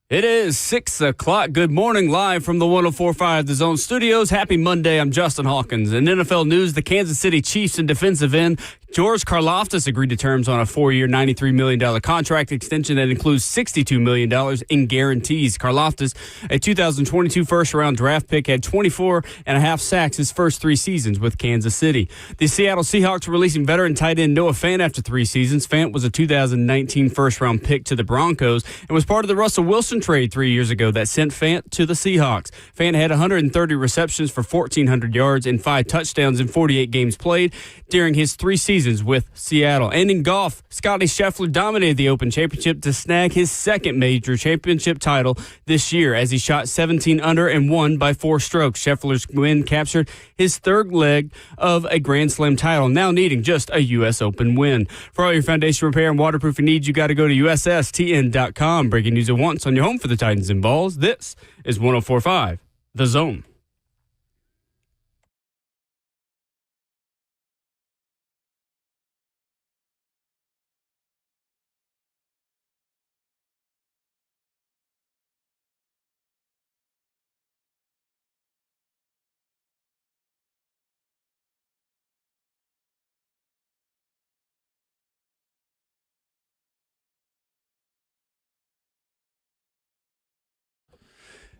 It is 6 o'clock. Good morning, live from the 104.5 The Zone Studios. Happy Monday. I'm Justin Hawkins. In NFL news, the Kansas City Chiefs and defensive end George Karlaftis agreed to terms on a 4-year, $93 million contract extension that includes $62 million in guarantees. Karlaftis, a 2022 first-round draft pick, had 24 and a half sacks his first 3 seasons with Kansas City. The Seattle Seahawks are releasing veteran tight end Noah Fant after 3 seasons. Fant was a 2019 first-round pick to the Broncos and was part of the Russell Wilson trade 3 years ago that sent Fant to the Seahawks. Fant had 130 receptions for 1,400 yards and 5 touchdowns in 48 games played during his 3 seasons with Seattle. And in golf, Scotty Scheffler dominated the Open Championship to snag his second major championship title this year as he shot 17 under and won by 4 strokes. Scheffler's win captured his 3rd leg of a Grand Slam title, now needing just a U.S. Open win. For all your foundation repair and waterproofing needs, you got to go to USSTN.com. Breaking news at once on your home for the Titans and Balls. This is 104.5 The Zone.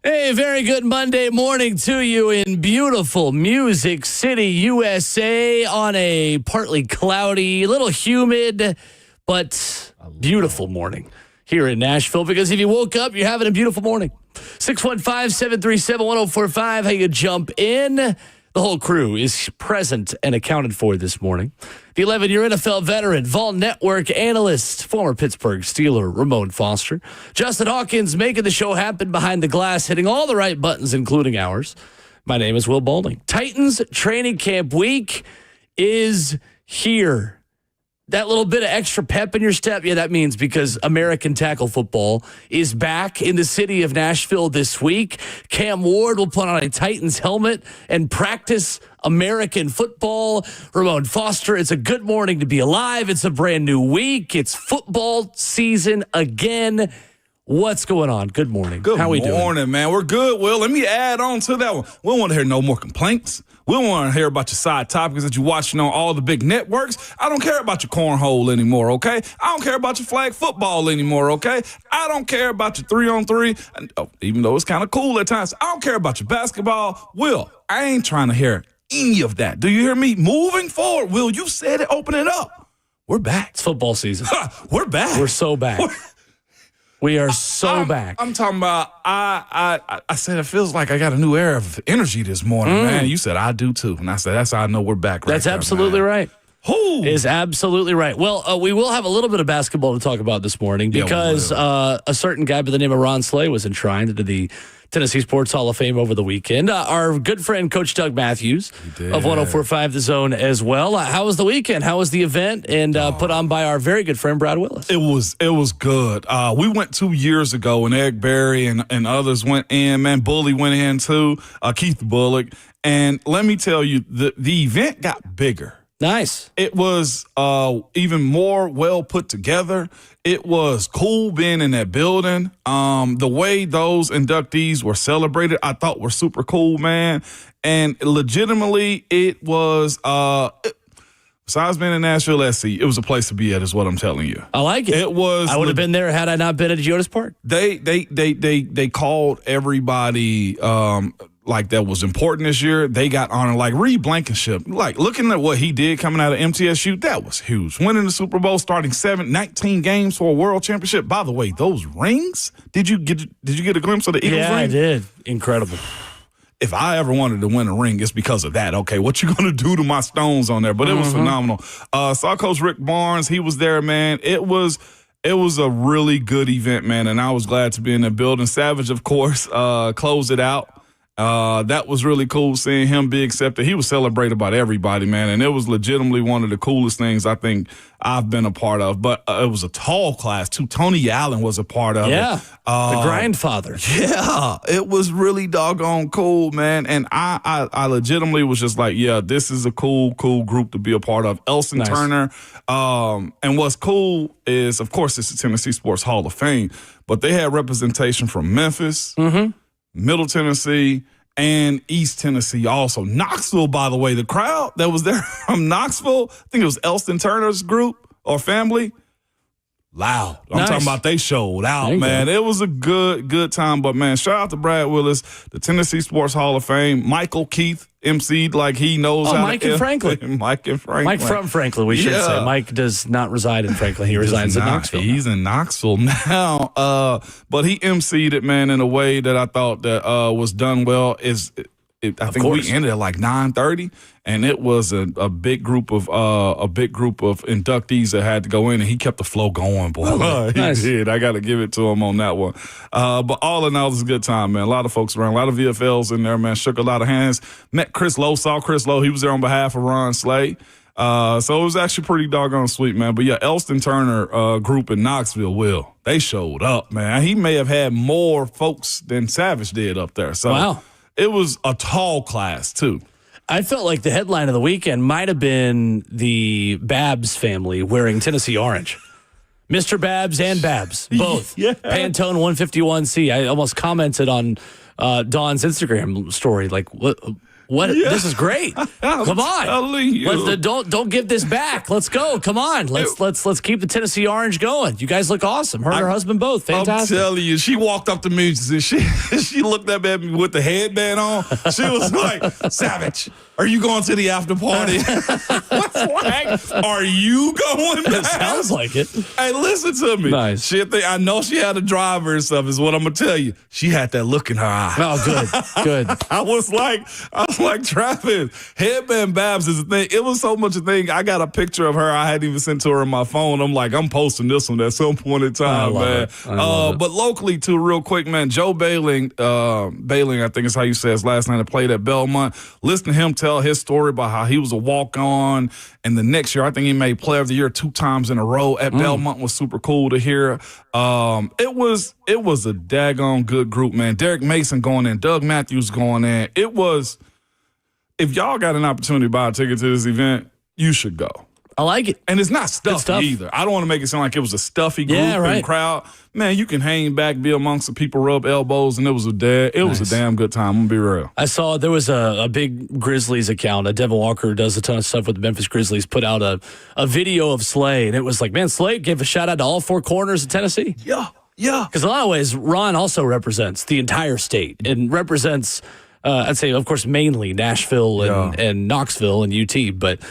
Hey, very good Monday morning to you in beautiful Music City, USA, on a partly cloudy, little humid, but beautiful morning here in Nashville. Because if you woke up, you're having a beautiful morning. 615-737-1045, how you jump in. The whole crew is present and accounted for this morning. The 11-year NFL veteran, Vol Network analyst, former Pittsburgh Steeler, Ramon Foster. Justin Hawkins making the show happen behind the glass, hitting all the right buttons, including ours. My name is Will Bowling. Titans training camp week is here. That little bit of extra pep in your step, yeah, that means because American tackle football is back in the city of Nashville this week. Cam Ward will put on a Titans helmet and practice American football. Ramon Foster, it's a good morning to be alive. It's a brand new week. It's football season again. What's going on? Good morning. How we doing? Good morning, man. We're good, Will. Let me add on to that one. We don't want to hear no more complaints. We don't want to hear about your side topics that you're watching on all the big networks. I don't care about your cornhole anymore, okay? I don't care about your flag football anymore, okay? I don't care about your 3-on-3, even though it's kind of cool at times. I don't care about your basketball. Will, I ain't trying to hear any of that. Do you hear me? Moving forward, Will, you said it, open it up. We're back. It's football season. We're back. We're so back. We are back. I'm talking about, I said it feels like I got a new air of energy this morning, man. You said I do too. And I said, that's how I know we're back right That's absolutely right. Who is absolutely right. Well, we will have a little bit of basketball to talk about this morning because a certain guy by the name of Ron Slay was enshrined into the Tennessee Sports Hall of Fame over the weekend. Our good friend, Coach Doug Matthews of 104.5 The Zone as well. How was the weekend? How was the event? And put on by our very good friend, Brad Willis. It was good. We went 2 years ago, and Eric Berry and others went in. Man, Bully went in too, Keith Bullock. And let me tell you, the event got bigger. Nice. It was even more well put together. It was cool being in that building. The way those inductees were celebrated, I thought were super cool, man. And legitimately, it was, besides being in Nashville SC, it was a place to be at, is what I'm telling you. I like it. It was. I would have been there had I not been at Geodis Park. They called everybody like that was important this year. They got honored, like Reed Blankenship. Like, looking at what he did coming out of MTSU, that was huge. Winning the Super Bowl, starting 19 games for a world championship. By the way, those rings, did you get a glimpse of the Eagles ring? Yeah, I did. Incredible. If I ever wanted to win a ring, it's because of that. Okay, what you going to do to my stones on there? But it was phenomenal. Saw Coach Rick Barnes. He was there, man. It was a really good event, man, and I was glad to be in the building. Savage, of course, closed it out. That was really cool seeing him be accepted. He was celebrated by everybody, man, and it was legitimately one of the coolest things I think I've been a part of. But it was a tall class, too. Tony Allen was a part of it. The grandfather. Yeah, it was really doggone cool, man. And I legitimately was just like, yeah, this is a cool group to be a part of. Elston Turner. And what's cool is, of course, it's the Tennessee Sports Hall of Fame, but they had representation from Memphis, Middle Tennessee, and East Tennessee also. Knoxville, by the way, the crowd that was there from Knoxville, I think it was Elston Turner's group or family, loud. I'm talking about they showed out, man. It was a good time. But, man, shout out to Brad Willis, the Tennessee Sports Hall of Fame. Michael Keith emceed like he knows how Mike to. And Franklin. Mike and Franklin. Mike from Franklin, we should say. Mike does not reside in Franklin. He resides in Knoxville. He's in Knoxville now. But he emceed it, man, in a way that I thought that was done well. I think we ended at like 9:30, and it was a big group of inductees that had to go in, and he kept the flow going, boy. He did. I got to give it to him on that one. But all in all, it was a good time, man. A lot of folks around, a lot of VFLs in there, man. Shook a lot of hands. Met Chris Lowe, saw Chris Lowe. He was there on behalf of Ron Slade. So it was actually pretty doggone sweet, man. But yeah, Elston Turner group in Knoxville, they showed up, man. He may have had more folks than Savage did up there. So wow. It was a tall class, too. I felt like the headline of the weekend might have been the Babs family wearing Tennessee orange. Mr. Babs and Babs, both. Yeah. Pantone 151C. I almost commented on Dawn's Instagram story, like, what? Yeah. This is great. Come on. Don't give this back. Let's go. Come on. Let's keep the Tennessee orange going. You guys look awesome. Her and her husband both. Fantastic. I'm telling you, she walked up to me and she looked up at me with the headband on. She was like, Savage, are you going to the after party? Are you going back? It sounds like it. Hey, listen to me. Nice. I know she had a driver and stuff, is what I'm going to tell you. She had that look in her eye. Oh, good. I was like, Travis, headband Babs is a thing. It was so much a thing. I got a picture of her. I hadn't even sent to her on my phone. I'm like, I'm posting this one at some point in time, man. But locally, too, real quick, man, Joe Bailing, I think is how you say his last name, that played at Belmont. Listen to him tell his story about how he was a walk-on, and the next year, I think he made Player of the Year 2 times in a row at Belmont. Was super cool to hear. It was a daggone good group, man. Derek Mason going in, Doug Matthews going in. It was, if y'all got an opportunity to buy a ticket to this event, you should go. I like it. And it's not stuffy either. I don't want to make it sound like it was a stuffy group and crowd. Man, you can hang back, be amongst the people, rub elbows, and it was a damn good time. I'm going to be real. I saw there was a big Grizzlies account. Devin Walker does a ton of stuff with the Memphis Grizzlies, put out a video of Slay, and it was like, man, Slay gave a shout-out to all 4 corners of Tennessee. Yeah. Because in a lot of ways, Ron also represents the entire state and represents, I'd say, of course, mainly Nashville and Knoxville and UT, but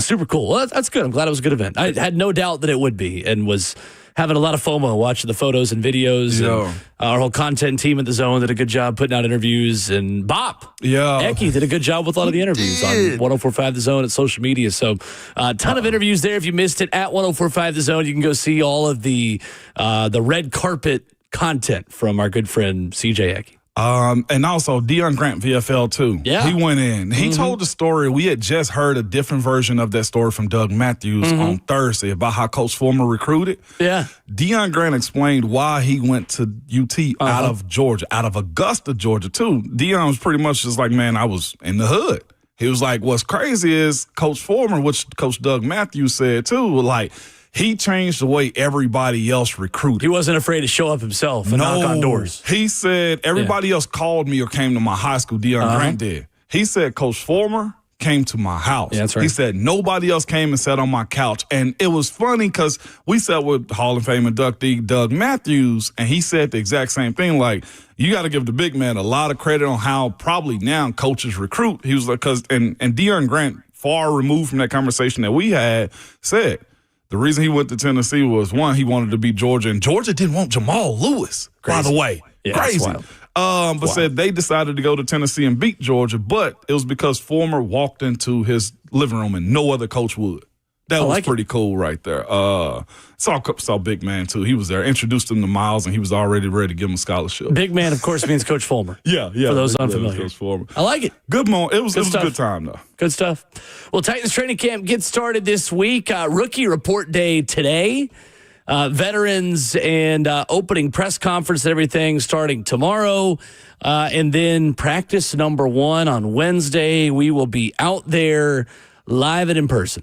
super cool. Well, that's good. I'm glad it was a good event. I had no doubt that it would be, and was having a lot of FOMO watching the photos and videos. And, our whole content team at The Zone did a good job putting out interviews, and Bop Eki did a good job with a lot of the interviews on 104.5 The Zone at social media. So a ton of interviews there. If you missed it, at 104.5 The Zone, you can go see all of the red carpet content from our good friend CJ Eki. And also Deion Grant VFL too. Yeah. He went in. He told the story. We had just heard a different version of that story from Doug Matthews on Thursday about how Coach Fulmer recruited. Yeah. Deion Grant explained why he went to UT out of Georgia, out of Augusta, Georgia too. Deion was pretty much just like, man, I was in the hood. He was like, what's crazy is Coach Fulmer, which Coach Doug Matthews said too, like, he changed the way everybody else recruited. He wasn't afraid to show up himself and knock on doors. He said everybody else called me or came to my high school. Deion Grant did. He said Coach Fulmer came to my house. Yeah, that's right. He said nobody else came and sat on my couch. And it was funny because we sat with Hall of Fame inductee Doug Matthews, and he said the exact same thing. Like, you got to give the big man a lot of credit on how probably now coaches recruit. He was like, and Deion Grant, far removed from that conversation that we had, said the reason he went to Tennessee was, one, he wanted to beat Georgia, and Georgia didn't want Jamal Lewis, by the way. Yeah, crazy. But said they decided to go to Tennessee and beat Georgia, but it was because Fulmer walked into his living room and no other coach would. That was like it. pretty cool right there. Saw Big Man, too. He was there. Introduced him to Miles, and he was already ready to give him a scholarship. Big Man, of course, means Coach Fulmer. Yeah. For those Big Man was unfamiliar. Coach Fulmer. I like it. Good moment. It was a stuff. good time, though. Good stuff. Well, Titans training camp gets started this week. Rookie report day today. Veterans and opening press conference and everything starting tomorrow. And then practice number 1 on Wednesday. We will be out there live and in person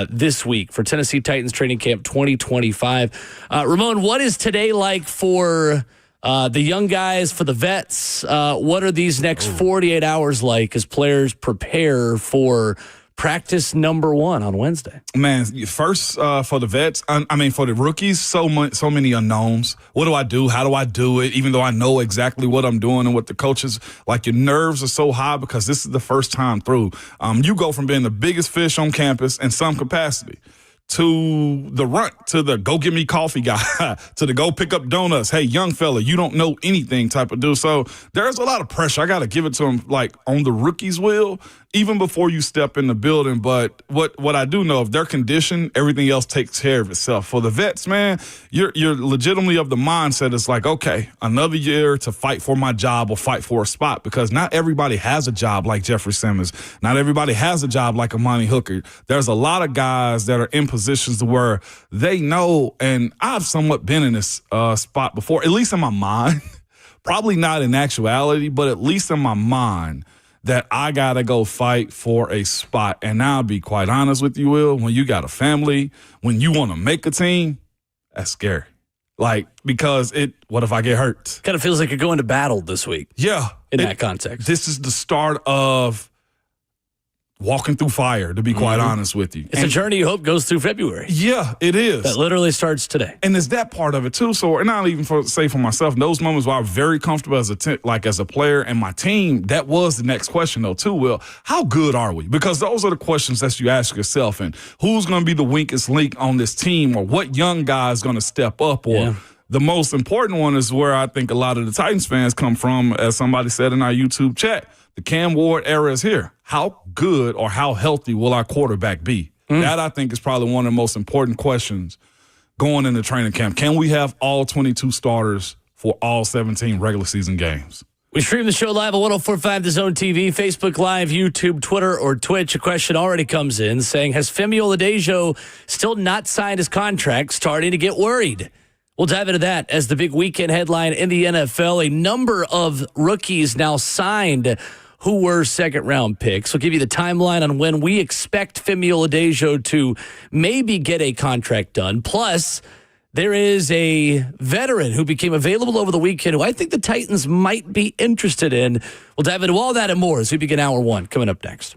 this week for Tennessee Titans training camp 2025. Ramon, what is today like for the young guys, for the vets? What are these next 48 hours like as players prepare for practice number 1 on Wednesday? Man, first for the vets, for the rookies, so many unknowns. What do I do? How do I do it? Even though I know exactly what I'm doing and what the coaches, like, your nerves are so high because this is the first time through. You go from being the biggest fish on campus in some capacity to the runt, to the go get me coffee guy, to the go pick up donuts. Hey, young fella, you don't know anything type of dude. So there's a lot of pressure. I got to give it to him, like, on the rookies' will, even before you step in the building. But what I do know, if they're conditioned, everything else takes care of itself. For the vets, man, you're legitimately of the mindset. It's like, okay, another year to fight for my job or fight for a spot, because not everybody has a job like Jeffrey Simmons. Not everybody has a job like Amani Hooker. There's a lot of guys that are in positions where they know, and I've somewhat been in this spot before, at least in my mind, probably not in actuality, but at least in my mind, that I got to go fight for a spot. And I'll be quite honest with you, Will, when you got a family, when you want to make a team, that's scary. Like, because what if I get hurt? Kind of feels like you're going to battle this week. Yeah. In that context. This is the start of walking through fire, to be quite honest with you. It's a journey you hope goes through February. Yeah, it is. That literally starts today. And there's that part of it too. So, and not even say for myself, those moments where I'm very comfortable as a player and my team, that was the next question though too, Will. How good are we? Because those are the questions that you ask yourself, and who's going to be the weakest link on this team, or what young guy is going to step up, or the most important one is where I think a lot of the Titans fans come from, as somebody said in our YouTube chat. The Cam Ward era is here. How good or how healthy will our quarterback be? That, I think, is probably one of the most important questions going into training camp. Can we have all 22 starters for all 17 regular season games? We stream the show live at 104.5 The Zone TV, Facebook Live, YouTube, Twitter, or Twitch. A question already comes in saying, has Femi Oladejo still not signed his contract? Starting to get worried. We'll dive into that as the big weekend headline in the NFL. A number of rookies now signed who were second-round picks. We'll give you the timeline on when we expect Femi Oladejo to maybe get a contract done. Plus, there is a veteran who became available over the weekend who I think the Titans might be interested in. We'll dive into all that and more as we begin Hour 1, coming up next.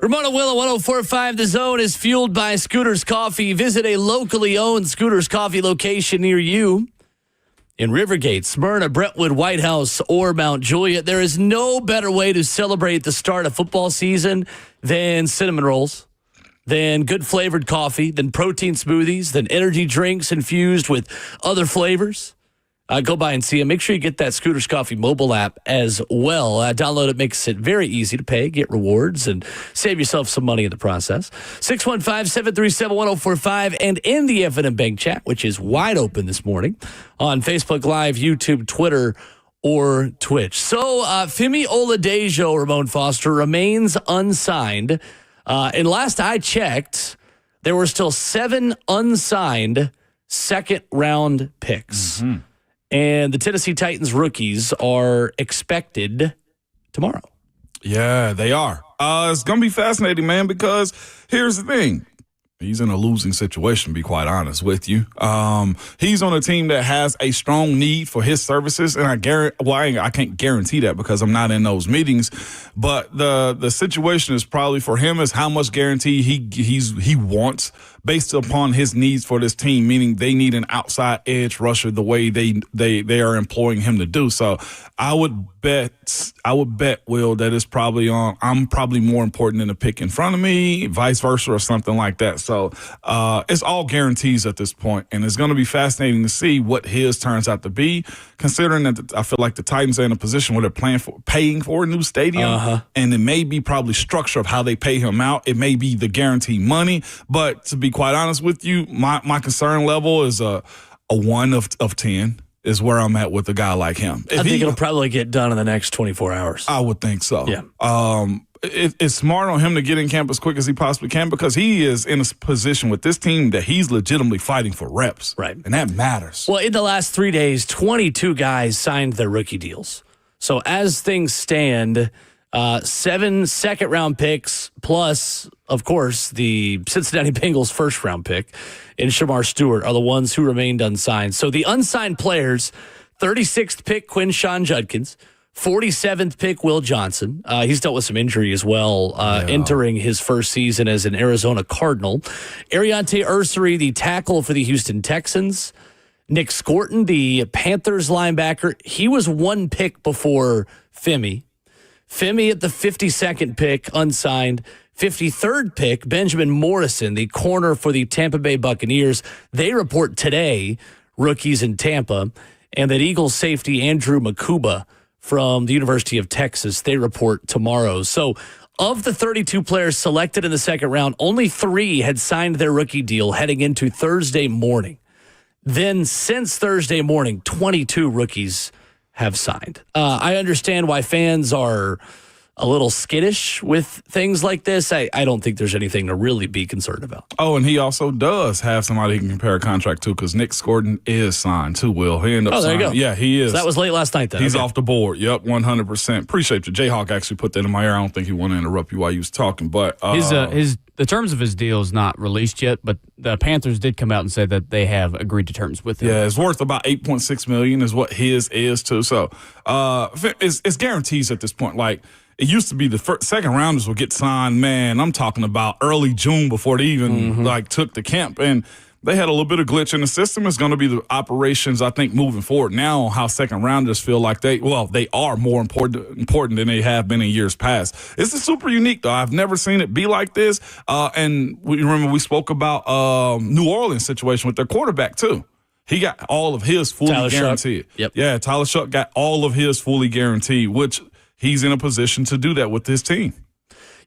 Ramona Willow, 104.5 The Zone is fueled by Scooters Coffee. Visit a locally owned Scooters Coffee location near you. In Rivergate, Smyrna, Brentwood, White House, or Mount Juliet, there is no better way to celebrate the start of football season than cinnamon rolls, than good flavored coffee, than protein smoothies, than energy drinks infused with other flavors. Go by and see them. Make sure you get that Scooters Coffee mobile app as well. Download it. Makes it very easy to pay, get rewards, and save yourself some money in the process. 615-737-1045 and in the F&M Bank chat, which is wide open this morning on Facebook Live, YouTube, Twitter, or Twitch. So Femi Oladejo, Ramon Foster, remains unsigned. And last I checked, there were still 7 unsigned second-round picks. Mm-hmm. And the Tennessee Titans rookies are expected tomorrow. Yeah, they are. It's going to be fascinating, man, because here's the thing. He's in a losing situation, to be quite honest with you. He's on a team that has a strong need for his services, and I can't guarantee that because I'm not in those meetings. But the situation is probably for him is how much guarantee he wants based upon his needs for this team, meaning they need an outside edge rusher the way they are employing him to do. So I would bet, Will, that it's probably on. I'm probably more important than the pick in front of me, vice versa, or something like that. So it's all guarantees at this point, and it's going to be fascinating to see what his turns out to be, considering that I feel like the Titans are in a position where they're paying for a new stadium, and it may be probably structure of how they pay him out. It may be the guaranteed money, but to be quite honest with you, my concern level is a 1 of 10 is where I'm at with a guy like him. I think it'll probably get done in the next 24 hours. I would think so. Yeah. It's smart on him to get in camp as quick as he possibly can because he is in a position with this team that he's legitimately fighting for reps. Right. And that matters. Well, in the last 3 days, 22 guys signed their rookie deals. So as things stand, 7 second-round picks plus, of course, the Cincinnati Bengals first-round pick in Shamar Stewart are the ones who remained unsigned. So the unsigned players, 36th pick Quinshawn Judkins, 47th pick Will Johnson. He's dealt with some injury as well, entering his first season as an Arizona Cardinal. Ariante Ursery, the tackle for the Houston Texans. Nick Scorton, the Panthers linebacker. He was 1 pick before Femi. Femi at the 52nd pick, unsigned. 53rd pick, Benjamin Morrison, the corner for the Tampa Bay Buccaneers. They report today, rookies in Tampa. And that Eagles safety, Andrew Makuba from the University of Texas, they report tomorrow. So of the 32 players selected in the second round, only 3 had signed their rookie deal heading into Thursday morning. Then since Thursday morning, 22 rookies have signed. I understand why fans are a little skittish with things like this. I don't think there's anything to really be concerned about. Oh, and he also does have somebody he can compare a contract to because Nick Scorton is signed too, Will. He ended up there you go. Yeah, he is. So that was late last night, then. He's off the board. Yep, 100%. Appreciate you. Jayhawk actually put that in my ear. I don't think he wanted to interrupt you while you was talking, but the terms of his deal is not released yet, but the Panthers did come out and say that they have agreed to terms with him. Yeah, it's worth about $8.6 million is what his is too. So it's guarantees at this point. Like it used to be the second rounders would get signed. Man, I'm talking about early June before they even took the camp, and they had a little bit of glitch in the system. It's going to be the operations, I think, moving forward now on how second rounders feel like they are more important than they have been in years past. This is super unique, though. I've never seen it be like this. And we spoke about New Orleans situation with their quarterback, too. He got all of his fully guaranteed. Yep. Yeah, Tyler Shuck got all of his fully guaranteed, which he's in a position to do that with his team.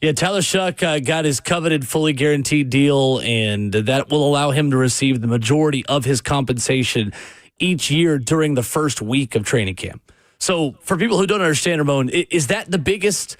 Yeah, Tyler Shuck got his coveted fully guaranteed deal, and that will allow him to receive the majority of his compensation each year during the first week of training camp. So for people who don't understand, Ramon, is that the biggest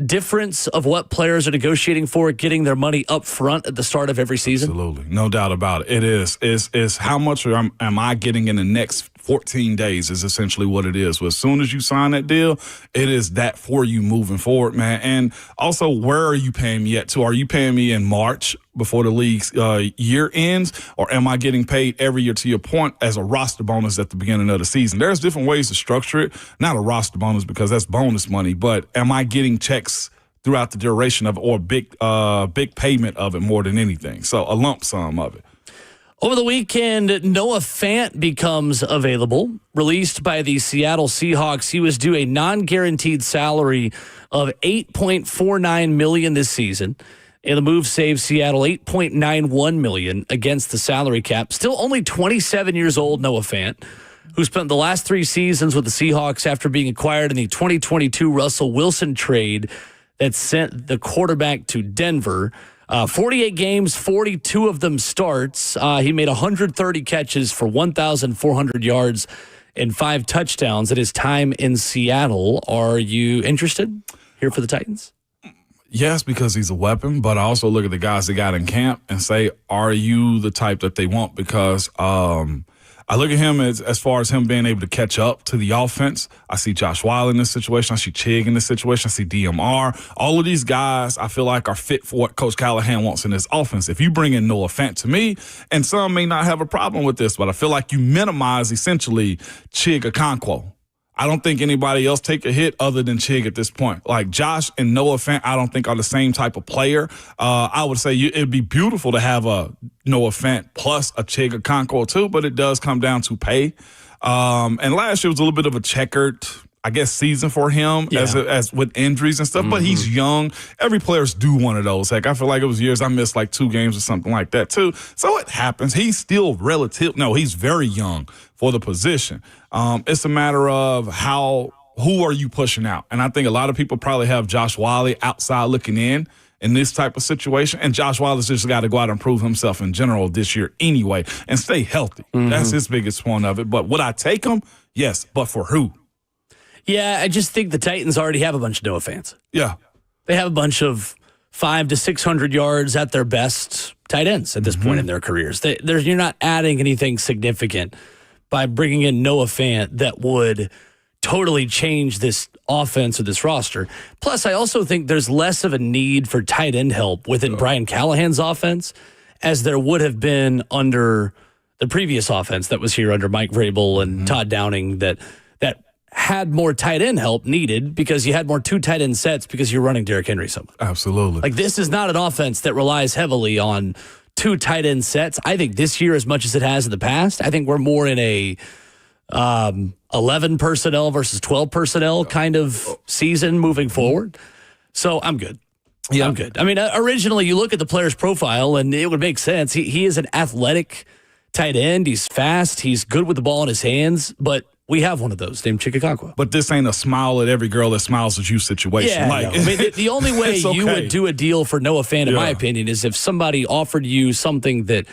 difference of what players are negotiating for, getting their money up front at the start of every season? Absolutely. No doubt about it. It is. It's how much am I getting in the next 14 days is essentially what it is. Well, as soon as you sign that deal, it is that for you moving forward, man. And also, where are you paying me at? So are you paying me in March before the league's year ends, or am I getting paid every year, to your point, as a roster bonus at the beginning of the season? There's different ways to structure it. Not a roster bonus because that's bonus money, but am I getting checks throughout the duration of it, or big payment of it more than anything. So a lump sum of it. Over the weekend, Noah Fant becomes available. Released by the Seattle Seahawks, he was due a non-guaranteed salary of $8.49 million this season. And the move saves Seattle $8.91 million against the salary cap. Still only 27 years old, Noah Fant, who spent the last 3 seasons with the Seahawks after being acquired in the 2022 Russell Wilson trade that sent the quarterback to Denver. 48 games, 42 of them starts. He made 130 catches for 1,400 yards and 5 touchdowns at his time in Seattle. Are you interested here for the Titans? Yes, because he's a weapon, but I also look at the guys they got in camp and say, are you the type that they want? Because I look at him as far as him being able to catch up to the offense. I see Josh Wiley in this situation. I see Chig in this situation. I see DMR. All of these guys I feel like are fit for what Coach Callahan wants in his offense. If you bring in Noah Fant to me, and some may not have a problem with this, but I feel like you minimize essentially Chig Okonkwo. I don't think anybody else take a hit other than Chig at this point. Like Josh and Noah Fant, I don't think are the same type of player. I would say it'd be beautiful to have a Noah Fant plus a Chig Okonkwo too, but it does come down to pay. And last year was a little bit of a checkered, I guess, season for him as with injuries and stuff. But he's young. Every player's due one of those. Heck, I feel like it was years I missed like 2 games or something like that too. So it happens. He's still he's very young for the position. It's a matter of who are you pushing out? And I think a lot of people probably have Josh Wiley outside looking in this type of situation. And Josh Wiley's just got to go out and prove himself in general this year anyway and stay healthy. That's his biggest point of it. But would I take him? Yes. But for who? Yeah, I just think the Titans already have a bunch of Noah Fants. Yeah. They have a bunch of 500 to 600 yards at their best tight ends at this point in their careers. You're not adding anything significant by bringing in Noah Fant that would totally change this offense or this roster. Plus, I also think there's less of a need for tight end help within Brian Callahan's offense as there would have been under the previous offense that was here under Mike Vrabel and Todd Downing that had more tight end help needed because you had more 2 tight end sets because you're running Derrick Henry so much. Absolutely. Like, this is not an offense that relies heavily on 2 tight end sets. I think this year, as much as it has in the past, I think we're more in a 11 personnel versus 12 personnel kind of season moving forward. So I'm good. Yeah, I'm good. I mean, originally you look at the player's profile and it would make sense. He is an athletic tight end. He's fast. He's good with the ball in his hands, but we have one of those named Chig Okonkwo. But this ain't a smile at every girl that smiles at you situation. Yeah, no. I mean, the only way you would do a deal for Noah Fant, in my opinion, is if somebody offered you something that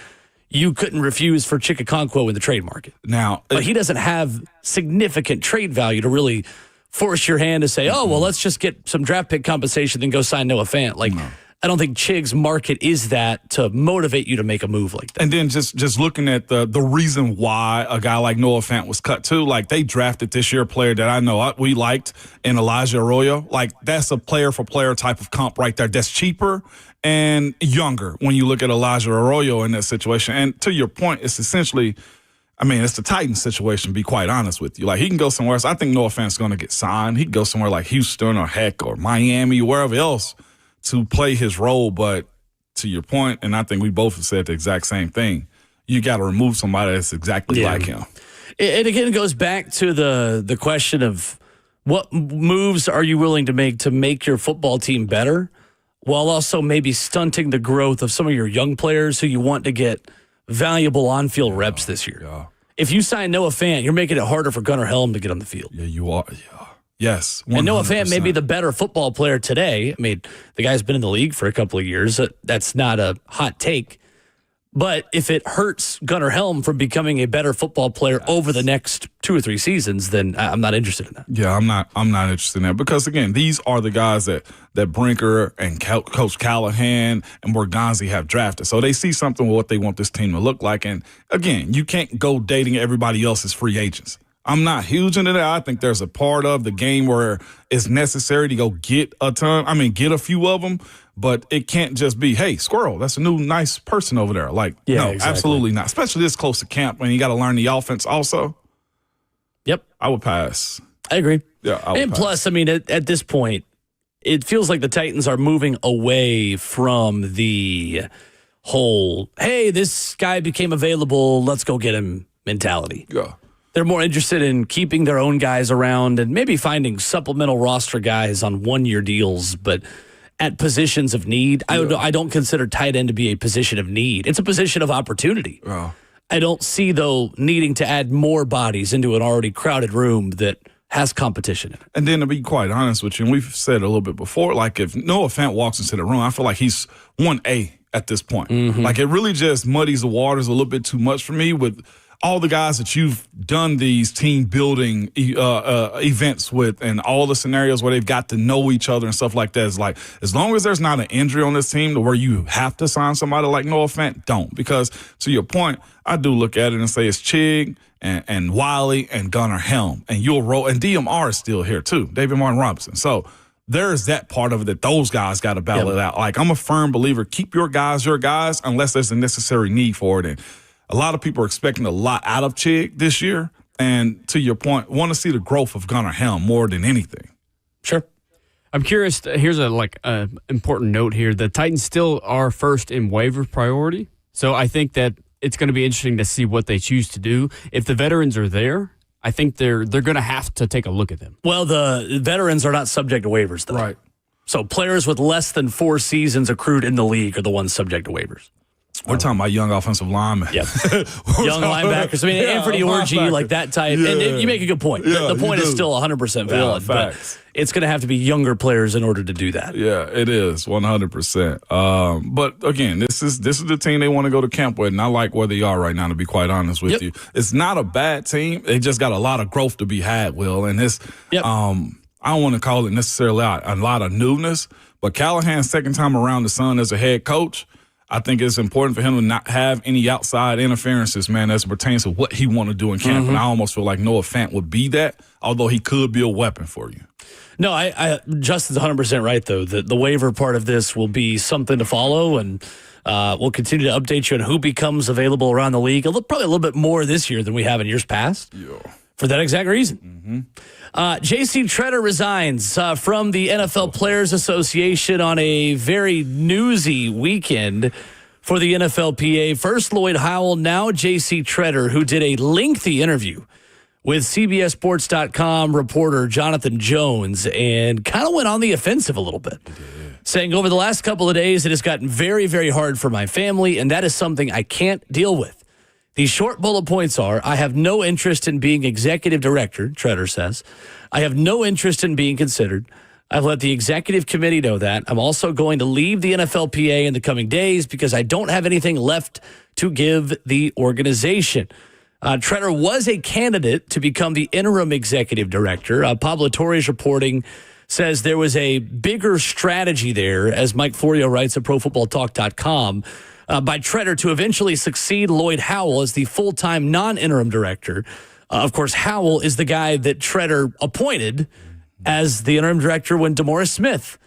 you couldn't refuse for Chig Okonkwo in the trade market. Now, but he doesn't have significant trade value to really force your hand to say, oh, well, let's just get some draft pick compensation and go sign Noah Fant. Like, I don't think Chig's market is that to motivate you to make a move like that. And then just looking at the reason why a guy like Noah Fant was cut too, like they drafted this year a player that I know we liked in Elijah Arroyo. Like that's a player for player type of comp right there. That's cheaper and younger when you look at Elijah Arroyo in that situation. And to your point, it's essentially, I mean, it's the Titans situation, to be quite honest with you. Like, he can go somewhere else. I think Noah Fant's going to get signed. He can go somewhere like Houston or or Miami, wherever else to play his role. But to your point, and I think we both have said the exact same thing, you got to remove somebody that's exactly like him. It again goes back to the question of what moves are you willing to make your football team better while also maybe stunting the growth of some of your young players who you want to get valuable on-field reps this year. Yeah. If you sign Noah Fant, you're making it harder for Gunnar Helm to get on the field. Yeah, you are. Yeah. Yes. 100%. And Noah Fant may be the better football player today. I mean, the guy's been in the league for a couple of years. That's not a hot take. But if it hurts Gunnar Helm from becoming a better football player over the next 2 or 3 seasons, then I'm not interested in that. Yeah, I'm not interested in that because again, these are the guys that Brinker and Coach Callahan and Borgonzi have drafted. So they see something with what they want this team to look like. And again, you can't go dating everybody else's free agents. I'm not huge into that. I think there's a part of the game where it's necessary to go get a few of them, but it can't just be, hey, Squirrel, that's a new nice person over there. Like, no, exactly. Absolutely not. Especially this close to camp when you got to learn the offense also. Yep. I would pass. I agree. Yeah, and pass. Plus, I mean, at this point, it feels like the Titans are moving away from the whole, hey, this guy became available, let's go get him mentality. Yeah. They're more interested in keeping their own guys around and maybe finding supplemental roster guys on one-year deals, but at positions of need. I don't consider tight end to be a position of need. It's a position of opportunity. Yeah. I don't see, though, needing to add more bodies into an already crowded room that has competition in it. And then to be quite honest with you, and we've said it a little bit before, like if Noah Fant walks into the room, I feel like he's 1A at this point. Like it really just muddies the waters a little bit too much for me with all the guys that you've done these team building events with and all the scenarios where they've got to know each other and stuff like that. Is like, as long as there's not an injury on this team to where you have to sign somebody like Noah Fant, don't. Because to your point, I do look at it and say it's Chig and Wiley and Gunnar Helm. And you'll roll, and DMR is still here too, David Martin Robinson. So there's that part of it that those guys got to battle it out. Like, I'm a firm believer, keep your guys, unless there's a necessary need for it. And a lot of people are expecting a lot out of Chig this year. And to your point, want to see the growth of Gunnar Helm more than anything. Sure. I'm curious. Here's a important note here. The Titans still are first in waiver priority. So I think that it's going to be interesting to see what they choose to do. If the veterans are there, I think they're going to have to take a look at them. Well, the veterans are not subject to waivers, though. Right. So players with less than 4 seasons accrued in the league are the ones subject to waivers. We're talking about young offensive linemen. Yep. Young linebackers. I mean, Anthony Orji, like that type. Yeah. And you make a good point. Yeah, the point is still 100% valid. But it's going to have to be younger players in order to do that. Yeah, it is 100%. But again, this is the team they want to go to camp with, and I like where they are right now. To be quite honest with you, it's not a bad team. They just got a lot of growth to be had, Will. And this, I don't want to call it necessarily a lot of newness, but Callahan's second time around the sun as a head coach, I think it's important for him to not have any outside interferences, man, as it pertains to what he want to do in camp. And I almost feel like Noah Fant would be that, although he could be a weapon for you. No, Justin's 100% right, though. The waiver part of this will be something to follow, and we'll continue to update you on who becomes available around the league. Probably a little bit more this year than we have in years past. Yeah. For that exact reason. J.C. Tretter resigns from the NFL Players Association on a very newsy weekend for the NFLPA. First Lloyd Howell, now J.C. Tretter, who did a lengthy interview with CBSSports.com reporter Jonathan Jones and kind of went on the offensive a little bit, saying over the last couple of days it has gotten very, very hard for my family, and that is something I can't deal with. The short bullet points are, I have no interest in being executive director, Tretter says. I have no interest in being considered. I've let the executive committee know that. I'm also going to leave the NFLPA in the coming days because I don't have anything left to give the organization. Tretter was a candidate to become the interim executive director. Pablo Torres reporting says there was a bigger strategy there, as Mike Florio writes at ProFootballTalk.com, by Tretter to eventually succeed Lloyd Howell as the full-time non-interim director. Of course, Howell is the guy that Tretter appointed as the interim director when DeMaurice Smith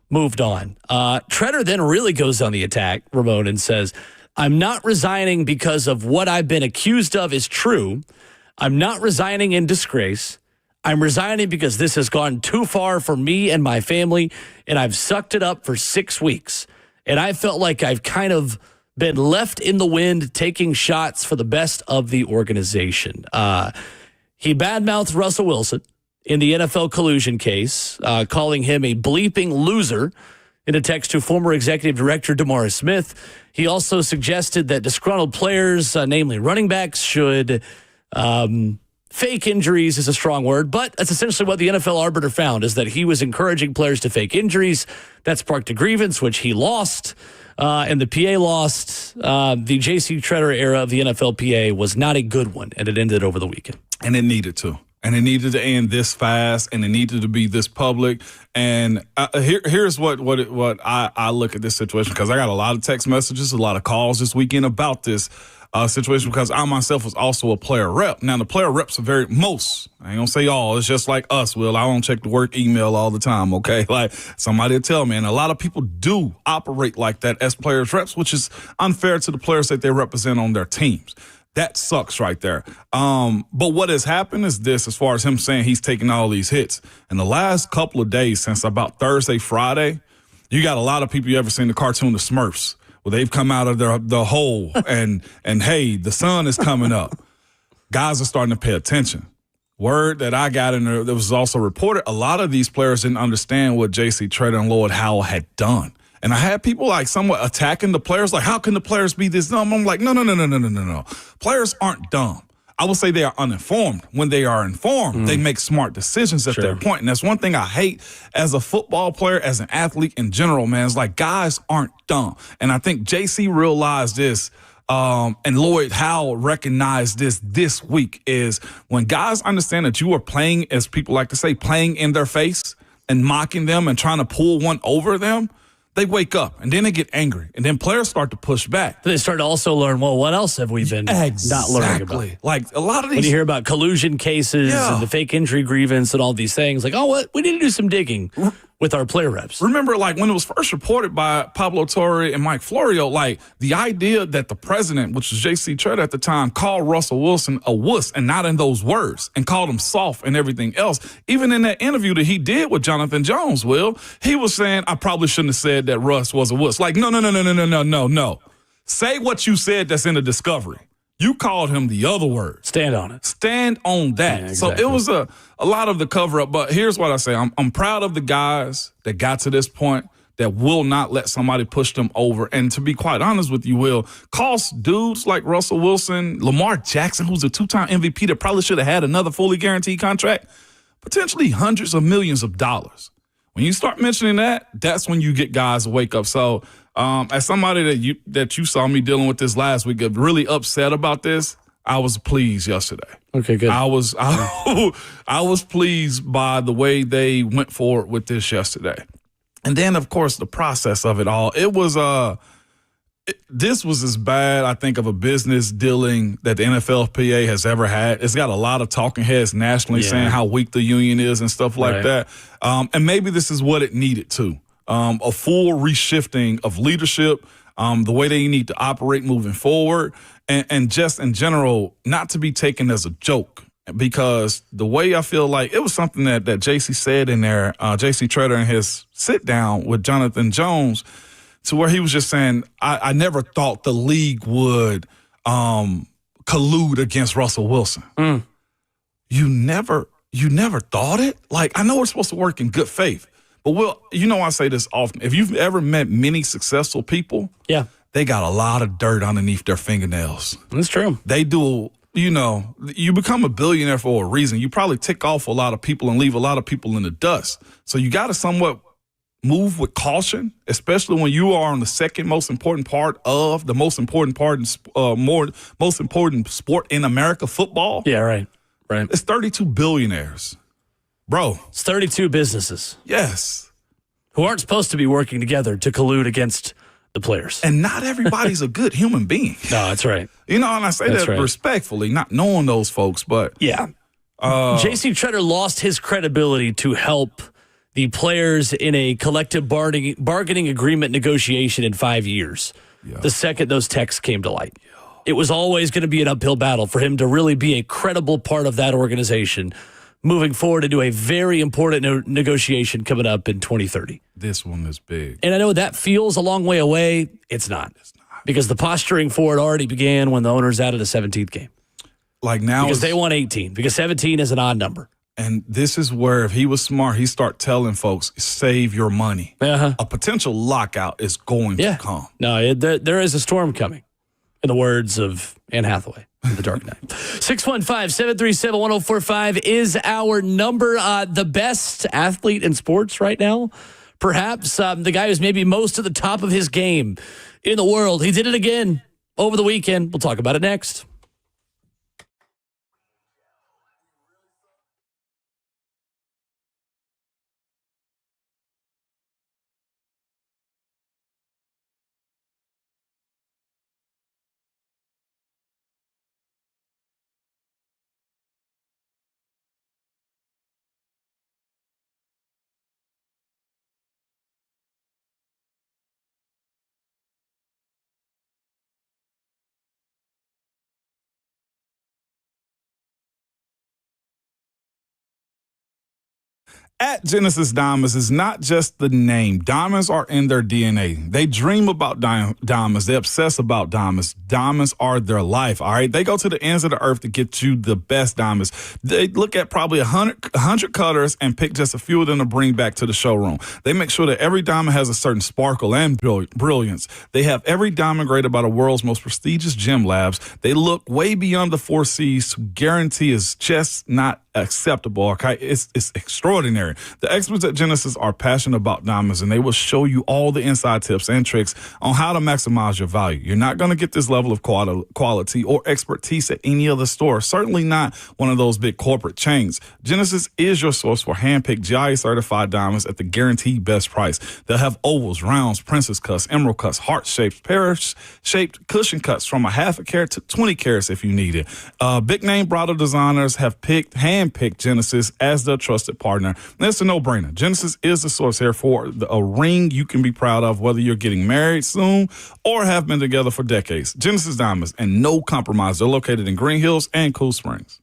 moved on. Tretter then really goes on the attack, Ramon, and says, I'm not resigning because of what I've been accused of is true. I'm not resigning in disgrace. I'm resigning because this has gone too far for me and my family, and I've sucked it up for 6 weeks. And I felt like I've kind of been left in the wind taking shots for the best of the organization. He badmouthed Russell Wilson in the NFL collusion case, calling him a bleeping loser in a text to former executive director DeMaurice Smith. He also suggested that disgruntled players, namely running backs, should fake injuries is a strong word, but that's essentially what the NFL arbiter found, is that he was encouraging players to fake injuries. That sparked a grievance, which he lost, and the PA lost. The J.C. Tretter era of the NFLPA was not a good one, and it ended over the weekend. And it needed to. And it needed to end this fast, and it needed to be this public. And here's what I look at this situation, because I got a lot of text messages, a lot of calls this weekend about this situation, because I myself was also a player rep. Now, the player reps are I ain't gonna say all, it's just like us, Will. I don't check the work email all the time, okay? Like, somebody will tell me, and a lot of people do operate like that as players reps, which is unfair to the players that they represent on their teams. That sucks right there. But what has happened is this, as far as him saying he's taking all these hits. In the last couple of days, since about Thursday, Friday, you got a lot of people. You ever seen the cartoon The Smurfs? Well, they've come out of the hole and hey, the sun is coming up. Guys are starting to pay attention. Word that I got in there that was also reported, a lot of these players didn't understand what J.C. Tretter and Lloyd Howell had done. And I had people like somewhat attacking the players, like, how can the players be this dumb? I'm like, no. Players aren't dumb. I would say they are uninformed. When they are informed, they make smart decisions at their point. And that's one thing I hate as a football player, as an athlete in general, man. It's like guys aren't dumb. And I think J.C. realized this. And Lloyd Howell recognized this week is when guys understand that you are playing, as people like to say, playing in their face and mocking them and trying to pull one over them, they wake up and then they get angry and then players start to push back. They start to also learn, well, what else have we been not learning about? Like a lot of these. When you hear about collusion cases and the fake injury grievance and all these things, like, oh, what? We need to do some digging with our player reps. Remember, like, when it was first reported by Pablo Torre and Mike Florio, like, the idea that the president, which was J.C. Tretter at the time, called Russell Wilson a wuss, and not in those words, and called him soft and everything else. Even in that interview that he did with Jonathan Jones, Will, he was saying, I probably shouldn't have said that Russ was a wuss. Like, no. Say what you said that's in the discovery. You called him the other word. Stand on it. Stand on that. Yeah, exactly. So it was a lot of the cover up. But here's what I say. I'm proud of the guys that got to this point that will not let somebody push them over. And to be quite honest with you, Will, cost dudes like Russell Wilson, Lamar Jackson, who's a two-time MVP that probably should have had another fully guaranteed contract, potentially hundreds of millions of dollars. When you start mentioning that, that's when you get guys to wake up. So as somebody that you saw me dealing with this last week, really upset about this, I was pleased yesterday. Okay, good. I was pleased by the way they went forward with this yesterday. And then, of course, the process of it all. It was this was as bad, I think, of a business dealing that the NFLPA has ever had. It's got a lot of talking heads nationally saying how weak the union is and stuff like that. And maybe this is what it needed to. A full reshifting of leadership, the way they need to operate moving forward, and just in general, not to be taken as a joke. Because the way I feel like it was something that J.C. said in there, J.C. Tretter in his sit down with Jonathan Jones, to where he was just saying, I never thought the league would collude against Russell Wilson. You never thought it? Like, I know we're supposed to work in good faith. But, Will, I say this often. If you've ever met many successful people, they got a lot of dirt underneath their fingernails. That's true. They do, you become a billionaire for a reason. You probably tick off a lot of people and leave a lot of people in the dust. So you got to somewhat move with caution, especially when you are on the second most important part of the most important sport in America, football. Yeah, right. It's 32 billionaires. Bro. It's 32 businesses. Yes. Who aren't supposed to be working together to collude against the players. And not everybody's a good human being. No, that's right. And I say that respectfully, not knowing those folks, but. Yeah. J.C. Tretter lost his credibility to help the players in a collective bargaining agreement negotiation in 5 years. The second those texts came to light. It was always going to be an uphill battle for him to really be a credible part of that organization moving forward into a very important negotiation coming up in 2030. This one is big. And I know that feels a long way away. It's not. Because the posturing for it already began when the owners added a 17th game. Like now, because they want 18. Because 17 is an odd number. And this is where, if he was smart, he'd start telling folks, save your money. A potential lockout is going to come. No, there is a storm coming, in the words of Anne Hathaway in The Dark Knight. 615-737-1045 is our number. The best athlete in sports right now, perhaps the guy who's maybe most at the top of his game in the world. He did it again over the weekend. We'll talk about it next. At Genesis Diamonds is not just the name. Diamonds are in their DNA. They dream about diamonds. They obsess about diamonds. Diamonds are their life, all right? They go to the ends of the earth to get you the best diamonds. They look at probably 100 cutters and pick just a few of them to bring back to the showroom. They make sure that every diamond has a certain sparkle and brilliance. They have every diamond graded by the world's most prestigious gem labs. They look way beyond the 4 C's to guarantee is just not acceptable, okay? It's extraordinary. The experts at Genesis are passionate about diamonds, and they will show you all the inside tips and tricks on how to maximize your value. You're not going to get this level of quality or expertise at any other store, certainly not one of those big corporate chains. Genesis is your source for hand-picked GIA-certified diamonds at the guaranteed best price. They'll have ovals, rounds, princess cuts, emerald cuts, heart shapes, pear-shaped cushion cuts from a half a carat to 20 carats if you need it. Big-name bridal designers have handpicked Genesis as their trusted partner. And it's a no-brainer. Genesis is the source here for a ring you can be proud of, whether you're getting married soon or have been together for decades. Genesis Diamonds, and no compromise. They're located in Green Hills and Cool Springs.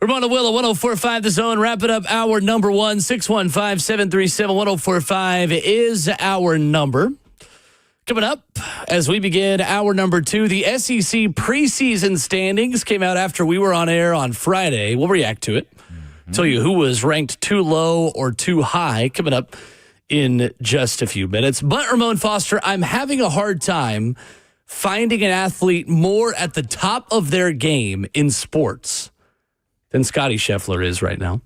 Ramona Willow, 104.5 The Zone. Wrap it up. Hour number 1, 615-737-1045 is our number. Coming up as we begin hour number 2, the SEC preseason standings came out after we were on air on Friday. We'll react to it. Tell you who was ranked too low or too high coming up in just a few minutes. But Ramon Foster, I'm having a hard time finding an athlete more at the top of their game in sports than Scotty Scheffler is right now.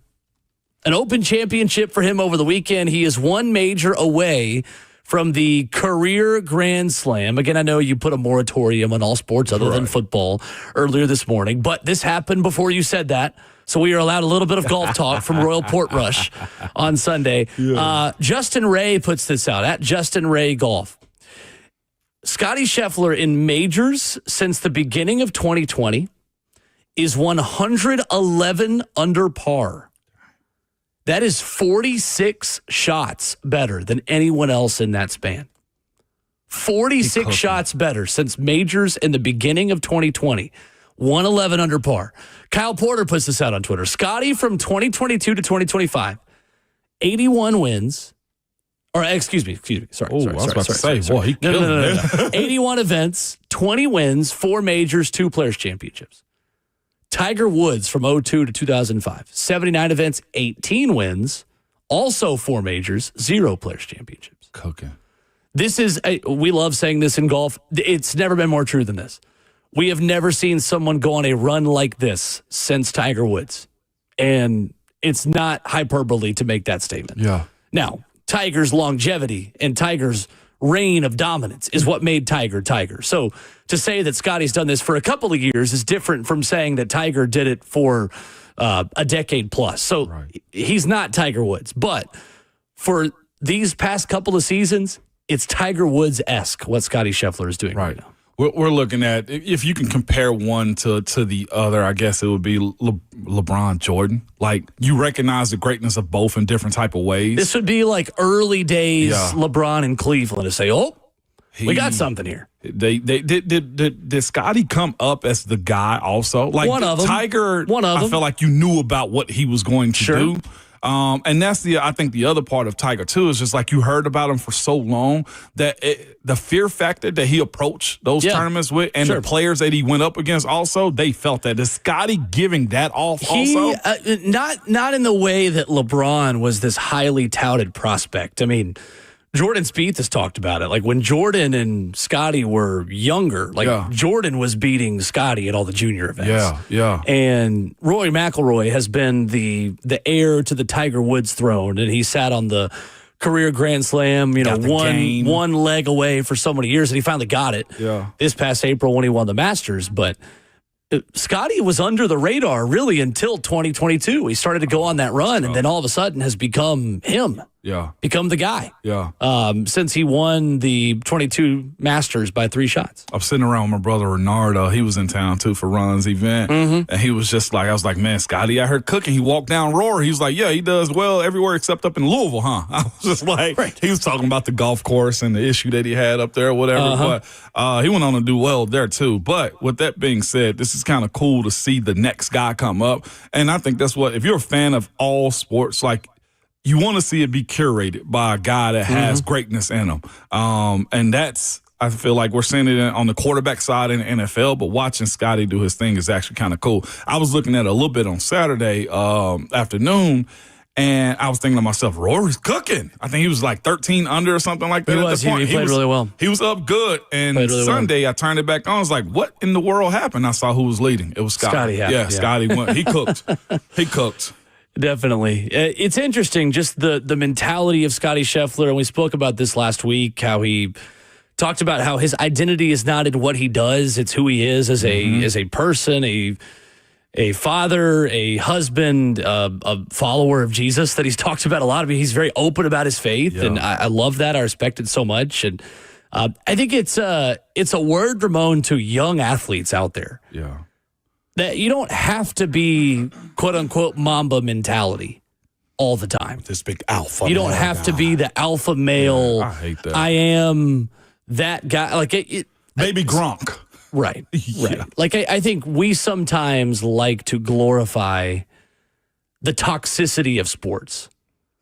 An Open Championship for him over the weekend. He is one major away from the career Grand Slam. Again, I know you put a moratorium on all sports other than football earlier this morning, but this happened before you said that. So we are allowed a little bit of golf talk from Royal Portrush on Sunday. Yeah. Justin Ray puts this out at Justin Ray Golf. Scotty Scheffler in majors since the beginning of 2020 is 111 under par. That is 46 shots better than anyone else in that span. 46 shots better since majors in the beginning of 2020. 111 under par. Kyle Porter puts this out on Twitter. Scotty from 2022 to 2025, 81 wins. Or excuse me. Sorry. I was about to say, boy, he killed No. 81 events, 20 wins, 4 majors, 2 Players Championships. Tiger Woods from 2002 to 2005, 79 events, 18 wins, also 4 majors, 0 Players Championships. Cooking. This is, we love saying this in golf. It's never been more true than this. We have never seen someone go on a run like this since Tiger Woods. And it's not hyperbole to make that statement. Yeah. Now, Tiger's longevity and Tiger's reign of dominance is what made Tiger Tiger. So to say that Scotty's done this for a couple of years is different from saying that Tiger did it for a decade plus. So he's not Tiger Woods. But for these past couple of seasons, it's Tiger Woods-esque what Scotty Scheffler is doing right now. We're looking at, if you can compare one to the other, I guess it would be LeBron Jordan. Like, you recognize the greatness of both in different type of ways. This would be like early days LeBron in Cleveland to say, we got something here. Did Scotty come up as the guy also? Like, one of them. Tiger, I feel like you knew about what he was going to do. And that's I think the other part of Tiger too is just like you heard about him for so long that the fear factor that he approached those tournaments with and the players that he went up against also, they felt that. Is Scotty giving that off also? Not in the way that LeBron was this highly touted prospect. I mean, Jordan Spieth has talked about it. Like when Jordan and Scotty were younger, Jordan was beating Scotty at all the junior events. Yeah. And Rory McIlroy has been the heir to the Tiger Woods throne, and he sat on the career Grand Slam, one leg away for so many years, and he finally got it this past April when he won the Masters. But Scotty was under the radar really until 2022. He started to go on that run, and then all of a sudden has become him. Become the guy. Since he won the 22 Masters by 3 shots. I'm sitting around with my brother Renardo. He was in town too for Ron's event. And he was just like, I was like, man, Scotty out here cooking. He walked down Rory. He was like, yeah, he does well everywhere except up in Louisville, huh? I was just like, he was talking about the golf course and the issue that he had up there or whatever. But he went on to do well there too. But with that being said, this is kind of cool to see the next guy come up. And I think that's what, if you're a fan of all sports, like, you want to see it be curated by a guy that has greatness in him. And that's, I feel like we're seeing it on the quarterback side in the NFL, but watching Scotty do his thing is actually kind of cool. I was looking at it a little bit on Saturday afternoon, and I was thinking to myself, Rory's cooking. I think he was like 13 under or something like that. He played really well. He was up good. And really Sunday, I turned it back on. I was like, what in the world happened? I saw who was leading. It was Scotty. Scotty won. He cooked. He cooked. Definitely. It's interesting, just the mentality of Scotty Scheffler, and we spoke about this last week, how he talked about how his identity is not in what he does, it's who he is as a person, a father, a husband, a follower of Jesus that he's talked about a lot. I mean, he's very open about his faith, and I love that. I respect it so much. And I think it's a word, Ramon, to young athletes out there. That you don't have to be, quote unquote, Mamba mentality all the time. This big alpha. You don't have to be the alpha male. I hate that. I am that guy. Like Baby Gronk. Right. Yeah. Right. Like, I think we sometimes like to glorify the toxicity of sports.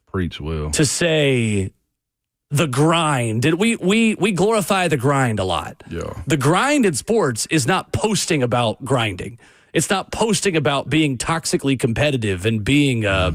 Preach, Will. To say the grind. We glorify the grind a lot. Yeah. The grind in sports is not posting about grinding. It's not posting about being toxically competitive and being a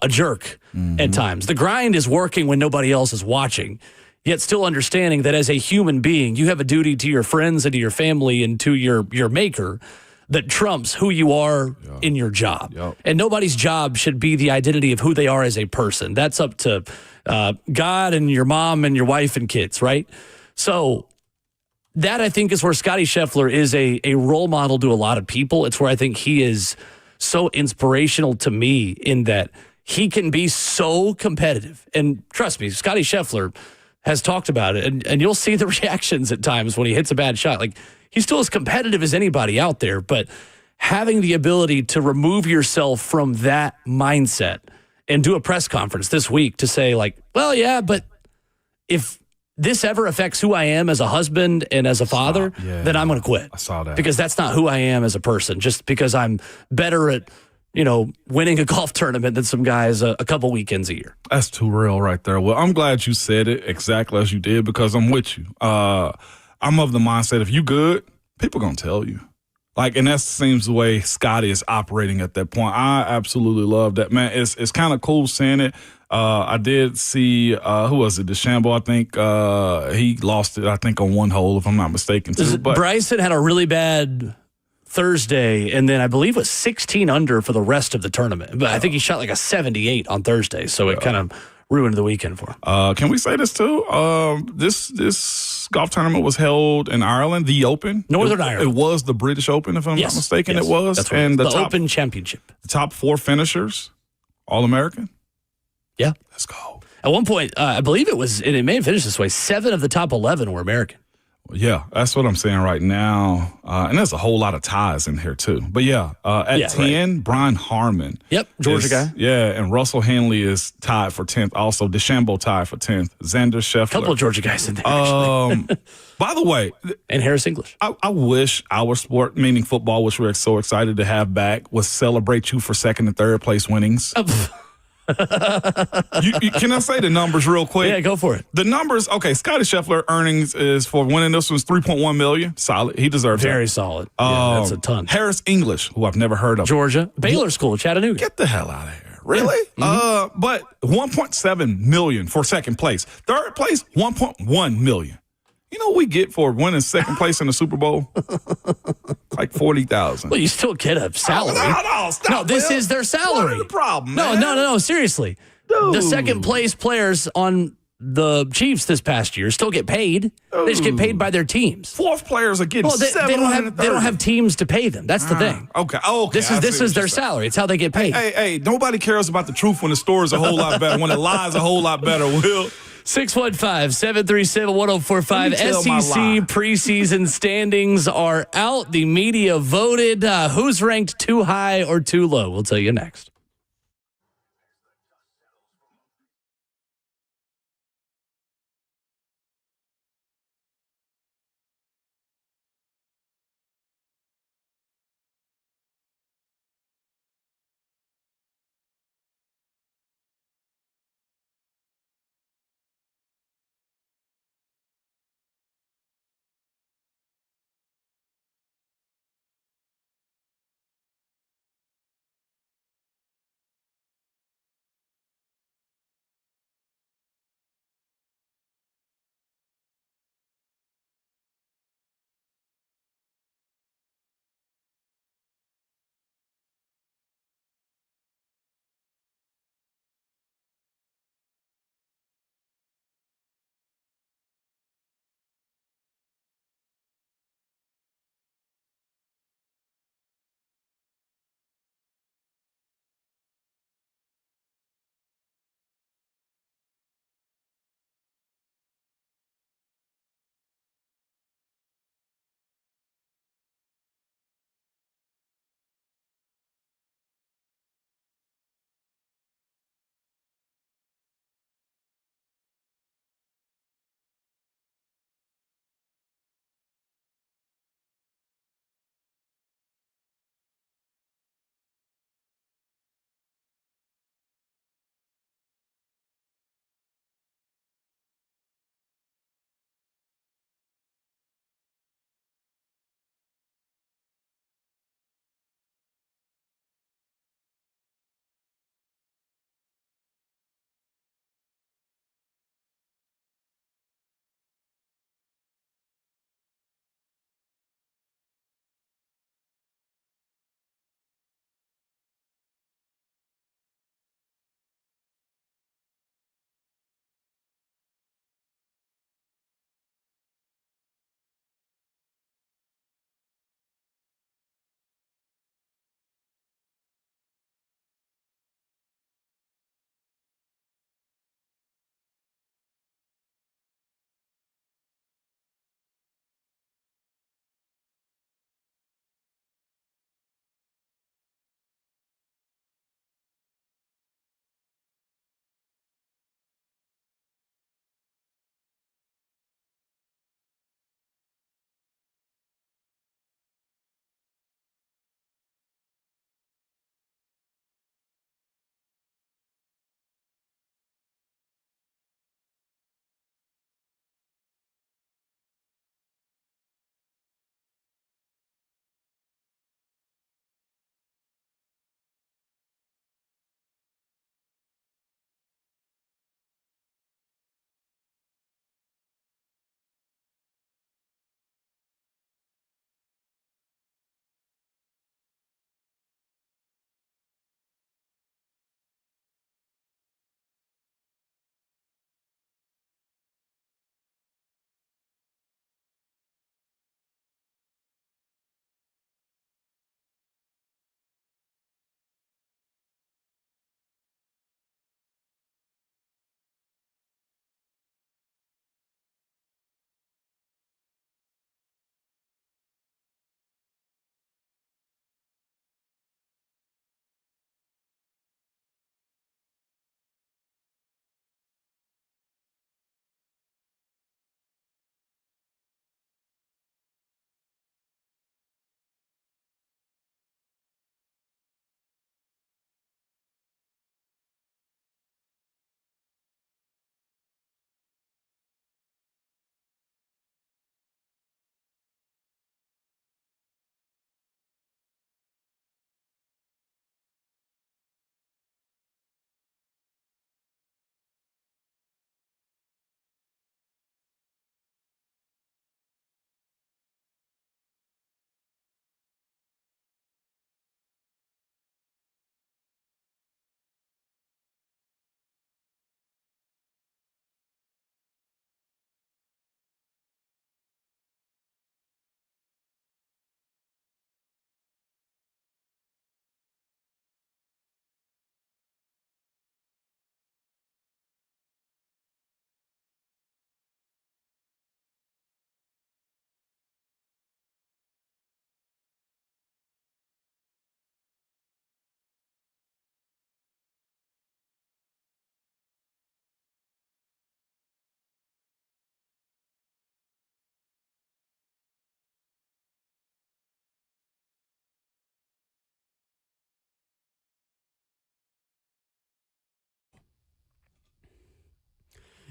jerk at times. The grind is working when nobody else is watching, yet still understanding that as a human being, you have a duty to your friends and to your family and to your maker that trumps who you are in your job. Yep. And nobody's job should be the identity of who they are as a person. That's up to God and your mom and your wife and kids, right? So that, I think, is where Scotty Scheffler is a role model to a lot of people. It's where I think he is so inspirational to me in that he can be so competitive. And trust me, Scotty Scheffler has talked about it, and you'll see the reactions at times when he hits a bad shot. Like, he's still as competitive as anybody out there, but having the ability to remove yourself from that mindset and do a press conference this week to say, like, well, yeah, but if this ever affects who I am as a husband and as a father, then I'm going to quit. I saw that. Because that's not who I am as a person, just because I'm better at, winning a golf tournament than some guys a couple weekends a year. That's too real right there. Well, I'm glad you said it exactly as you did because I'm with you. I'm of the mindset if you good, people going to tell you. Like, and that seems the way Scotty is operating at that point. I absolutely love that, man. It's kind of cool seeing it. I did see, who was it? DeChambeau, I think. He lost it, I think, on one hole, if I'm not mistaken, too. But Bryson had a really bad Thursday, and then I believe was 16 under for the rest of the tournament. But I think he shot like a 78 on Thursday, so it kind of ruined the weekend for him. Can we say this, too? This golf tournament was held in Ireland, the Open. Northern Ireland. It was the British Open, if I'm not mistaken. Yes. It was. That's right. And the Open Championship. The top 4 finishers, All-American. Yeah. Let's go. At one point, I believe it was, and it may have finished this way, 7 of the top 11 were American. Yeah, that's what I'm saying right now. And there's a whole lot of ties in here, too. But at 10, right. Brian Harmon. Yep, Georgia guy. Yeah, and Russell Henley is tied for 10th. Also, DeChambeau tied for 10th. Xander Scheffler. A couple of Georgia guys in there, actually. By the way. And Harris English. I wish our sport, meaning football, which we're so excited to have back, would celebrate you for second and third place winnings. Can I say the numbers real quick? Yeah, go for it. The numbers, okay, Scotty Scheffler earnings is for winning this was $3.1 million. Solid. He deserves Very that. solid. Yeah, that's a ton. Harris English, who I've never heard of. Georgia. Baylor School, Chattanooga. Get the hell out of here. Really? Yeah. But $1.7 million for second place. Third place, $1.1 million. You know what we get for winning second place in the Super Bowl? Like $40,000. Well, you still get a salary. No, stop. No, this is their salary. What is the problem, man? No, seriously. Dude. The second place players on the Chiefs this past year still get paid. They just get paid by their teams. Fourth players are getting they don't have teams to pay them. That's the thing. Okay. This is their salary. It's how they get paid. Hey, nobody cares about the truth when the story's a whole lot better, when the lie's a whole lot better, Will. 615-737-1045. SEC preseason standings are out. The media voted. Who's ranked too high or too low? We'll tell you next.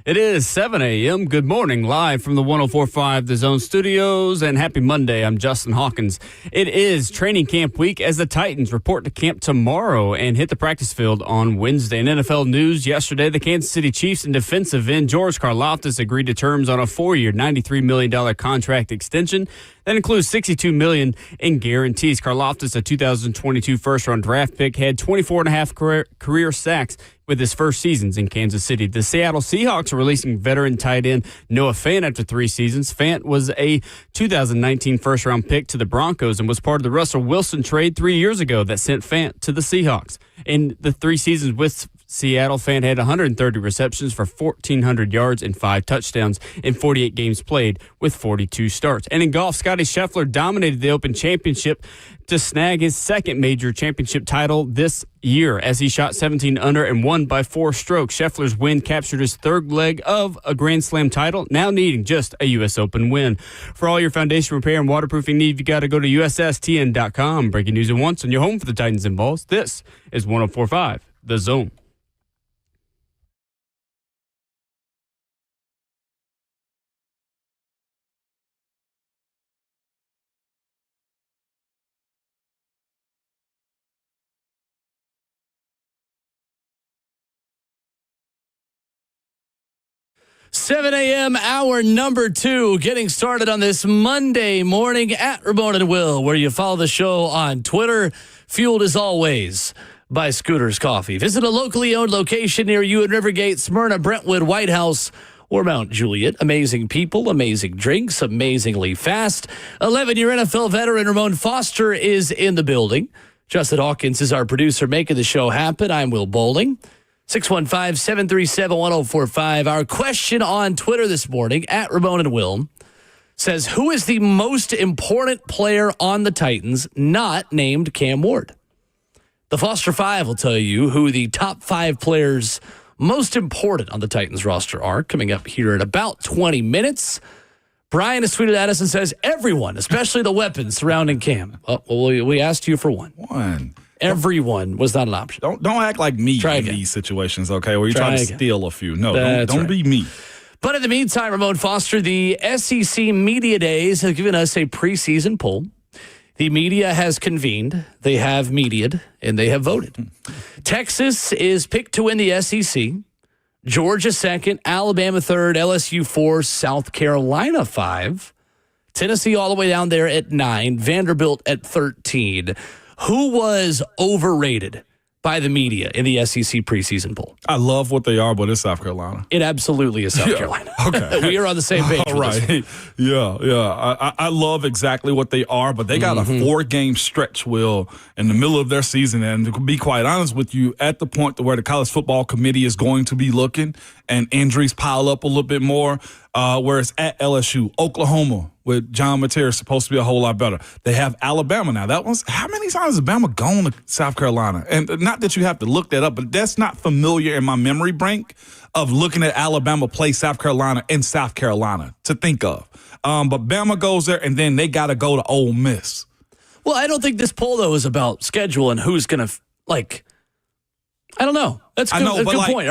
It is 7 a.m. Good morning, live from the 104.5 The Zone Studios, and happy Monday. I'm Justin Hawkins. It is training camp week as the Titans report to camp tomorrow and hit the practice field on Wednesday. In NFL news yesterday, the Kansas City Chiefs and defensive end George Karlaftis agreed to terms on a 4-year, $93 million contract extension. That includes $62 million in guarantees. Karlaftis, a 2022 first-round draft pick, had 24.5 career sacks with his first seasons in Kansas City. The Seattle Seahawks are releasing veteran tight end Noah Fant after 3 seasons. Fant was a 2019 first-round pick to the Broncos and was part of the Russell Wilson trade 3 years ago that sent Fant to the Seahawks. In the 3 seasons with Seattle, Fant had 130 receptions for 1,400 yards and 5 touchdowns in 48 games played with 42 starts. And in golf, Scotty Scheffler dominated the Open Championship to snag his second major championship title this year as he shot 17 under and won by 4 strokes. Scheffler's win captured his third leg of a Grand Slam title, now needing just a U.S. Open win. For all your foundation repair and waterproofing need, you got to go to USSTN.com. Breaking news at once on your home for the Titans and Balls. This is 104.5 The Zone. Seven a.m. hour number 2, getting started on this Monday morning at Ramon and Will, where you follow the show on Twitter, fueled as always by Scooter's Coffee. Visit a locally owned location near you in Rivergate, Smyrna, Brentwood, White House, or Mount Juliet. Amazing people, amazing drinks, amazingly fast. 11-year NFL veteran Ramon Foster is in the building. Justin Hawkins is our producer making the show happen. I'm Will Bowling. 615-737-1045. Our question on Twitter this morning, at Ramon and Will, says, who is the most important player on the Titans not named Cam Ward? The Foster 5 will tell you who the top 5 players most important on the Titans roster are, coming up here in about 20 minutes. Brian has tweeted at us and says, everyone, especially the weapons surrounding Cam. Oh, well, we asked you for one. Everyone was not an option. Don't act like me in these situations, okay? Where you try to steal a few. No, don't be me. But in the meantime, Ramon Foster, the SEC Media Days have given us a preseason poll. The media has convened, they have mediated, and they have voted. Texas is picked to win the SEC. Georgia second, Alabama third, LSU 4, South Carolina 5. Tennessee all the way down there at 9, Vanderbilt at 13. Who was overrated by the media in the SEC preseason poll? I love what they are, but it's South Carolina. It absolutely is South Carolina. Okay. We are on the same page. All right. Yeah. I love exactly what they are, but they got a 4-game stretch, Will, in the middle of their season. And to be quite honest with you, at the point to where the college football committee is going to be looking and injuries pile up a little bit more, whereas at LSU, Oklahoma, with John Mateer supposed to be a whole lot better. They have Alabama now. How many times has Bama gone to South Carolina? And not that you have to look that up, but that's not familiar in my memory bank of looking at Alabama play South Carolina in South Carolina to think of. But Bama goes there, and then they got to go to Ole Miss. Well, I don't think this poll, though, is about schedule and who's going to, I don't know. That's a good point.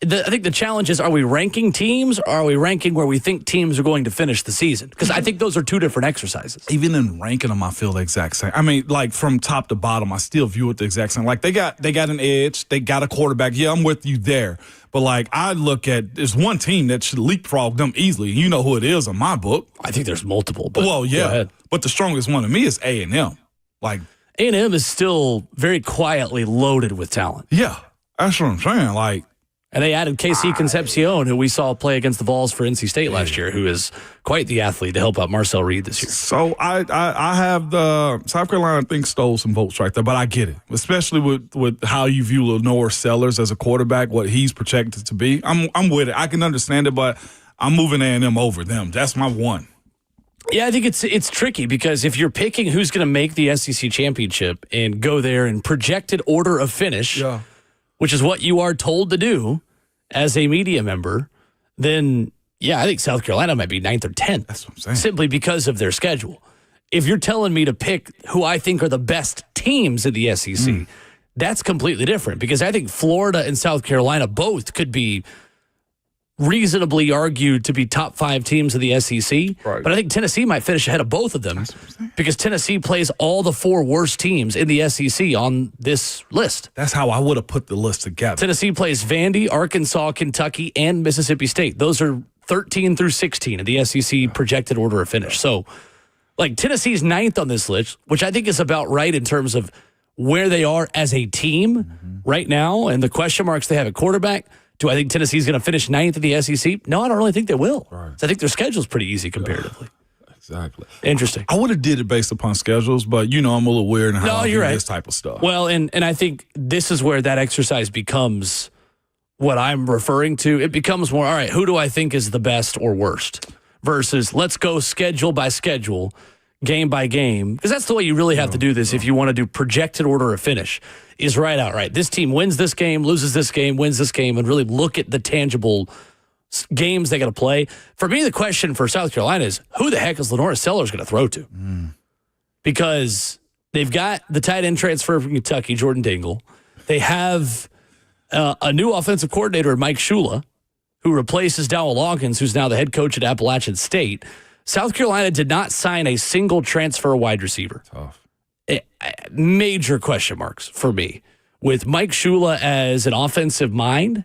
I think the challenge is, are we ranking teams or are we ranking where we think teams are going to finish the season? Because I think those are 2 different exercises. Even in ranking them, I feel the exact same. I mean, from top to bottom, I still view it the exact same. They got an edge. They got a quarterback. Yeah, I'm with you there. But, I look at, there's one team that should leapfrog them easily. You know who it is in my book. I think there's multiple. But well, yeah. But the strongest one to me is A&M. A&M is still very quietly loaded with talent. Yeah, that's what I'm saying. And they added KC Concepcion, who we saw play against the Vols for NC State last year, who is quite the athlete to help out Marcel Reed this year. So I have the South Carolina, I think, stole some votes right there, but I get it, especially with how you view Lenore Sellers as a quarterback, what he's projected to be. I'm with it. I can understand it, but I'm moving A&M over them. That's my one. Yeah, I think it's tricky because if you're picking who's going to make the SEC championship and go there in projected order of finish, which is what you are told to do as a media member, then, I think South Carolina might be 9th or 10th. That's what I'm saying. Simply because of their schedule. If you're telling me to pick who I think are the best teams in the SEC, that's completely different because I think Florida and South Carolina both could be reasonably argued to be top 5 teams of the SEC. Right. But I think Tennessee might finish ahead of both of them because Tennessee plays all the 4 worst teams in the SEC on this list. That's how I would have put the list together. Tennessee plays Vandy, Arkansas, Kentucky, and Mississippi State. Those are 13 through 16 in the SEC projected order of finish. So, like, Tennessee's 9th on this list, which I think is about right in terms of where they are as a team right now and the question marks they have at quarterback. Do I think Tennessee's going to finish 9th in the SEC? No, I don't really think they will. Right. So I think their schedule's pretty easy comparatively. Exactly. Interesting. I would have did it based upon schedules, but I'm a little weird in how I do this type of stuff. Well, and I think this is where that exercise becomes what I'm referring to. It becomes more, all right, who do I think is the best or worst versus let's go schedule by schedule, game by game, because that's the way you really have to do this if you want to do projected order of finish, is right out, right? This team wins this game, loses this game, wins this game, and really look at the tangible games they got to play. For me, the question for South Carolina is, who the heck is Lenora Sellers going to throw to? Because they've got the tight end transfer from Kentucky, Jordan Dingle. They have a new offensive coordinator, Mike Shula, who replaces Dowell Loggins, who's now the head coach at Appalachian State. South Carolina did not sign a single transfer wide receiver. Tough. Major question marks for me with Mike Shula as an offensive mind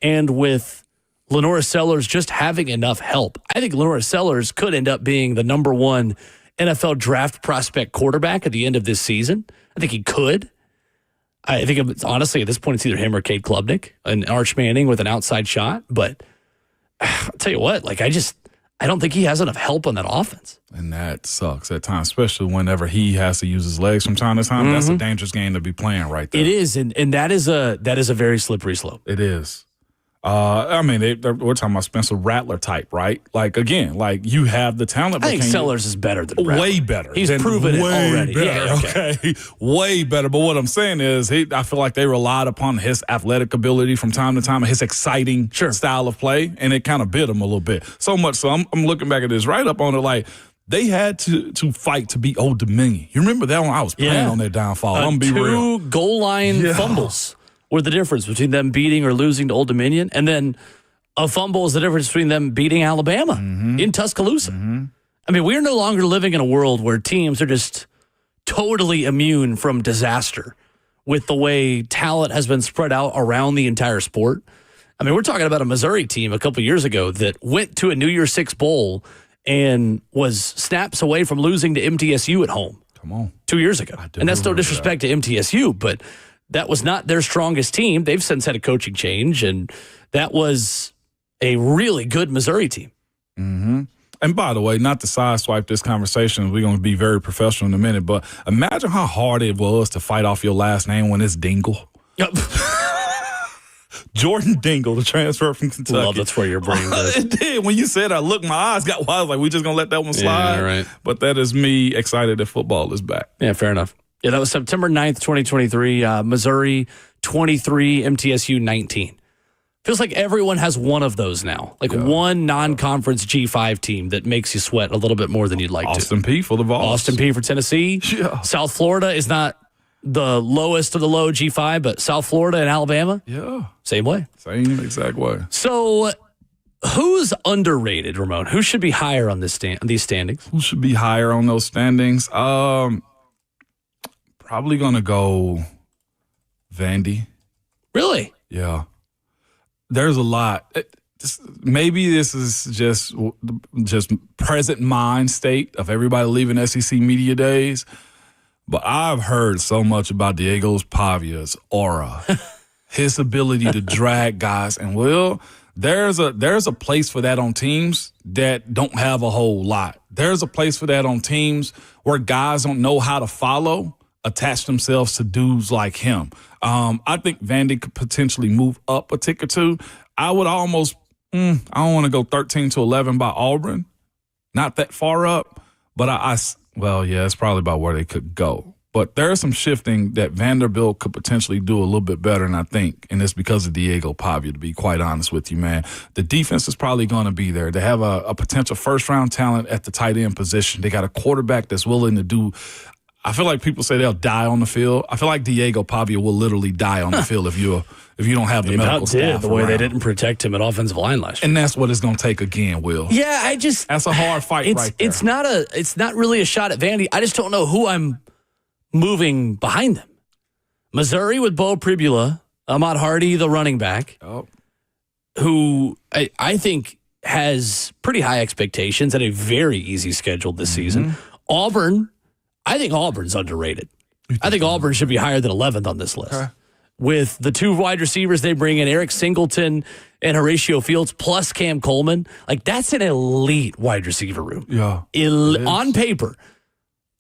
and with Lenora Sellers just having enough help. I think Lenora Sellers could end up being the number 1 NFL draft prospect quarterback at the end of this season. I think he could. I think, honestly, at this point, it's either him or Cade Klubnik, an Arch Manning with an outside shot. But I'll tell you what, I don't think he has enough help on that offense. And that sucks at times, especially whenever he has to use his legs from time to time. That's a dangerous game to be playing right there. It is, and that is a very slippery slope. It is. We're talking about Spencer Rattler type, right? You have the talent. I think Sellers is better than Rattler. Way better. He's proven it already. Better, yeah, okay. Way better. But what I'm saying is, I feel like they relied upon his athletic ability from time to time, his exciting style of play, and it kind of bit him a little bit. So much so, I'm looking back at this write-up on it they had to fight to beat Old Dominion. You remember that one? I was playing on their downfall. I'm going to be real. 2 goal line fumbles were the difference between them beating or losing to Old Dominion, and then a fumble is the difference between them beating Alabama in Tuscaloosa. I mean, we're no longer living in a world where teams are just totally immune from disaster with the way talent has been spread out around the entire sport. I mean, we're talking about a Missouri team a couple years ago that went to a New Year's Six Bowl and was snaps away from losing to MTSU at home. Come on. 2 years ago. And that's no disrespect to MTSU, but that was not their strongest team. They've since had a coaching change, and that was a really good Missouri team. And by the way, not to sideswipe this conversation, we're going to be very professional in a minute, but imagine how hard it was to fight off your last name when it's Dingle. Yep. Jordan Dingle, the transfer from Kentucky. Well, that's where your brain goes. It did. When you said, my eyes got wide. I was like, we just going to let that one slide? Yeah, right. But that is me excited that football is back. Yeah, fair enough. Yeah, that was September 9th, 2023. Missouri 23, MTSU 19. Feels like everyone has one of those now. One non-conference G5 team that makes you sweat a little bit more than you'd like to. Austin P for the Vols. Austin P for Tennessee. Yeah. South Florida is not the lowest of the low G5, but South Florida and Alabama, yeah, same way. Same exact way. So who's underrated, Ramon? Who should be higher on these standings? Who should be higher on those standings? Probably going to go Vandy. Really? Yeah. There's a lot. Maybe this is just present mind state of everybody leaving SEC media days, but I've heard so much about Diego's Pavia's aura, his ability to drag guys, and there's a place for that on teams that don't have a whole lot. There's a place for that on teams where guys don't know how to follow, attach themselves to dudes like him. I think Vandy could potentially move up a tick or two. I would almost, I don't want to go 13-11 by Auburn. Not that far up, but it's probably about where they could go. But there's some shifting that Vanderbilt could potentially do a little bit better than I think, and it's because of Diego Pavia, to be quite honest with you, man. The defense is probably going to be there. They have a potential first-round talent at the tight end position. They got a quarterback that's willing to do I feel like people say they'll die on the field. I feel like Diego Pavia will literally die on the field if you don't have the medical staff the way around. they didn't protect him at offensive line last year. And that's what it's going to take again, Will. Yeah, that's a hard fight right there. It's not really a shot at Vandy. I just don't know who I'm moving behind them. Missouri with Bo Pribula, Ahmad Hardy, the running back, who I think has pretty high expectations and a very easy schedule this season. Auburn, I think Auburn's underrated. I think Auburn should be higher than 11th on this list. Okay. With the two wide receivers they bring in, Eric Singleton and Horatio Fields, plus Cam Coleman, like that's an elite wide receiver room. Yeah. On paper,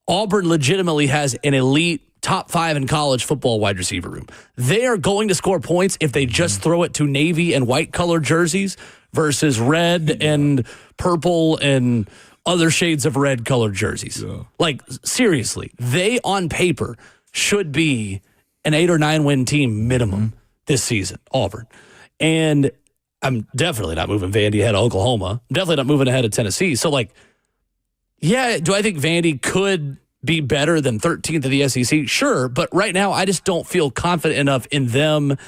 Auburn legitimately has an elite top 5 in college football wide receiver room. They are going to score points if they just throw it to navy and white colored jerseys versus red and purple and other shades of red colored jerseys. Yeah. Like, seriously, they on paper should be an 8 or 9 win team minimum this season, Auburn. And I'm definitely not moving Vandy ahead of Oklahoma. I'm definitely not moving ahead of Tennessee. So, like, yeah, do I think Vandy could be better than 13th of the SEC? Sure, but right now I just don't feel confident enough in them.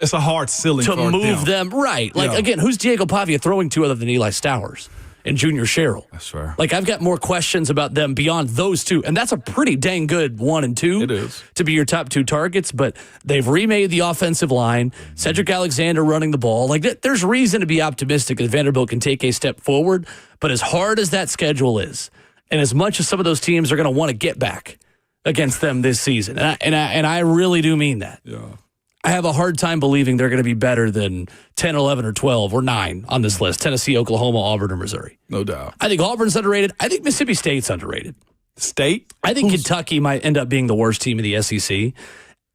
It's a hard ceiling to for move them. Right. Like, again, who's Diego Pavia throwing to other than Eli Stowers and Junior Sherrill? That's fair. Like, I've got more questions about them beyond those two, and that's a pretty dang good 1 and 2 it is. To be your top 2 targets, but they've remade the offensive line, Cedric Alexander running the ball. Like, there's reason to be optimistic that Vanderbilt can take a step forward, but as hard as that schedule is, and as much as some of those teams are going to want to get back against them this season, and I really do mean that. Yeah. I have a hard time believing they're going to be better than 10, 11, or 12, or 9 on this list. Tennessee, Oklahoma, Auburn, or Missouri. No doubt. I think Auburn's underrated. I think Mississippi State's underrated. State? I think Kentucky might end up being the worst team in the SEC.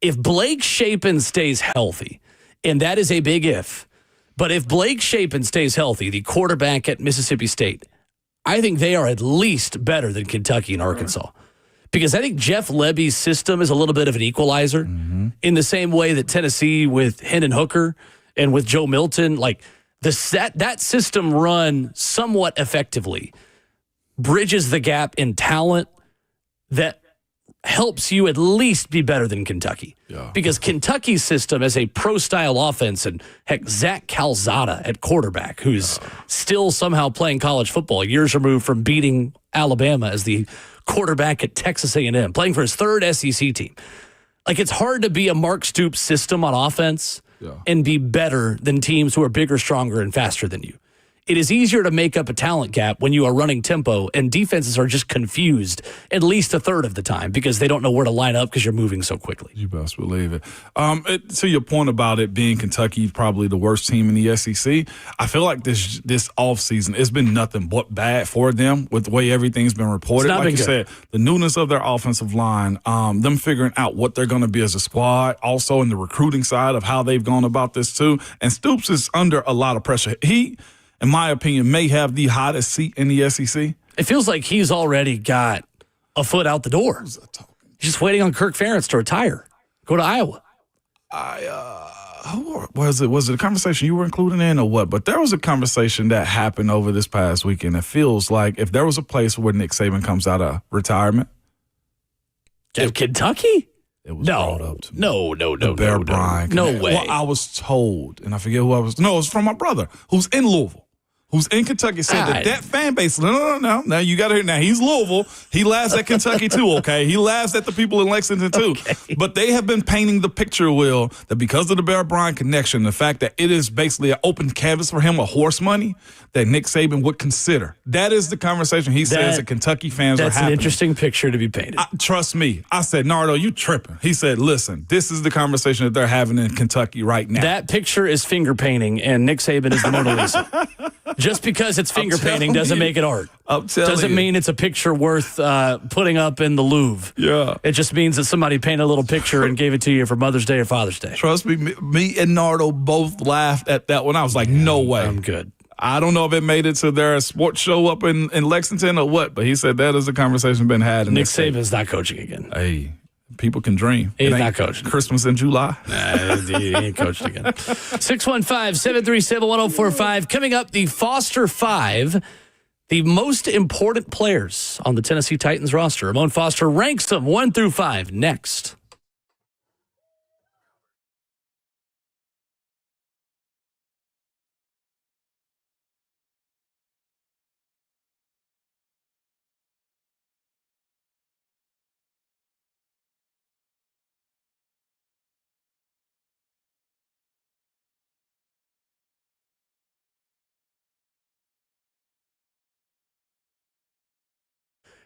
If Blake Shapen stays healthy, and that is a big if, but if Blake Shapen stays healthy, the quarterback at Mississippi State, I think they are at least better than Kentucky and Arkansas. Because I think Jeff Lebby's system is a little bit of an equalizer in the same way that Tennessee with Hendon Hooker and with Joe Milton, like that system run somewhat effectively bridges the gap in talent that helps you at least be better than Kentucky. Yeah. Because Kentucky's system is a pro-style offense, and heck, Zach Calzada at quarterback, who's still somehow playing college football, years removed from beating Alabama as the quarterback at Texas A&M, playing for his 3rd SEC team. Like, it's hard to be a Mark Stoops system on offense and be better than teams who are bigger, stronger, and faster than you. It is easier to make up a talent gap when you are running tempo, and defenses are just confused at least a third of the time because they don't know where to line up because you're moving so quickly. You best believe it. To your point about it being Kentucky probably the worst team in the SEC, I feel like this offseason, it's been nothing but bad for them with the way everything's been reported. Like you said, the newness of their offensive line, them figuring out what they're going to be as a squad, also in the recruiting side of how they've gone about this too. And Stoops is under a lot of pressure. He, in my opinion, may have the hottest seat in the SEC. It feels like he's already got a foot out the door. He's just waiting on Kirk Ferentz to retire, go to Iowa. Was it a conversation you were including in or what? But there was a conversation that happened over this past weekend. It feels like if there was a place where Nick Saban comes out of retirement. Kentucky? It was brought up to me. No. Bear Bryant. No way. Well, I was told, and I forget who I was. No, it was from my brother who's in Louisville. Who's in Kentucky, said that fan base, no. Now you got to hear, now he's Louisville. He laughs at Kentucky too, okay? He laughs at the people in Lexington too. Okay. But they have been painting the picture, Will, that because of the Bear Bryant connection, the fact that it is basically an open canvas for him, a horse money, that Nick Saban would consider. That is the conversation he says that Kentucky fans are having. That's an interesting picture to be painted. Trust me. I said, Nardo, you tripping. He said, listen, this is the conversation that they're having in Kentucky right now. That picture is finger painting, and Nick Saban is the Mona Lisa. Just because it's finger painting doesn't make it art. Doesn't mean it's a picture worth putting up in the Louvre. Yeah. It just means that somebody painted a little picture and gave it to you for Mother's Day or Father's Day. Trust me and Nardo both laughed at that one. I was like, no way. I'm good. I don't know if it made it to their sports show up in Lexington or what, but he said that is a conversation been had. Nick Saban's not coaching again. Hey, people can dream. He's not coaching. Christmas in July. Nah, he ain't coached again. 615-737-1045. Coming up, the Foster 5. the most important players on the Tennessee Titans roster. Ramon Foster ranks them 1 through 5 next.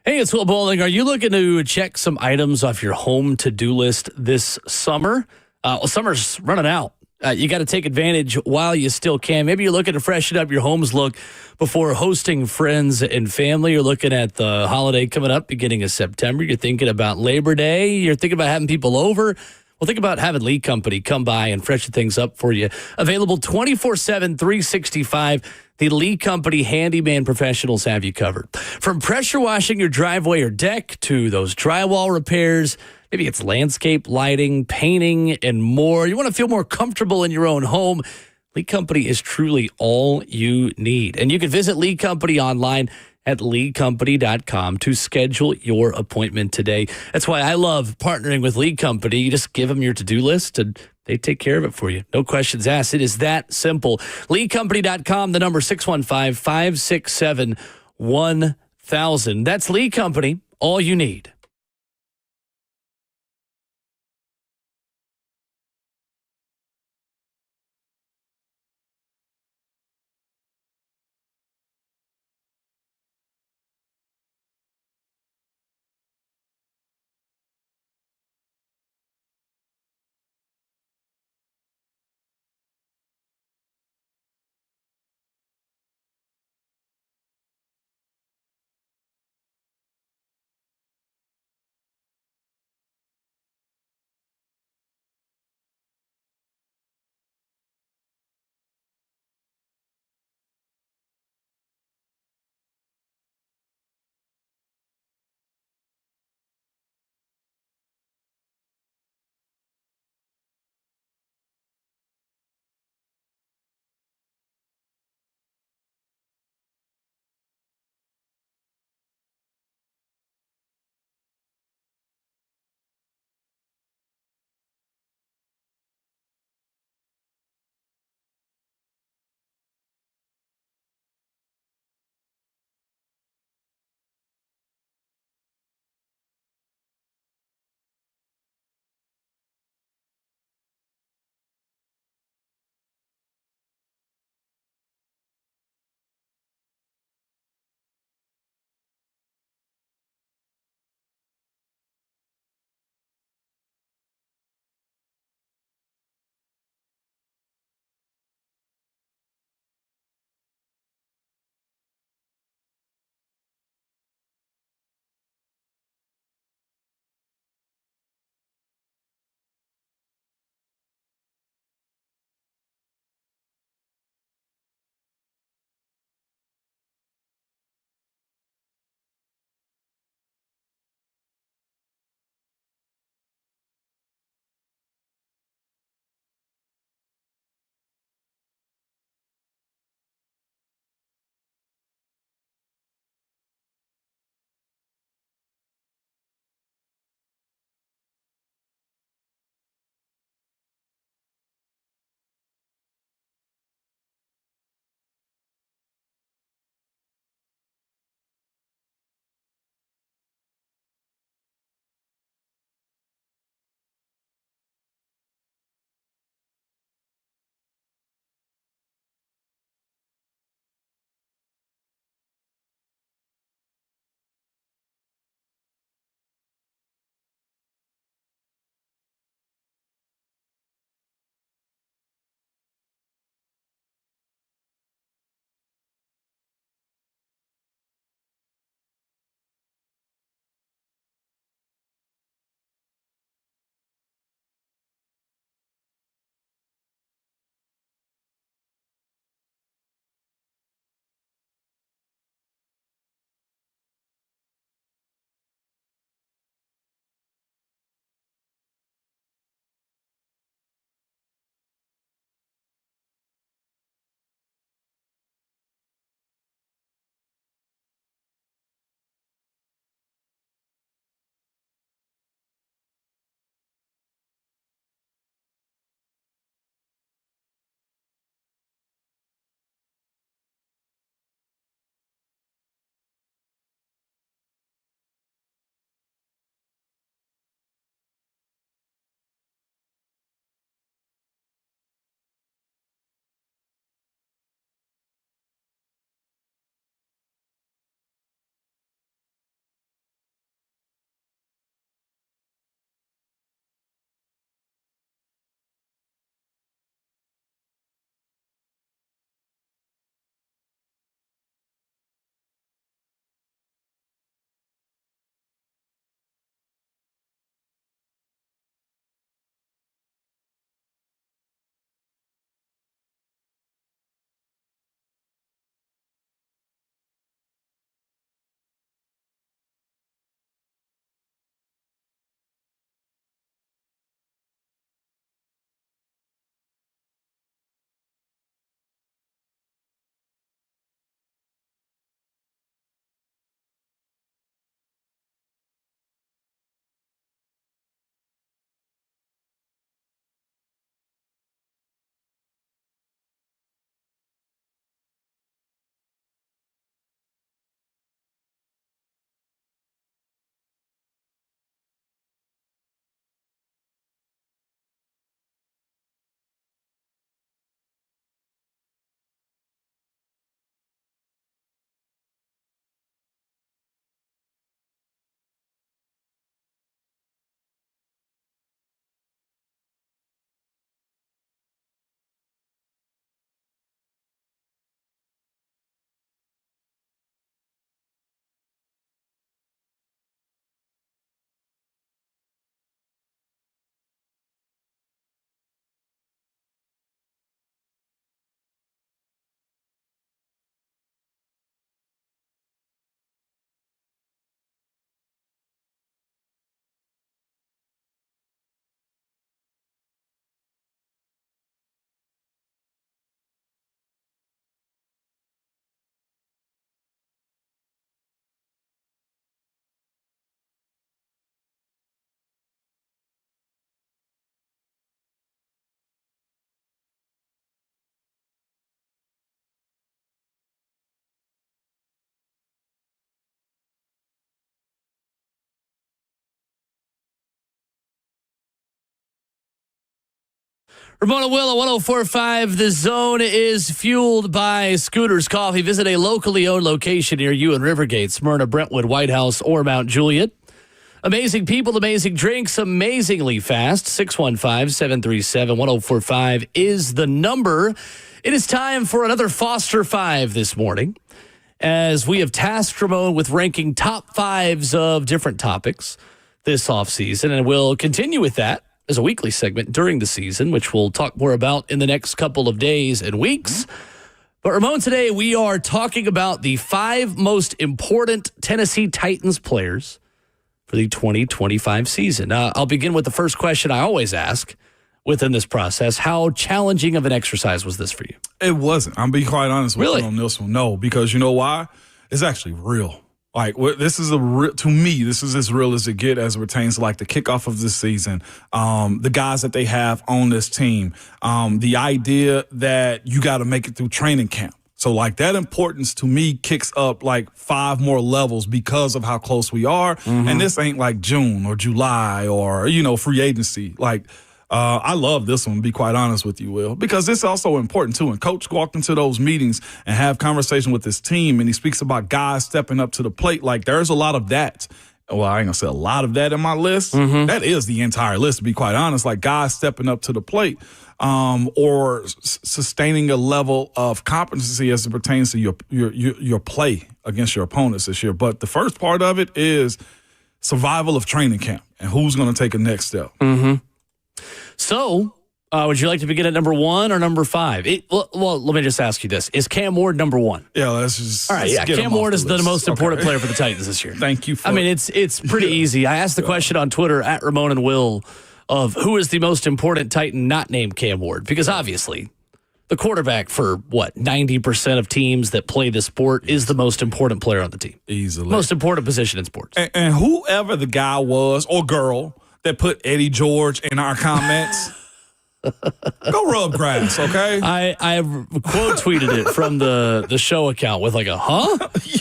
Hey, it's Will Bowling. Are you looking to check some items off your home to-do list this summer? Well, summer's running out. You got to take advantage while you still can. Maybe you're looking to freshen up your home's look before hosting friends and family. You're looking at the holiday coming up, beginning of September. You're thinking about Labor Day. You're thinking about having people over. Well, think about having Lee Company come by and freshen things up for you. Available 24/7, 365. The Lee Company handyman professionals have you covered. From pressure washing your driveway or deck to those drywall repairs, maybe it's landscape lighting, painting, and more. You want to feel more comfortable in your own home. Lee Company is truly all you need. And you can visit Lee Company online at leecompany.com to schedule your appointment today. That's why I love partnering with Lee Company. You just give them your to-do list and they take care of it for you. No questions asked. It is that simple. leecompany.com, the number 615-567-1000. That's Lee Company, all you need. Ramona Will at 104.5. The Zone is fueled by Scooters Coffee. Visit a locally owned location near you in Rivergate, Smyrna, Brentwood, White House, or Mount Juliet. Amazing people, amazing drinks, amazingly fast. 615-737-1045 is the number. It is time for another Foster 5 this morning, as we have tasked Ramon with ranking top fives of different topics this offseason, and we'll continue with that as a weekly segment during the season, which we'll talk more about in the next couple of days and weeks. But Ramon, today we are talking about the 5 most important Tennessee Titans players for the 2025 season. I'll begin with the first question I always ask within this process. How challenging of an exercise was this for you? It wasn't. I'm being quite honest with Really? you on this one. No, because you know why? It's actually real. Like, this is to me, this is as real as it get as it pertains to like the kickoff of this season. The guys that they have on this team, the idea that you got to make it through training camp. So like that importance to me kicks up like 5 more levels because of how close we are. And this ain't like June or July or, free agency. Like, I love this one, to be quite honest with you, Will, because it's also important, too. And Coach walked into those meetings and have conversation with his team, and he speaks about guys stepping up to the plate. Like, there's a lot of that. Well, I ain't going to say a lot of that in my list. That is the entire list, to be quite honest. Like, guys stepping up to the plate or sustaining a level of competency as it pertains to your play against your opponents this year. But the first part of it is survival of training camp and who's going to take a next step. So, would you like to begin at number 1 or number 5? Well, let me just ask you this. Is Cam Ward number 1? Yeah, let's just. All right, yeah. Cam Ward is the most important player for the Titans this year. Thank you for it's pretty easy. I asked the question on Twitter at Ramon and Will of who is the most important Titan not named Cam Ward, because obviously the quarterback for 90% of teams that play this sport is the most important player on the team. Easily. Most important position in sports. And whoever the guy was or girl that put Eddie George in our comments, go rub grass, okay? I quote tweeted it from the show account with like a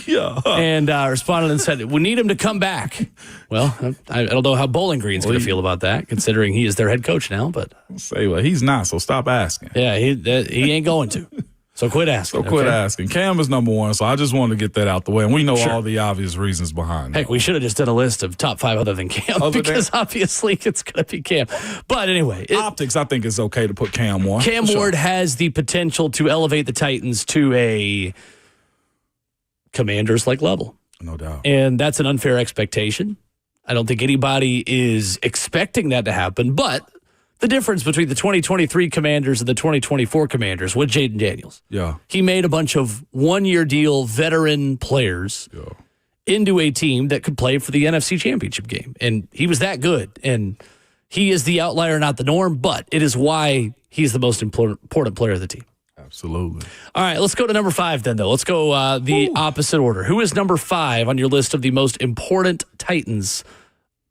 Yeah. and responded and said, we need him to come back. Well, I don't know how Bowling Green's going to feel about that, considering he is their head coach now. But say what he's not, so stop asking. Yeah, he ain't going to. So quit asking. So quit asking. Cam is number 1, so I just wanted to get that out the way. And we know Sure. all the obvious reasons behind it. Heck, we should have just done a list of top 5 other than Cam, because obviously it's going to be Cam. But anyway. Optics, I think it's okay to put Cam 1. Cam Ward has the potential to elevate the Titans to a Commanders-like level. No doubt. And that's an unfair expectation. I don't think anybody is expecting that to happen, but the difference between the 2023 Commanders and the 2024 Commanders with Jaden Daniels. Yeah. He made a bunch of one-year deal veteran players into a team that could play for the NFC Championship game. And he was that good. And he is the outlier, not the norm, but it is why he's the most important player of the team. Absolutely. All right, let's go to number 5 then, though. Let's go the opposite order. Who is number 5 on your list of the most important Titans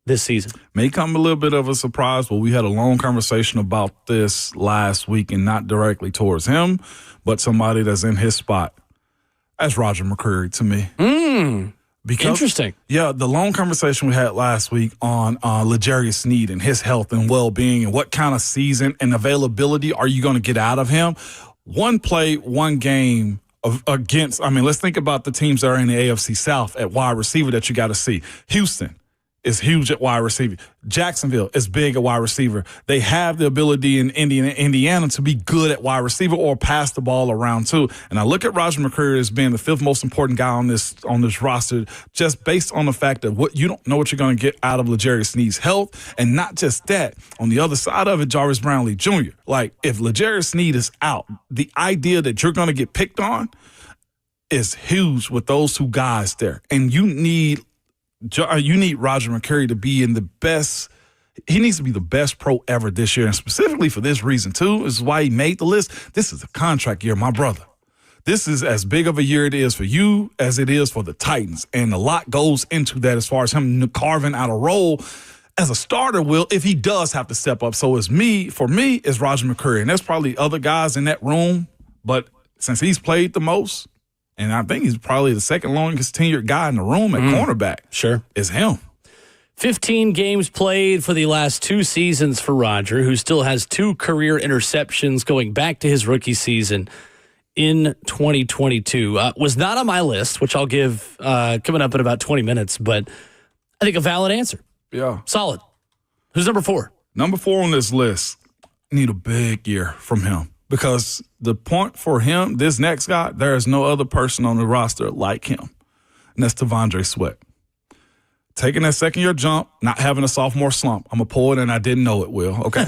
this season? May come a little bit of a surprise, but we had a long conversation about this last week, and not directly towards him, but somebody that's in his spot. That's Roger McCreary to me. Because, interesting. Yeah, the long conversation we had last week on L'Jarius Sneed and his health and well-being and what kind of season and availability are you going to get out of him. One play, one game against, let's think about the teams that are in the AFC South at wide receiver that you got to see. Houston is huge at wide receiver. Jacksonville is big at wide receiver. They have the ability in Indiana to be good at wide receiver or pass the ball around too. And I look at Roger McCreary as being the 5th most important guy on this roster, just based on the fact that you don't know what you're going to get out of L'Jarius Sneed's health. And not just that, on the other side of it, Jarvis Brownlee Jr. Like, if L'Jarius Sneed is out, the idea that you're going to get picked on is huge with those 2 guys there. And you need Roger McCreary to be in the best. He needs to be the best pro ever this year, and specifically for this reason, too. This is why he made the list. This is a contract year, my brother. This is as big of a year it is for you as it is for the Titans, and a lot goes into that as far as him carving out a role as a starter, Will, if he does have to step up. So for me, it's Roger McCreary, and there's probably other guys in that room, but since he's played the most, and I think he's probably the second longest tenured guy in the room at cornerback. Sure. It's him. 15 games played for the last 2 seasons for Roger, who still has 2 career interceptions going back to his rookie season in 2022. Was not on my list, which I'll give coming up in about 20 minutes, but I think a valid answer. Yeah. Solid. Who's number 4? Number 4 on this list, need a big year from him. Because the point for him, this next guy, there is no other person on the roster like him. And that's T'Vondre Sweat. Taking that second-year jump, not having a sophomore slump. I'm a poet, and I didn't know it, Will, okay?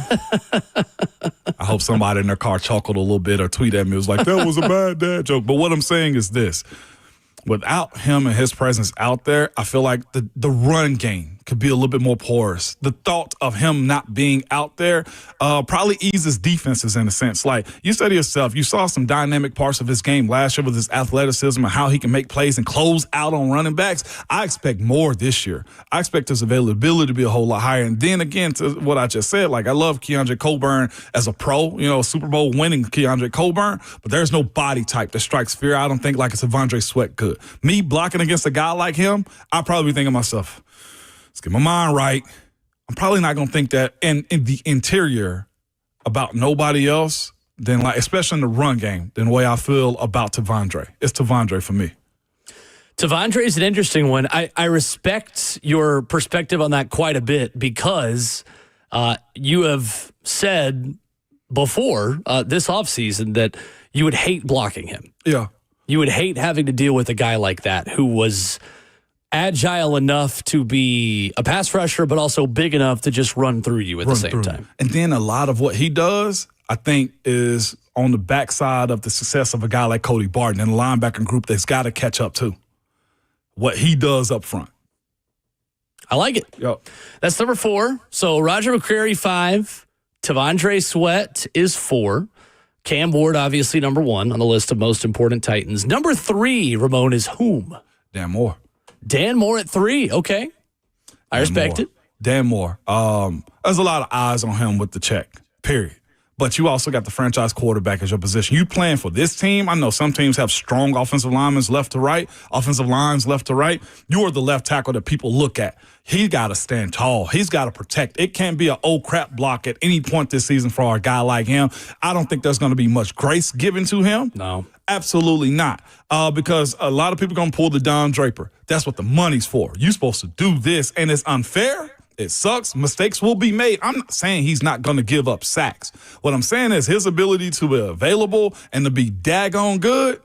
I hope somebody in their car chuckled a little bit or tweeted at me. It was like, that was a bad dad joke. But what I'm saying is this. Without him and his presence out there, I feel like the run game could be a little bit more porous. The thought of him not being out there probably eases defenses in a sense. Like you said to yourself, you saw some dynamic parts of his game last year with his athleticism and how he can make plays and close out on running backs. I expect more this year. I expect his availability to be a whole lot higher. And then again, to what I just said, like I love Keandre Coburn as a pro, Super Bowl winning Keandre Coburn, but there's no body type that strikes fear. I don't think like it's T'Vondre Sweat could. Me blocking against a guy like him, I'll probably be thinking to myself, let's get my mind right. I'm probably not going to think that in the interior about nobody else than like, especially in the run game, than the way I feel about T'Vondre. It's T'Vondre for me. T'Vondre is an interesting one. I respect your perspective on that quite a bit because you have said before this offseason that you would hate blocking him. Yeah. You would hate having to deal with a guy like that who was agile enough to be a pass rusher, but also big enough to just run through you at the same time. And then a lot of what he does, I think, is on the backside of the success of a guy like Cody Barton and the linebacker group that's got to catch up to what he does up front. I like it. Yep. That's number 4. So Roger McCreary 5, T'Vondre Sweat is 4. Cam Ward, obviously, number 1 on the list of most important Titans. Number 3, Ramon, is whom? Dan Moore. Dan Moore at 3. Okay. I respect it. Dan Moore. There's a lot of eyes on him with the check, period. But you also got the franchise quarterback as your position. You playing for this team. I know some teams have strong offensive linemen left to right, offensive lines left to right. You are the left tackle that people look at. He got to stand tall. He's got to protect. It can't be an oh crap block at any point this season for a guy like him. I don't think there's going to be much grace given to him. No. Absolutely not. Because a lot of people are going to pull the Don Draper. That's what the money's for. You're supposed to do this, and it's unfair. It sucks. Mistakes will be made. I'm not saying he's not going to give up sacks. What I'm saying is his ability to be available and to be daggone good,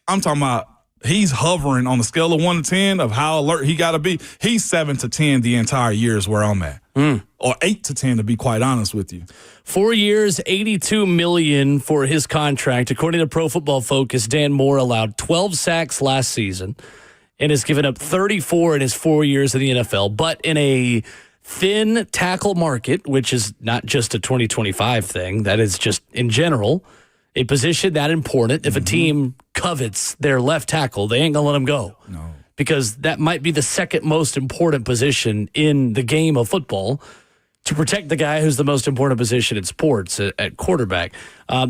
I'm talking about he's hovering on the scale of 1 to 10 of how alert he got to be. He's 7 to 10 the entire year is where I'm at. Or 8 to 10 to be quite honest with you. 4 years, $82 million for his contract. According to Pro Football Focus, Dan Moore allowed 12 sacks last season and has given up 34 in his 4 years in the NFL. But in a thin tackle market, which is not just a 2025 thing, that is just in general, a position that important. If a team covets their left tackle, they ain't going to let him go. No. Because that might be the second most important position in the game of football to protect the guy who's the most important position in sports at quarterback.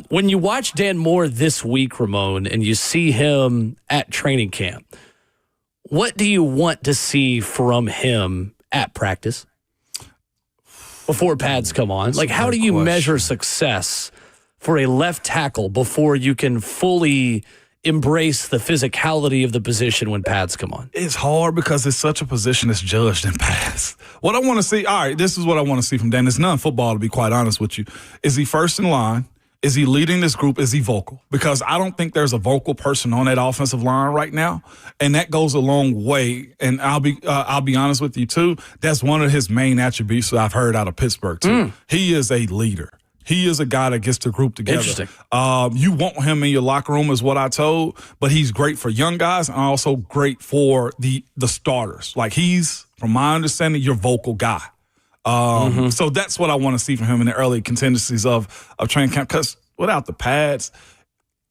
When you watch Dan Moore this week, Ramon, and you see him at training camp, what do you want to see from him at practice before pads come on? Like, how do you measure success for a left tackle before you can fully embrace the physicality of the position when pads come on? It's hard because it's such a position that's judged in pass. What I want to see, all right, this is what I want to see from Dan. It's non-football, to be quite honest with you. Is he first in line? Is he leading this group? Is he vocal? Because I don't think there's a vocal person on that offensive line right now, and that goes a long way. And I'll be honest with you too. That's one of his main attributes that I've heard out of Pittsburgh too. He is a leader. He is a guy that gets the group together. Interesting. You want him in your locker room is what I told, but he's great for young guys and also great for the starters. Like he's, from my understanding, your vocal guy. So that's what I want to see from him in the early contingencies of training camp. Because without the pads,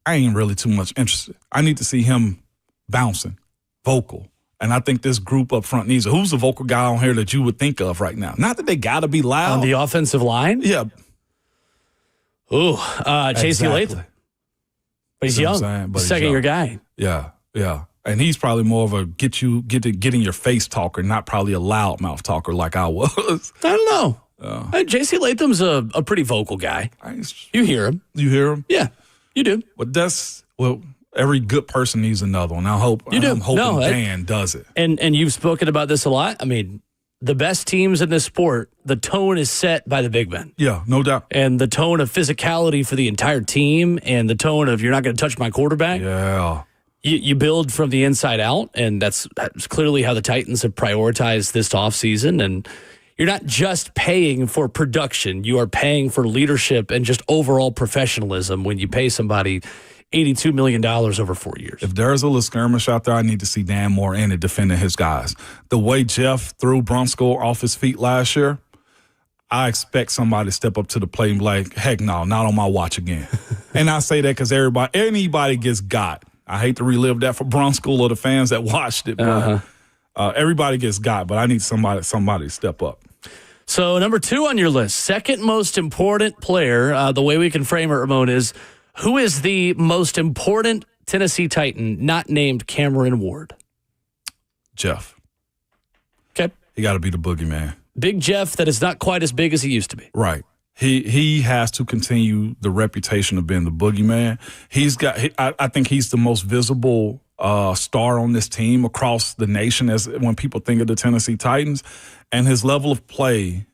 I ain't really too much interested. I need to see him bouncing, vocal. And I think this group up front needs who's the vocal guy on here that you would think of right now? Not that they got to be loud. On the offensive line? Yeah. Ooh, Chasey Latham. But he's young. Second-year guy. Yeah. And he's probably more of a get in your face talker, not probably a loudmouth talker like I was. I don't know. J.C. Latham's a pretty vocal guy. You hear him. You hear him? Yeah, you do. But every good person needs another one. I'm hoping Dan does it. And you've spoken about this a lot. I mean, the best teams in this sport, the tone is set by the big men. Yeah, no doubt. And the tone of physicality for the entire team and the tone of you're not going to touch my quarterback. Yeah. You build from the inside out, and that's clearly how the Titans have prioritized this offseason. And you're not just paying for production. You are paying for leadership and just overall professionalism when you pay somebody $82 million over 4 years. If there's a little skirmish out there, I need to see Dan Moore in it defending his guys. The way Jeff threw Brunskill off his feet last year, I expect somebody to step up to the plate and be like, heck no, not on my watch again. And I say that because anybody gets got. I hate to relive that for Brunskill or the fans that watched it, but everybody gets got. But I need somebody to step up. So number 2 on your list, second most important player, the way we can frame it, Ramon, is who is the most important Tennessee Titan not named Cameron Ward? Jeff. Okay. He got to be the boogeyman. Big Jeff that is not quite as big as he used to be. Right. He has to continue the reputation of being the boogeyman. I think he's the most visible star on this team across the nation as when people think of the Tennessee Titans. And his level of play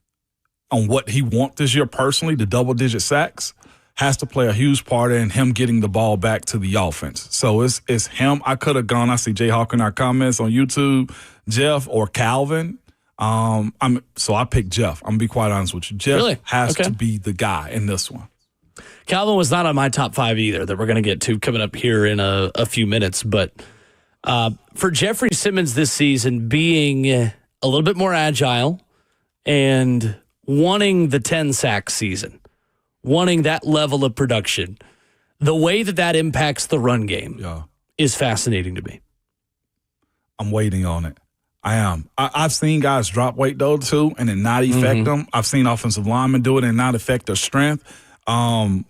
on what he wants this year personally, the double-digit sacks, has to play a huge part in him getting the ball back to the offense. So it's him. I could have gone, I see Jay Hawk in our comments on YouTube, Jeff or Calvin. So I picked Jeff. I'm going to be quite honest with you. Jeff has to be the guy in this one. Calvin was not on my top 5 either that we're going to get to coming up here in a few minutes. But for Jeffrey Simmons this season being a little bit more agile and wanting the 10-sack season, wanting that level of production, the way that impacts the run game is fascinating to me. I'm waiting on it. I am. I've seen guys drop weight, though, too, and it not affect them. I've seen offensive linemen do it and not affect their strength. And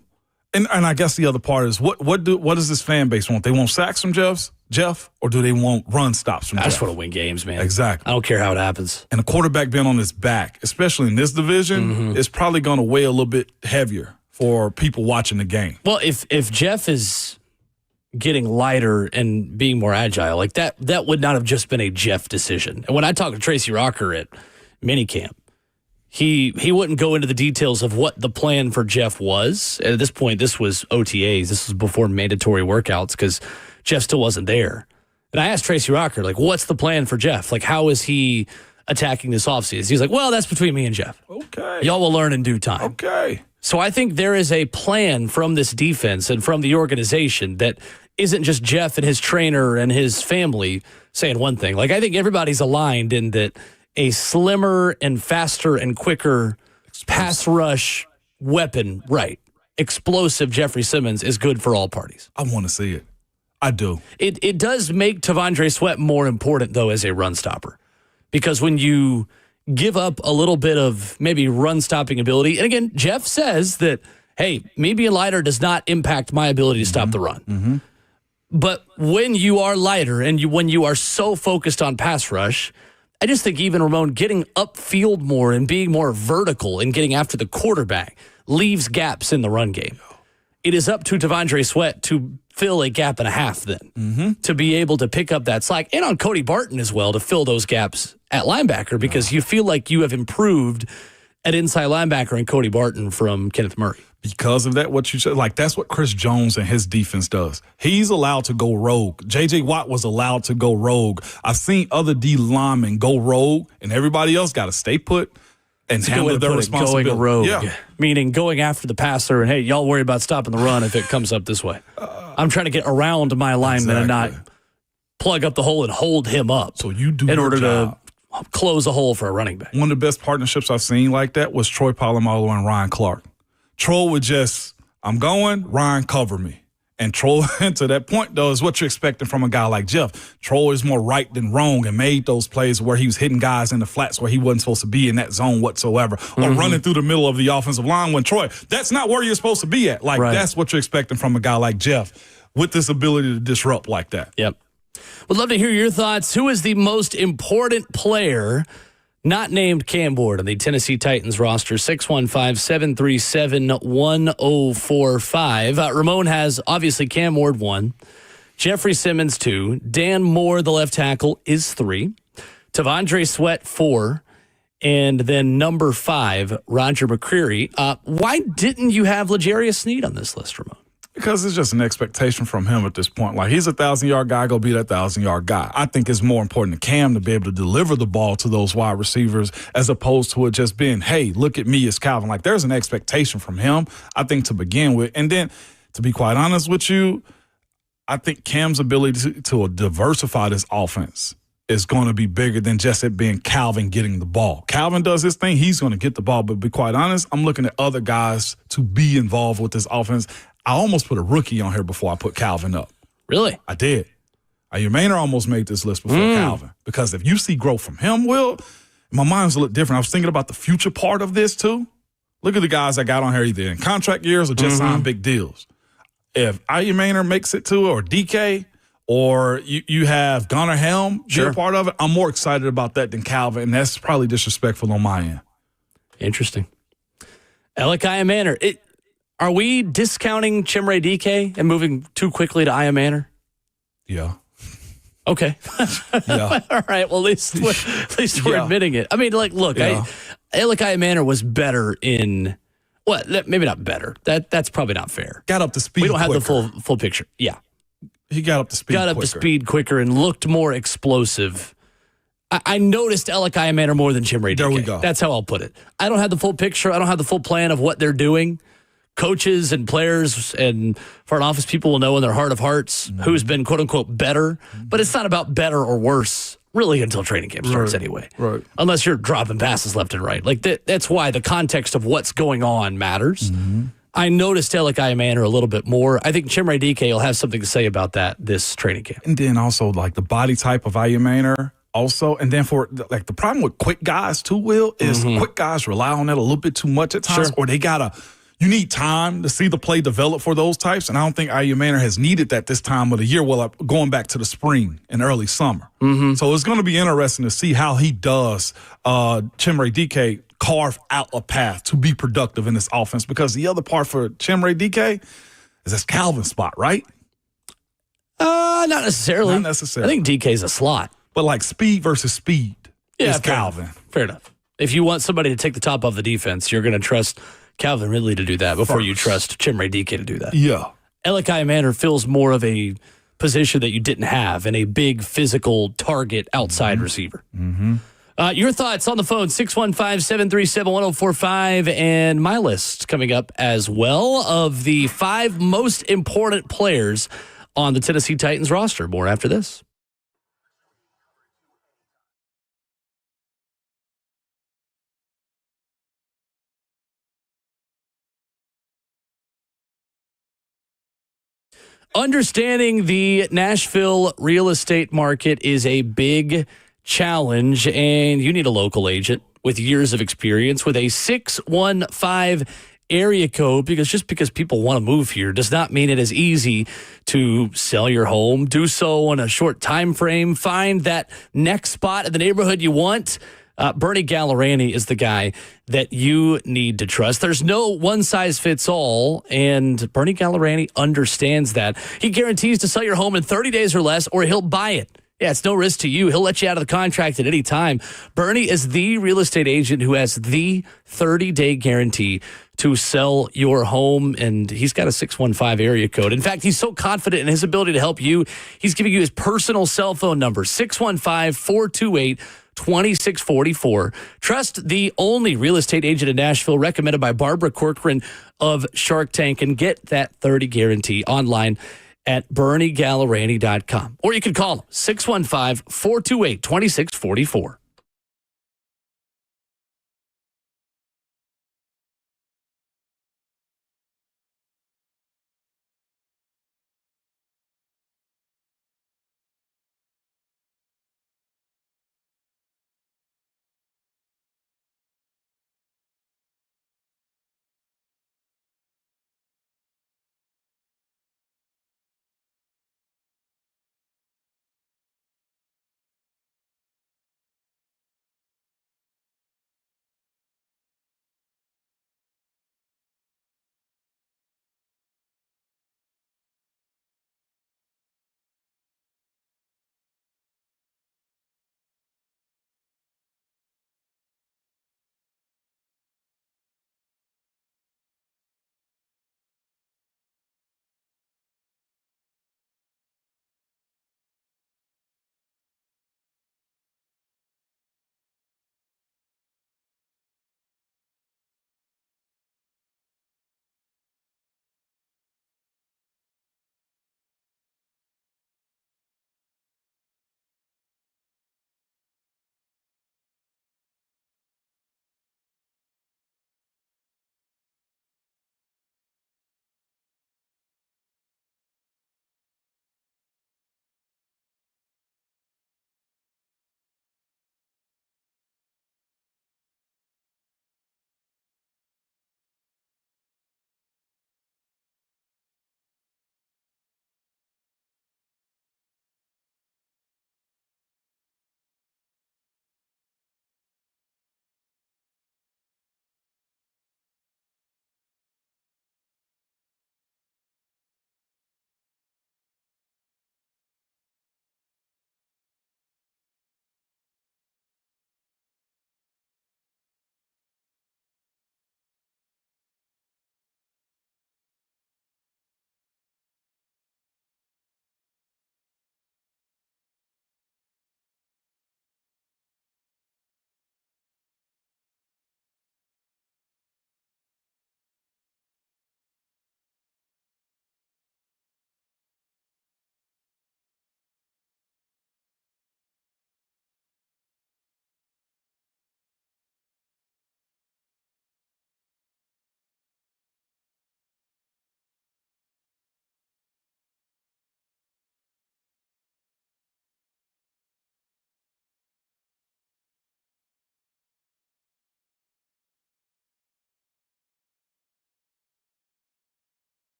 I guess the other part is, what does this fan base want? They want sacks from Jeff, or do they want run stops from Jeff? I just want to win games, man. Exactly. I don't care how it happens. And a quarterback being on his back, especially in this division, is probably going to weigh a little bit heavier for people watching the game. Well, if Jeff is getting lighter and being more agile, like that would not have just been a Jeff decision. And when I talked to Tracy Rocker at minicamp, he wouldn't go into the details of what the plan for Jeff was. At this point, this was OTAs. This was before mandatory workouts because Jeff still wasn't there. And I asked Tracy Rocker, like, what's the plan for Jeff? Like, how is he attacking this offseason? He's like, well, that's between me and Jeff. Okay. Y'all will learn in due time. Okay. So I think there is a plan from this defense and from the organization that isn't just Jeff and his trainer and his family saying one thing. Like, I think everybody's aligned in that a slimmer and faster and quicker pass rush weapon, explosive Jeffrey Simmons is good for all parties. I want to see it. I do. It does make Tavondre Sweat more important, though, as a run stopper. Because when you give up a little bit of maybe run-stopping ability, and again, Jeff says that, hey, me being lighter does not impact my ability to stop the run. But when you are lighter and when you are so focused on pass rush, I just think even Ramon getting upfield more and being more vertical and getting after the quarterback leaves gaps in the run game. It is up to Tavondre Sweat to fill a gap and a half then to be able to pick up that slack, and on Cody Barton as well to fill those gaps at linebacker because you feel like you have improved at inside linebacker in Cody Barton from Kenneth Murray. Because of that, what you said, like that's what Chris Jones and his defense does. He's allowed to go rogue. J.J. Watt was allowed to go rogue. I've seen other D linemen go rogue, and everybody else got to stay put and handle their responsibility. Going rogue, meaning going after the passer, and hey, y'all worry about stopping the run if it comes up this way. I'm trying to get around my lineman and not plug up the hole and hold him up. So you do in order job. To close a hole for a running back. One of the best partnerships I've seen like that was Troy Polamalu and Ryan Clark. Troy would just, I'm going, Ryan, cover me. And Troy, to that point, though, is what you're expecting from a guy like Jeff. Troy is more right than wrong and made those plays where he was hitting guys in the flats where he wasn't supposed to be in that zone whatsoever or running through the middle of the offensive line when Troy, that's not where you're supposed to be at. Like, that's what you're expecting from a guy like Jeff with this ability to disrupt like that. Yep. Would love to hear your thoughts. Who is the most important player not named Cam Ward on the Tennessee Titans roster? 615-737-1045. Ramon has, obviously, Cam Ward 1. Jeffrey Simmons 2. Dan Moore, the left tackle, is 3. Tavondre Sweat 4. And then number 5, Roger McCreary. Why didn't you have L'Jarius Sneed on this list, Ramon? Because it's just an expectation from him at this point. Like, he's a 1,000-yard guy, go be that 1,000-yard guy. I think it's more important to Cam to be able to deliver the ball to those wide receivers as opposed to it just being, hey, look at me as Calvin. Like, there's an expectation from him, I think, to begin with. And then, to be quite honest with you, I think Cam's ability to diversify this offense is going to be bigger than just it being Calvin getting the ball. Calvin does his thing, he's going to get the ball. But to be quite honest, I'm looking at other guys to be involved with this offense. I almost put a rookie on here before I put Calvin up. Really? I did. Maynard almost made this list before Calvin. Because if you see growth from him, Will, my mind's a little different. I was thinking about the future part of this too. Look at the guys I got on here either in contract years or just signed big deals. If Maynard makes it to, or DK, or you have Gunnar Helm be a part of it, I'm more excited about that than Calvin, and that's probably disrespectful on my end. Interesting. Elikiah Manor. Are we discounting Chimere DK and moving too quickly to Aya Manor? Yeah. Okay. Yeah. All right. Well, at least we're admitting it. I mean, like, look, Elikiah Manor was better in what? Maybe not better. That's probably not fair. Got up to speed. We don't have quicker. the full picture. Yeah. He got up to speed. Got up to speed quicker and looked more explosive. I noticed Elikiah Manor more than Chimere DK. There we go. That's how I'll put it. I don't have the full picture. I don't have the full plan of what they're doing. Coaches and players and front office people will know in their heart of hearts who's been, quote unquote, better. But it's not about better or worse, really, until training camp starts anyway. Right. Unless you're dropping passes left and right. Like that's why the context of what's going on matters. I noticed Elikiah Manor a little bit more. I think Chimere DK will have something to say about that this training camp. And then also, like, the body type of Aya Manor also. And then for, like, the problem with quick guys, too, Will, is quick guys rely on that a little bit too much at times. Or you need time to see the play develop for those types. And I don't think Aya Manor has needed that this time of the year, going back to the spring and early summer. So it's going to be interesting to see how he does, Chimere DK, carve out a path to be productive in this offense, because the other part for Chimere DK is that's Calvin's spot, right? Not necessarily. Not necessarily. I think DK's a slot. But like speed versus speed is Calvin. Fair enough. If you want somebody to take the top off the defense, you're going to trust Calvin Ridley to do that before you trust Chimere DK to do that. Yeah. Elikiah Manor fills more of a position that you didn't have in a big physical target outside receiver. Your thoughts on the phone, 615-737-1045, and my list coming up as well of the 5 most important players on the Tennessee Titans roster. More after this. Understanding the Nashville real estate market is a big challenge, and you need a local agent with years of experience with a 615 area code, because just because people want to move here does not mean it is easy to sell your home. Do so in a short time frame. Find that next spot in the neighborhood you want. Bernie Gallerani is the guy that you need to trust. There's no one-size-fits-all, and Bernie Gallerani understands that. He guarantees to sell your home in 30 days or less, or he'll buy it. Yeah, it's no risk to you. He'll let you out of the contract at any time. Bernie is the real estate agent who has the 30-day guarantee to sell your home, and he's got a 615 area code. In fact, he's so confident in his ability to help you, he's giving you his personal cell phone number, 615-428-2644. Trust the only real estate agent in Nashville, recommended by Barbara Corcoran of Shark Tank, and get that 30 guarantee online at BernieGallerani.com. Or you can call him, 615-428-2644.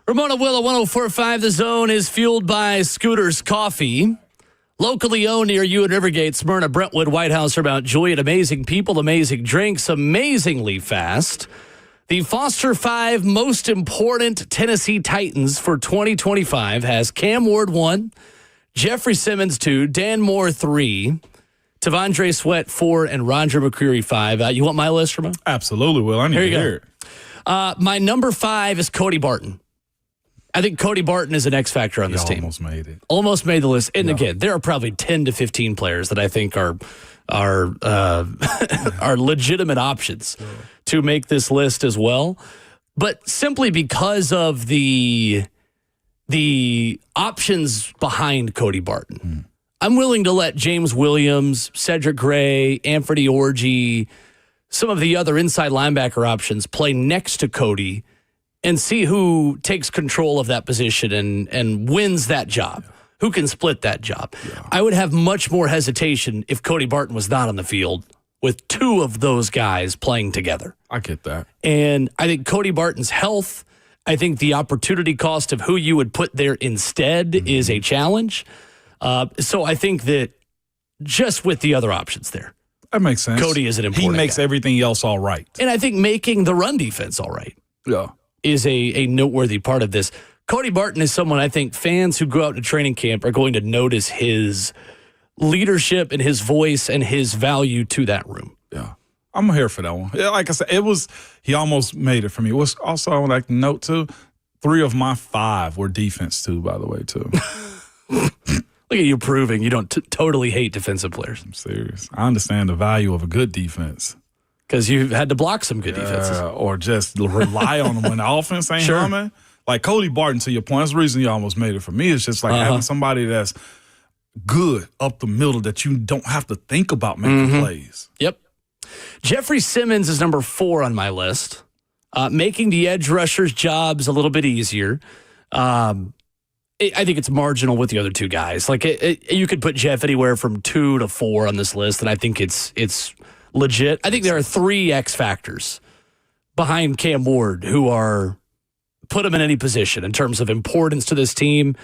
Ramona Willow, 104.5 The Zone is fueled by Scooter's Coffee. Locally owned near you in Rivergate, Smyrna, Brentwood, White House, or Mount Juliet. Amazing people, amazing drinks, amazingly fast. The Foster 5 most important Tennessee Titans for 2025 has Cam Ward 1, Jeffrey Simmons 2, Dan Moore 3, Tavondre Sweat 4, and Roger McCreary 5. You want my list, Ramon? Absolutely, Will. I need to hear it. My number 5 is Cody Barton. I think Cody Barton is an X factor on this team. Almost made it. Almost made the list. And again, there are probably 10 to 15 players that I think are legitimate options to make this list as well. But simply because of the options behind Cody Barton, I'm willing to let James Williams, Cedric Gray, Anthony Orji, some of the other inside linebacker options play next to Cody and see who takes control of that position and wins that job. Who can split that job? Yeah. I would have much more hesitation if Cody Barton was not on the field with two of those guys playing together. I get that. And I think Cody Barton's health, I think the opportunity cost of who you would put there instead is a challenge. So I think that just with the other options there, that makes sense. Cody is an important He makes guy. everything else all right. And I think making the run defense all right is a noteworthy part of this. Cody Barton is someone I think fans who go out to training camp are going to notice his leadership and his voice and his value to that room. Yeah. I'm here for that one. Yeah, like I said, he almost made it for me. It was also, I would like to note too, 3 of my 5 were defense too, by the way, too. Look at you proving you don't totally hate defensive players. I'm serious. I understand the value of a good defense. Because you've had to block some good defenses. Or just rely on them when the offense ain't coming. Like Cody Barton, to your point, that's the reason you almost made it for me. It's just like having somebody that's good up the middle that you don't have to think about making plays. Yep. Jeffrey Simmons is number 4 on my list. Making the edge rushers' jobs a little bit easier. I think it's marginal with the other 2 guys. Like you could put Jeff anywhere from 2 to 4 on this list, and I think it's legit. I think there are 3 X factors behind Cam Ward who are put him in any position in terms of importance to this team.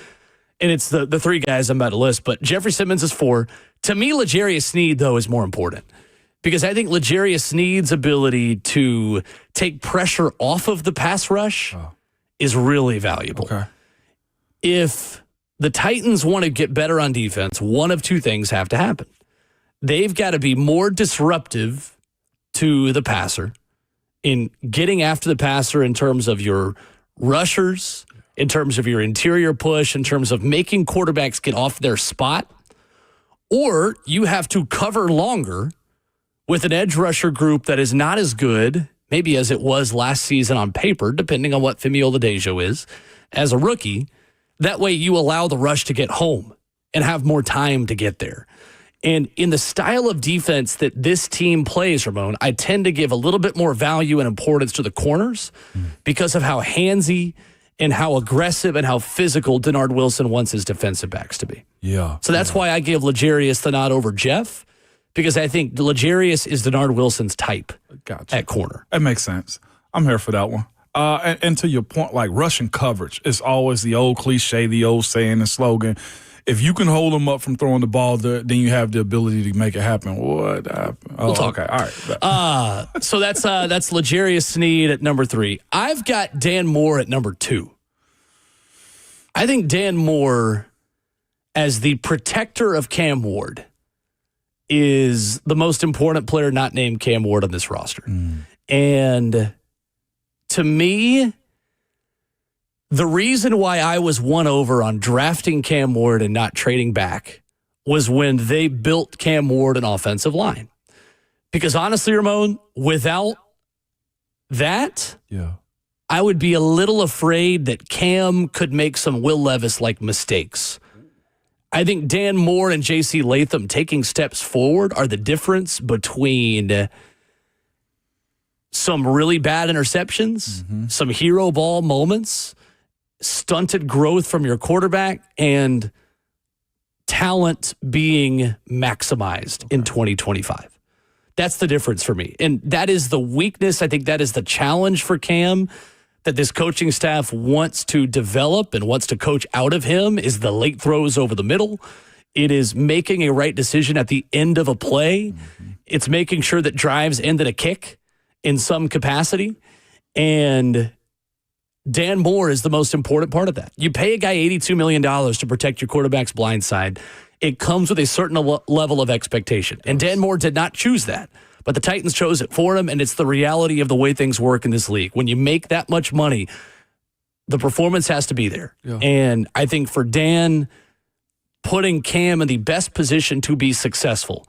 And it's the 3 guys I'm about to list, but Jeffrey Simmons is 4. To me, L'Jarius Sneed, though, is more important because I think L'Jarius Sneed's ability to take pressure off of the pass rush is really valuable. Okay. If the Titans want to get better on defense, one of 2 things have to happen. They've got to be more disruptive to the passer in getting after the passer in terms of your rushers, in terms of your interior push, in terms of making quarterbacks get off their spot, or you have to cover longer with an edge rusher group that is not as good, maybe as it was last season on paper, depending on what Femi Oladejo is, as a rookie. That way you allow the rush to get home and have more time to get there. And in the style of defense that this team plays, Ramon, I tend to give a little bit more value and importance to the corners because of how handsy and how aggressive and how physical Denard Wilson wants his defensive backs to be. Yeah. So that's why I give L'Jarius the nod over Jeff, because I think L'Jarius is Denard Wilson's type at corner. That makes sense. I'm here for that one. And to your point, like rushing coverage, it's always the old cliche, the old saying and slogan. If you can hold them up from throwing the ball, then you have the ability to make it happen. What happened? We'll talk. Okay, all right. So that's L'Jarius Sneed at number 3. I've got Dan Moore at number 2. I think Dan Moore, as the protector of Cam Ward, is the most important player not named Cam Ward on this roster. And to me, the reason why I was won over on drafting Cam Ward and not trading back was when they built Cam Ward an offensive line. Because honestly, Ramon, without that, I would be a little afraid that Cam could make some Will Levis-like mistakes. I think Dan Moore and J.C. Latham taking steps forward are the difference between some really bad interceptions, some hero ball moments, stunted growth from your quarterback, and talent being maximized in 2025. That's the difference for me. And that is the weakness. I think that is the challenge for Cam. that this coaching staff wants to develop and wants to coach out of him is the late throws over the middle. It is making a right decision at the end of a play. It's making sure that drives ended a kick in some capacity. And Dan Moore is the most important part of that. You pay a guy $82 million to protect your quarterback's blind side. It comes with a certain level of expectation. And Dan Moore did not choose that. But the Titans chose it for him, and it's the reality of the way things work in this league. When you make that much money, the performance has to be there. Yeah. And I think for Dan, putting Cam in the best position to be successful,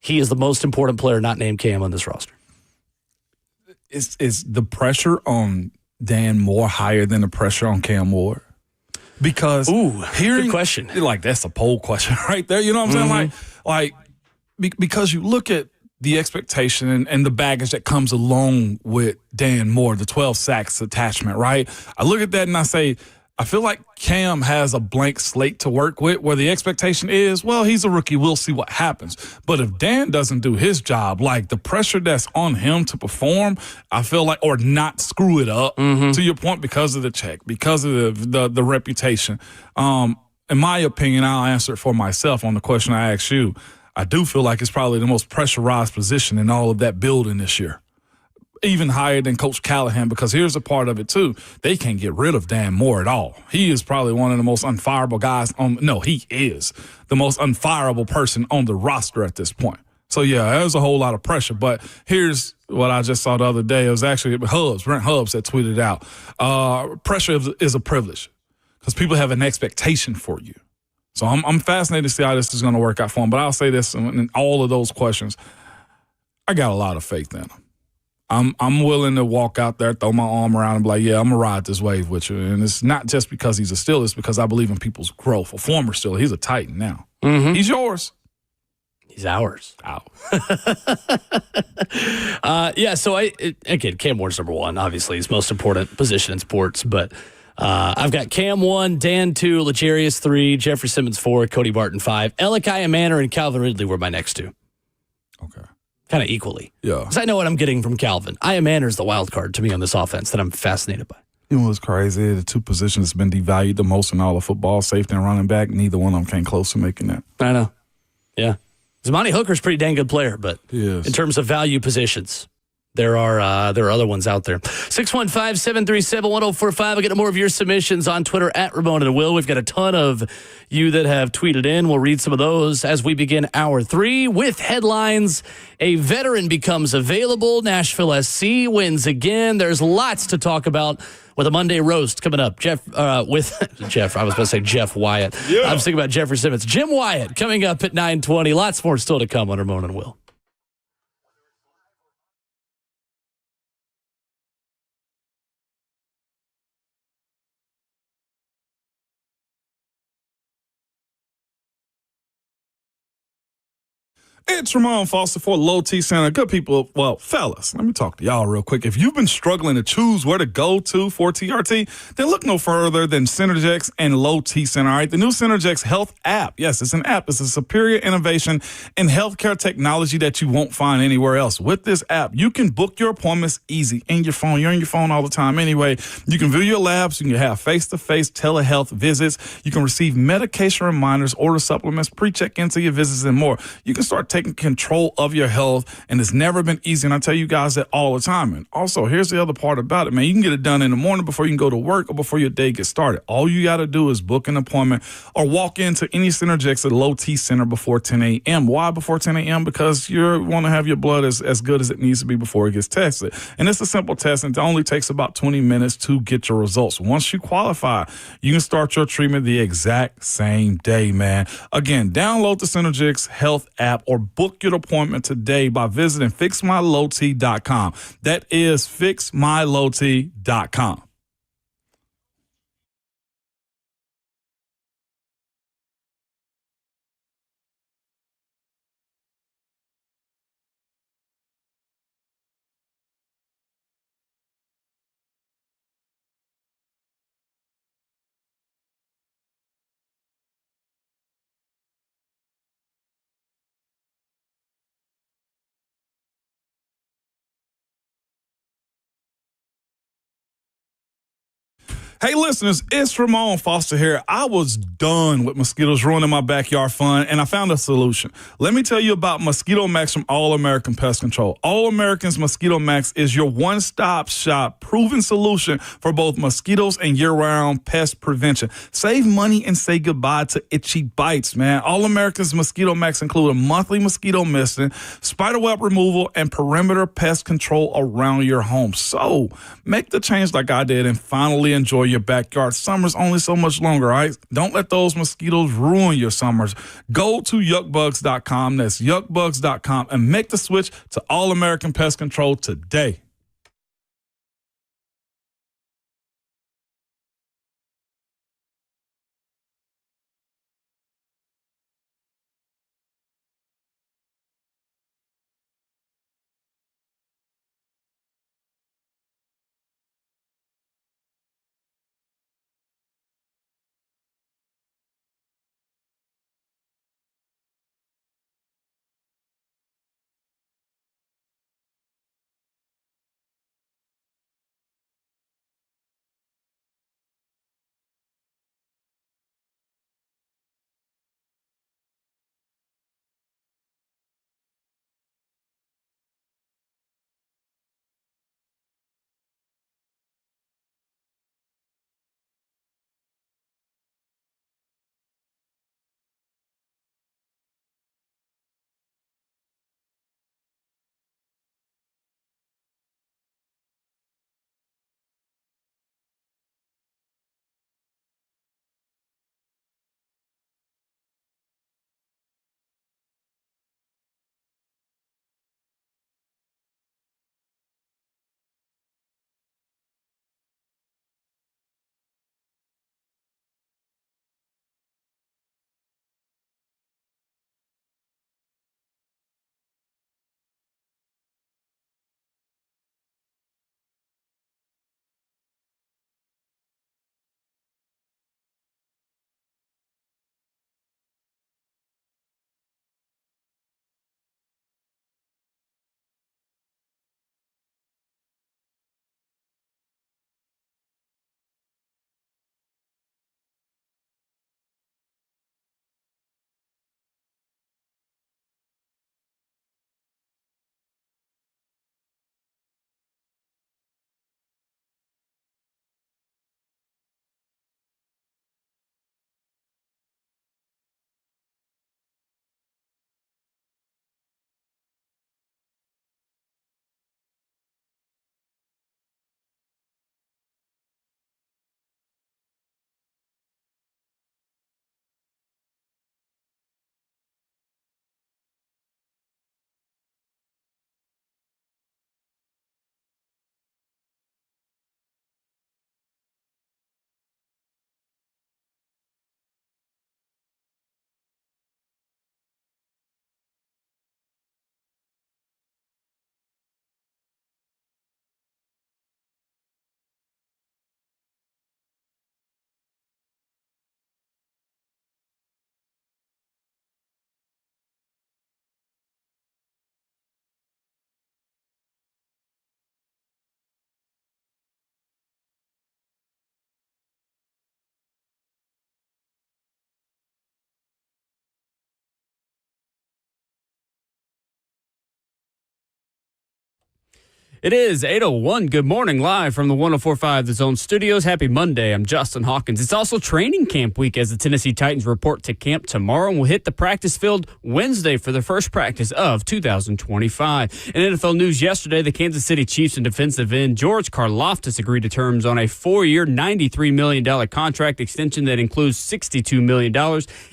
he is the most important player not named Cam on this roster. Is the pressure on Dan Moore higher than the pressure on Cam Ward? Because good question. Like, that's a poll question right there. You know what I'm saying? Like because you look at the expectation and the baggage that comes along with Dan Moore, the 12 sacks attachment, right? I look at that and I say, I feel like Cam has a blank slate to work with where the expectation is, well, he's a rookie. We'll see what happens. But if Dan doesn't do his job, like the pressure that's on him to perform, I feel like, or not screw it up, to your point, because of the check, because of the reputation. In my opinion, I'll answer it for myself on the question I asked you. I do feel like it's probably the most pressurized position in all of that building this year. Even higher than Coach Callahan, because here's a part of it, too. They can't get rid of Dan Moore at all. He is probably one of the most unfireable guys he is the most unfireable person on the roster at this point. So, yeah, there's a whole lot of pressure. But here's what I just saw the other day. It was actually Brent Hubbs that tweeted out. Pressure is a privilege because people have an expectation for you. So I'm fascinated to see how this is going to work out for him. But I'll say this in all of those questions. I got a lot of faith in him. I'm willing to walk out there, throw my arm around and be like, yeah, I'm going to ride this wave with you. And it's not just because he's a Steeler. It's because I believe in people's growth. A former Steeler. He's a Titan now. He's yours. He's ours. Ow. So again, Cam Ward's number one. Obviously, his most important position in sports. But I've got Cam 1, Dan 2, L'Jarius 3, Jeffrey Simmons 4, Cody Barton 5. Elikiah Manor and Calvin Ridley were my next two. Okay. Kind of equally. Yeah. Because I know what I'm getting from Calvin. Aya Manor's the wild card to me on this offense that I'm fascinated by. You know what's crazy? The two positions that's been devalued the most in all of football, safety and running back. Neither one of them came close to making that. I know. Yeah. Zamani Hooker's a pretty dang good player, but in terms of value positions, there are other ones out there. 615-737-1045. I'll get more of your submissions on Twitter at Ramon and Will. We've got a ton of you that have tweeted in. We'll read some of those as we begin hour 3 with headlines. A veteran becomes available. Nashville SC wins again. There's lots to talk about with a Monday roast coming up. Jeff with Jeff. I was about to say Jeff Wyatt. Yeah. I was thinking about Jeffrey Simmons. Jim Wyatt coming up at 9:20. Lots more still to come on Ramon and Will. It's Ramon Foster for Low T Center. Good people, well, fellas, let me talk to y'all real quick. If you've been struggling to choose where to go to for TRT, then look no further than Synergex and Low T Center. All right, the new Synergex Health app. Yes, it's an app. It's a superior innovation in healthcare technology that you won't find anywhere else. With this app, you can book your appointments easy in your phone. You're on your phone all the time anyway. You can view your labs. You can have face-to-face telehealth visits. You can receive medication reminders, order supplements, pre-check into your visits, and more. You can start taking control of your health, and it's never been easy, and I tell you guys that all the time. And also, here's the other part about it, man. You can get it done in the morning before you can go to work or before your day gets started. All you got to do is book an appointment or walk into any Synergex at Low T Center before 10 a.m. Why before 10 a.m.? Because you want to have your blood as good as it needs to be before it gets tested. And it's a simple test, and it only takes about 20 minutes to get your results. Once you qualify, you can start your treatment the exact same day, man. Again, download the Synergex Health app or book your appointment today by visiting fixmylowt.com. That is fixmylowt.com. Hey, listeners, it's Ramon Foster here. I was done with mosquitoes ruining my backyard fun, and I found a solution. Let me tell you about Mosquito Max from All American Pest Control. All American's Mosquito Max is your one-stop shop, proven solution for both mosquitoes and year-round pest prevention. Save money and say goodbye to itchy bites, man. All American's Mosquito Max include a monthly mosquito misting, spiderweb removal, and perimeter pest control around your home. So make the change like I did and finally enjoy your backyard. Summer's only so much longer, all right? Don't let those mosquitoes ruin your summers. Go to yuckbugs.com, that's yuckbugs.com, and make the switch to All American Pest Control today. It is 8:01. Good morning, live from the 104.5 The Zone Studios. Happy Monday. I'm Justin Hawkins. It's also training camp week as the Tennessee Titans report to camp tomorrow and will hit the practice field Wednesday for their first practice of 2025. In NFL news yesterday, the Kansas City Chiefs and defensive end George Karlaftis agreed to terms on a 4-year, $93 million contract extension that includes $62 million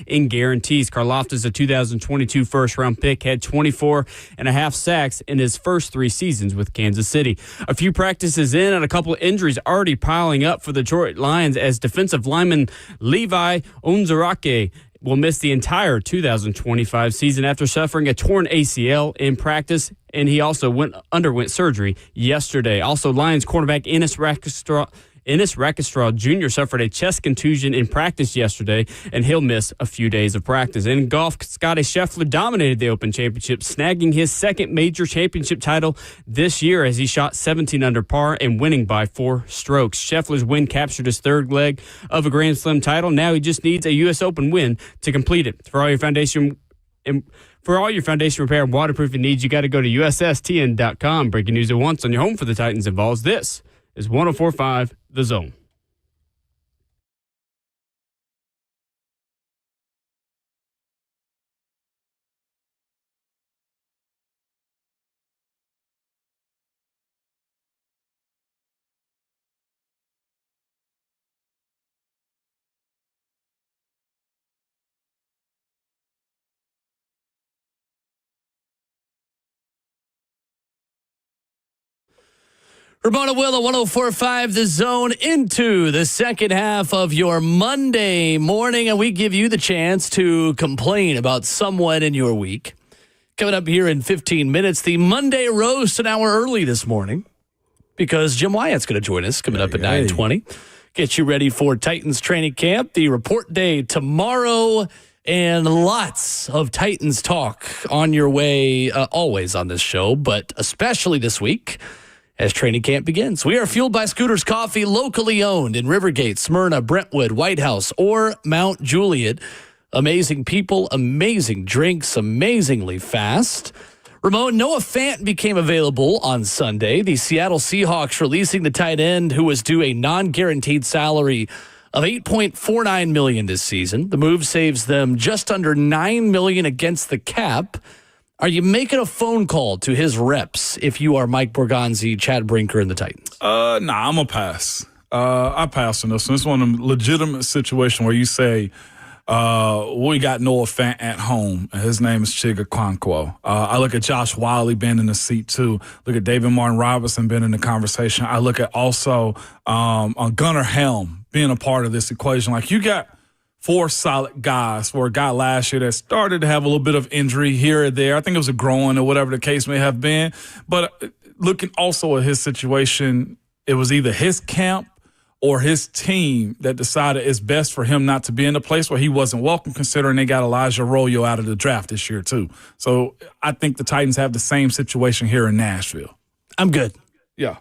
in guarantees. Karlaftis, a 2022 first-round pick, had 24 and a half sacks in his first 3 seasons with Kansas City. A few practices in and a couple of injuries already piling up for the Detroit Lions as defensive lineman Levi Onwuzurike will miss the entire 2025 season after suffering a torn ACL in practice, and he also underwent surgery yesterday. Also, Lions cornerback Ennis Rackstraw Jr. suffered a chest contusion in practice yesterday, and he'll miss a few days of practice. In golf, Scotty Scheffler dominated the Open Championship, snagging his second major championship title this year as he shot 17 under par and winning by 4 strokes. Scheffler's win captured his third leg of a Grand Slam title. Now he just needs a U.S. Open win to complete it. For all your foundation repair and waterproofing needs, you got to go to USSTN.com. Breaking news at once on your home for the Titans involves this is 104.5 The Zone. Ramona Willow, 104.5 The Zone, into the second half of your Monday morning, and we give you the chance to complain about someone in your week. Coming up here in 15 minutes, the Monday roast an hour early this morning because Jim Wyatt's going to join us coming up at 9:20. Get you ready for Titans training camp, the report day tomorrow, and lots of Titans talk on your way always on this show, but especially this week as training camp begins. We are fueled by Scooters Coffee, locally owned in Rivergate, Smyrna, Brentwood, White House, or Mount Juliet. Amazing people, amazing drinks, amazingly fast. Ramon, Noah Fant became available on Sunday. The Seattle Seahawks releasing the tight end who was due a non-guaranteed salary of $8.49 million this season. The move saves them just under $9 million against the cap. Are you making a phone call to his reps if you are Mike Borgonzi, Chad Brinker, and the Titans? Nah, I'm going to pass. I pass on this one. It's one of them legitimate situations where you say, we got Noah Fant at home, and his name is Chiga Kwankwo. I look at Josh Wiley being in the seat, too. Look at David Martin Robinson being in the conversation. I look at also Gunnar Helm being a part of this equation. Like, you got 4 solid guys for a guy last year that started to have a little bit of injury here or there. I think it was a groin or whatever the case may have been. But looking also at his situation, it was either his camp or his team that decided it's best for him not to be in a place where he wasn't welcome, considering they got Elijah Arroyo out of the draft this year too. So I think the Titans have the same situation here in Nashville. I'm good. Yeah.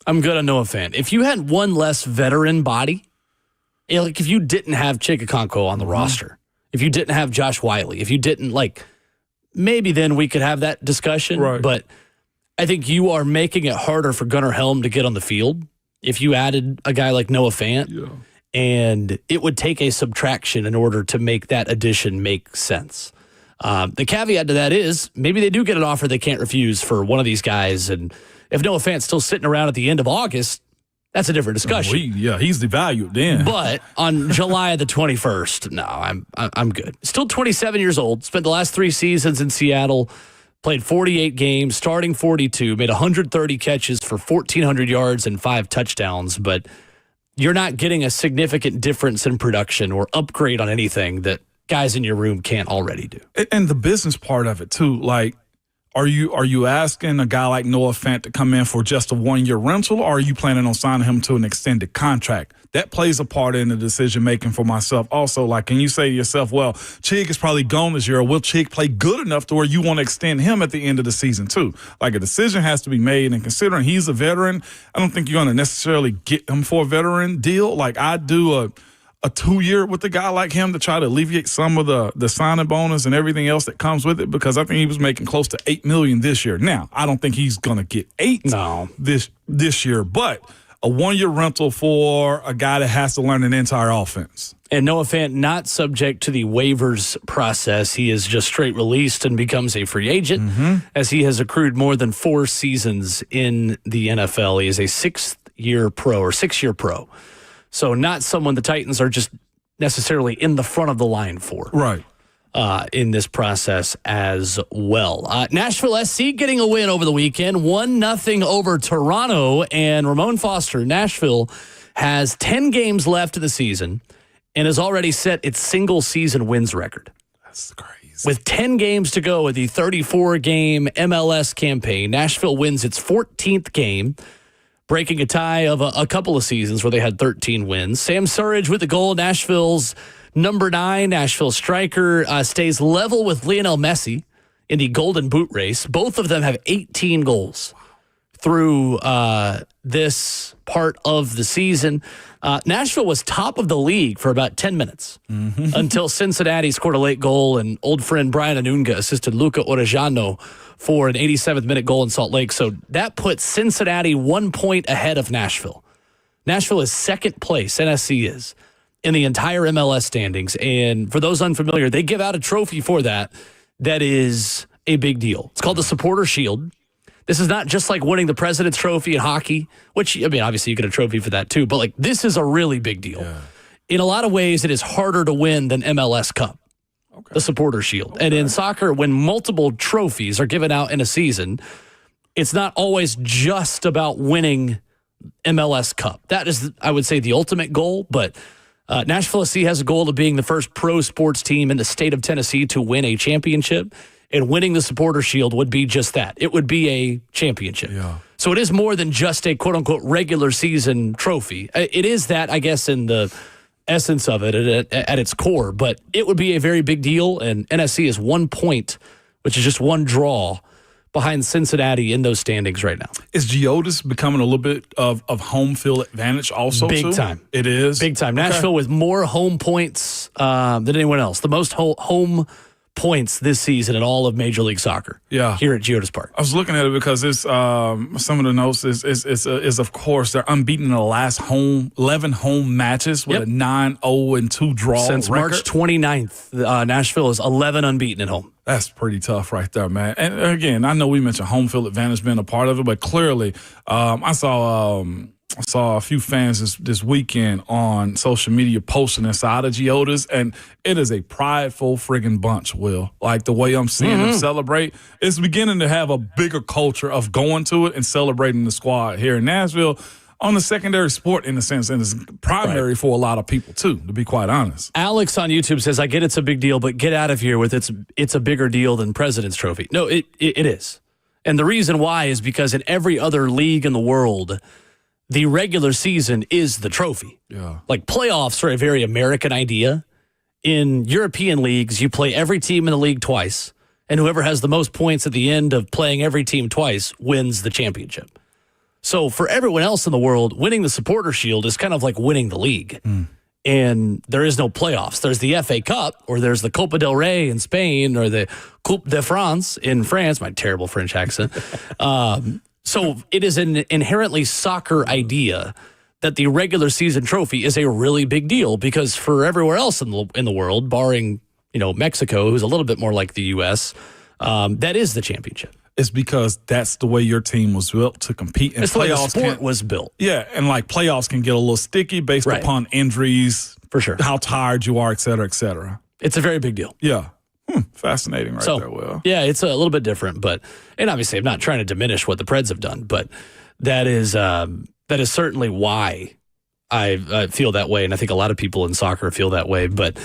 I'm good on Noah Fant. If you had one less veteran body, like if you didn't have Chika Konko on the roster, if you didn't have Josh Wiley, if you didn't, maybe then we could have that discussion. Right. But I think you are making it harder for Gunnar Helm to get on the field if you added a guy like Noah Fant. Yeah. And it would take a subtraction in order to make that addition make sense. The caveat to that is maybe they do get an offer they can't refuse for one of these guys. And if Noah Fant's still sitting around at the end of August, that's a different discussion. He's devalued then. But on July the 21st, no, I'm good. Still 27 years old. Spent the last 3 seasons in Seattle. Played 48 games, starting 42. Made 130 catches for 1,400 yards and 5 touchdowns. But you're not getting a significant difference in production or upgrade on anything that guys in your room can't already do. And the business part of it too, like, Are you asking a guy like Noah Fant to come in for just a 1-year rental, or are you planning on signing him to an extended contract? That plays a part in the decision-making for myself also. Like, can you say to yourself, well, Chig is probably gone this year, or will Chig play good enough to where you want to extend him at the end of the season too? Like, a decision has to be made, and considering he's a veteran, I don't think you're going to necessarily get him for a veteran deal. Like, I'd do a 2-year with a guy like him to try to alleviate some of the signing bonus and everything else that comes with it, because I think he was making close to $8 million this year. Now, I don't think he's going to get $8 this year, but a 1-year rental for a guy that has to learn an entire offense. And Noah Fant not subject to the waivers process. He is just straight released and becomes a free agent as he has accrued more than 4 seasons in the NFL. He is a 6-year pro. So not someone the Titans are just necessarily in the front of the line for. Right. In this process as well. Nashville SC getting a win over the weekend, 1-0 over Toronto. And Ramon Foster, Nashville has 10 games left in the season and has already set its single-season wins record. That's crazy. With 10 games to go with the 34-game MLS campaign, Nashville wins its 14th game, breaking a tie of a couple of seasons where they had 13 wins. Sam Surridge with the goal. Nashville's number 9, Nashville striker, stays level with Lionel Messi in the Golden Boot race. Both of them have 18 goals through this part of the season. Nashville was top of the league for about 10 minutes until Cincinnati scored a late goal, and old friend Brian Anunga assisted Luca Orejano for an 87th minute goal in Salt Lake. So that puts Cincinnati 1 point ahead of Nashville. Nashville is second place, NSC is, in the entire MLS standings. And for those unfamiliar, they give out a trophy for that is a big deal. It's called the Supporter Shield. This is not just like winning the President's Trophy in hockey, which, I mean, obviously you get a trophy for that too, but like this is a really big deal. Yeah. In a lot of ways, it is harder to win than MLS Cup, the Supporter Shield. Okay. And in soccer, when multiple trophies are given out in a season, it's not always just about winning MLS Cup. That is, I would say, the ultimate goal, but Nashville SC has a goal of being the first pro sports team in the state of Tennessee to win a championship. And winning the Supporter Shield would be just that. It would be a championship. Yeah. So it is more than just a quote-unquote regular season trophy. It is that, I guess, in the essence of it at its core. But it would be a very big deal. And NSC is 1 point, which is just one draw behind Cincinnati in those standings right now. Is Geodis becoming a little bit of home field advantage also? Big time. It is? Big time. Okay. Nashville with more home points than anyone else. The most home points this season in all of Major League Soccer. Yeah, here at Geodis Park. I was looking at it because it's some of the notes is of course they're unbeaten in the last 11 home matches with a 9-0-2 draw since record. March 29th. Nashville is 11 unbeaten at home. That's pretty tough right there, man. And again, I know we mentioned home field advantage being a part of it, but clearly I saw a few fans this weekend on social media posting inside of Geodis, and it is a prideful friggin' bunch, Will. Like the way I'm seeing them celebrate, it's beginning to have a bigger culture of going to it and celebrating the squad here in Nashville on the secondary sport in a sense, and it's primary for a lot of people too, to be quite honest. Alex on YouTube says, I get it's a big deal, but get out of here with it's a bigger deal than President's Trophy. No, it is. And the reason why is because in every other league in the world, the regular season is the trophy. Yeah. Like playoffs are a very American idea. In European leagues, you play every team in the league twice, and whoever has the most points at the end of playing every team twice wins the championship. So for everyone else in the world, winning the Supporter Shield is kind of like winning the league. And there is no playoffs. There's the FA Cup, or there's the Copa del Rey in Spain, or the Coupe de France in France. My terrible French accent. So it is an inherently soccer idea that the regular season trophy is a really big deal, because for everywhere else in the world, barring Mexico, who's a little bit more like the U.S., that is the championship. It's because that's the way your team was built to compete. And it's the way the sport was built. Yeah, and like playoffs can get a little sticky based upon injuries, for sure, how tired you are, et cetera, et cetera. It's a very big deal. Yeah. Fascinating right there, Will. Yeah, it's a little bit different, and obviously I'm not trying to diminish what the Preds have done, but that is certainly why I feel that way, and I think a lot of people in soccer feel that way. But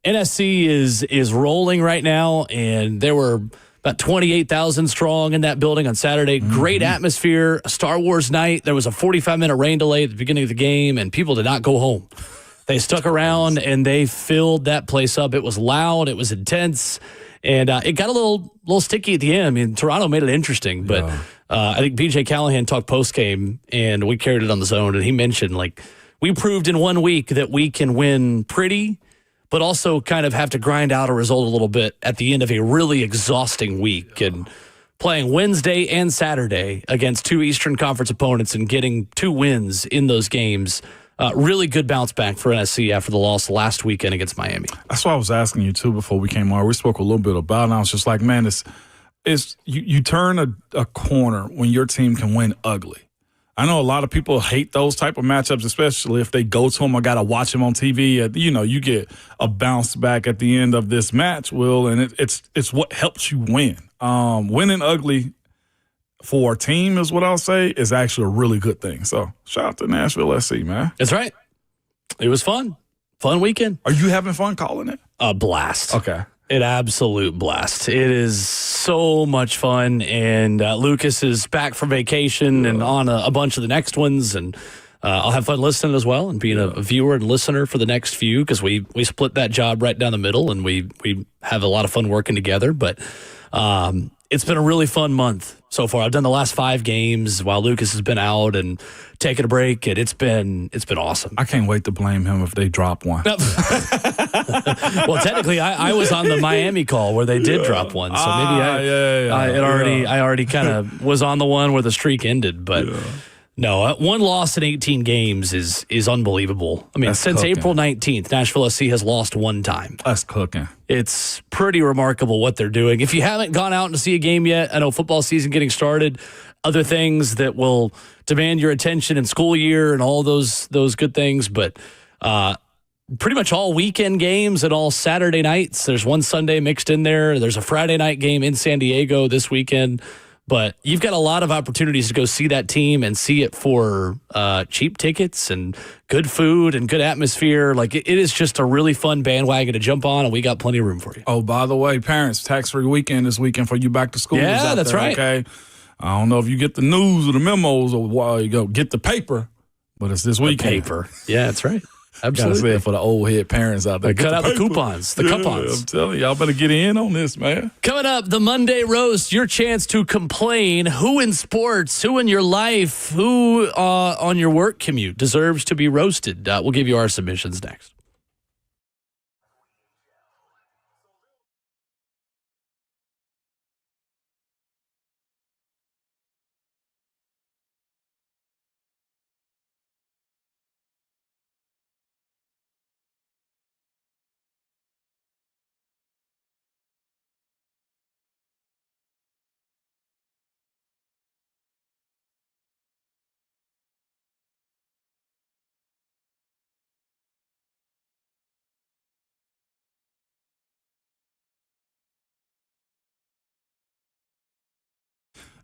NSC is rolling right now, and there were about 28,000 strong in that building on Saturday. Great atmosphere, a Star Wars night. There was a 45-minute rain delay at the beginning of the game, and people did not go home. They stuck around, and they filled that place up. It was loud. It was intense. And it got a little sticky at the end. I mean, Toronto made it interesting. But I think BJ Callahan talked post-game, and we carried it on the zone. And he mentioned, like, we proved in 1 week that we can win pretty, but also kind of have to grind out a result a little bit at the end of a really exhausting week. And playing Wednesday and Saturday against 2 Eastern Conference opponents and getting 2 wins in those games, really good bounce back for NSC after the loss last weekend against Miami. That's why I was asking you, too, before we came on. We spoke a little bit about it, and I was just like, man, you turn a corner when your team can win ugly. I know a lot of people hate those type of matchups, especially if they go to them or got to watch them on TV. You get a bounce back at the end of this match, Will, and it's what helps you win. Winning ugly for a team is what I'll say is actually a really good thing. So shout out to Nashville SC, man. That's right. It was fun. Fun weekend. Are you having fun calling it? A blast. Okay. An absolute blast. It is so much fun, and Lucas is back from vacation and on a bunch of the next ones, and I'll have fun listening as well and being a viewer and listener for the next few because we split that job right down the middle, and we have a lot of fun working together. But it's been a really fun month so far. I've done the last 5 games while Lucas has been out and taking a break, and it's been awesome. I can't wait to blame him if they drop one. Well, technically, I was on the Miami call where they did drop one, so maybe I already kind of was on the one where the streak ended. But no, 1 loss in 18 games is unbelievable. I mean, since April 19th, Nashville SC has lost 1 time. That's cooking. It's pretty remarkable what they're doing. If you haven't gone out to see a game yet, I know football season getting started, other things that will demand your attention in school year and all those good things, but pretty much all weekend games and all Saturday nights. There's one Sunday mixed in there. There's a Friday night game in San Diego this weekend. But you've got a lot of opportunities to go see that team and see it for cheap tickets and good food and good atmosphere. Like, it is just a really fun bandwagon to jump on, and we got plenty of room for you. Oh, by the way, parents, tax-free weekend this weekend for you back to school. Yeah, that's right. Okay, I don't know if you get the news or the memos or why you go get the paper, but it's this weekend. Paper. Yeah, that's right. Gotta Absolutely. say it for the old head parents out there. Cut out the paper. coupons, the Yeah, coupons. I'm telling you, y'all better get in on this, man. Coming up, the Monday Roast, your chance to complain. Who in sports, who in your life, who on your work commute deserves to be roasted? We'll give you our submissions next.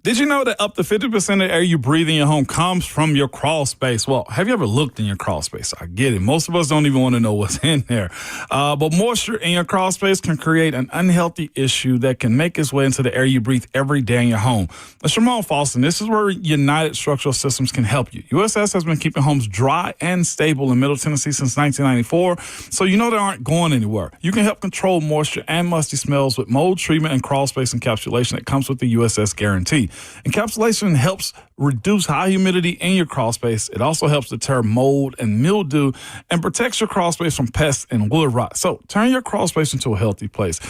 Did you know that up to 50% of the air you breathe in your home comes from your crawl space? Well, have you ever looked in your crawl space? I get it. Most of us don't even want to know what's in there. But moisture in your crawl space can create an unhealthy issue that can make its way into the air you breathe every day in your home. It's Ramon Foston. This is where United Structural Systems can help you. USS has been keeping homes dry and stable in Middle Tennessee since 1994, so you know they aren't going anywhere. You can help control moisture and musty smells with mold treatment and crawl space encapsulation that comes with the USS guarantee. Encapsulation helps reduce high humidity in your crawl space. It also helps deter mold and mildew and protects your crawl space from pests and wood rot. So turn your crawl space into a healthy place.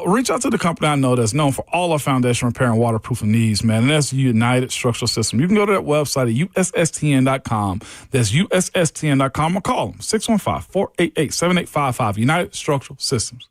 Reach out to the company I know that's known for all our foundation repair and waterproofing needs, man, and that's United Structural System. You can go to that website at USSTN.com. That's USSTN.com, or call them 615-488-7855. United Structural Systems.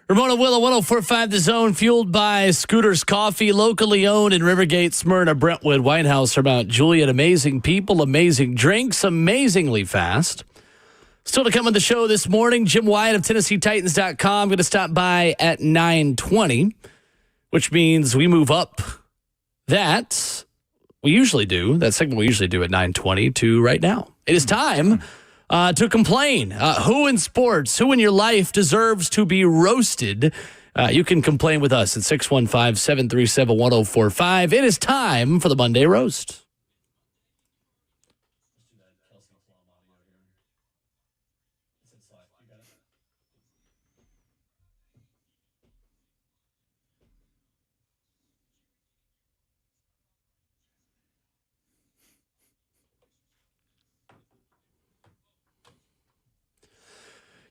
Ramona Willow, 104.5 The Zone, fueled by Scooters Coffee, locally owned in Rivergate, Smyrna, Brentwood, Whitehouse, Mount Juliet. Amazing people, amazing drinks, amazingly fast. Still to come on the show this morning, Jim Wyatt of TennesseeTitans.com going to stop by at 9:20, which means we move up that segment we usually do at 9:20 to right now. It is time to complain. Who in sports, who in your life deserves to be roasted? You can complain with us at 615-737-1045. It is time for the Monday Roast.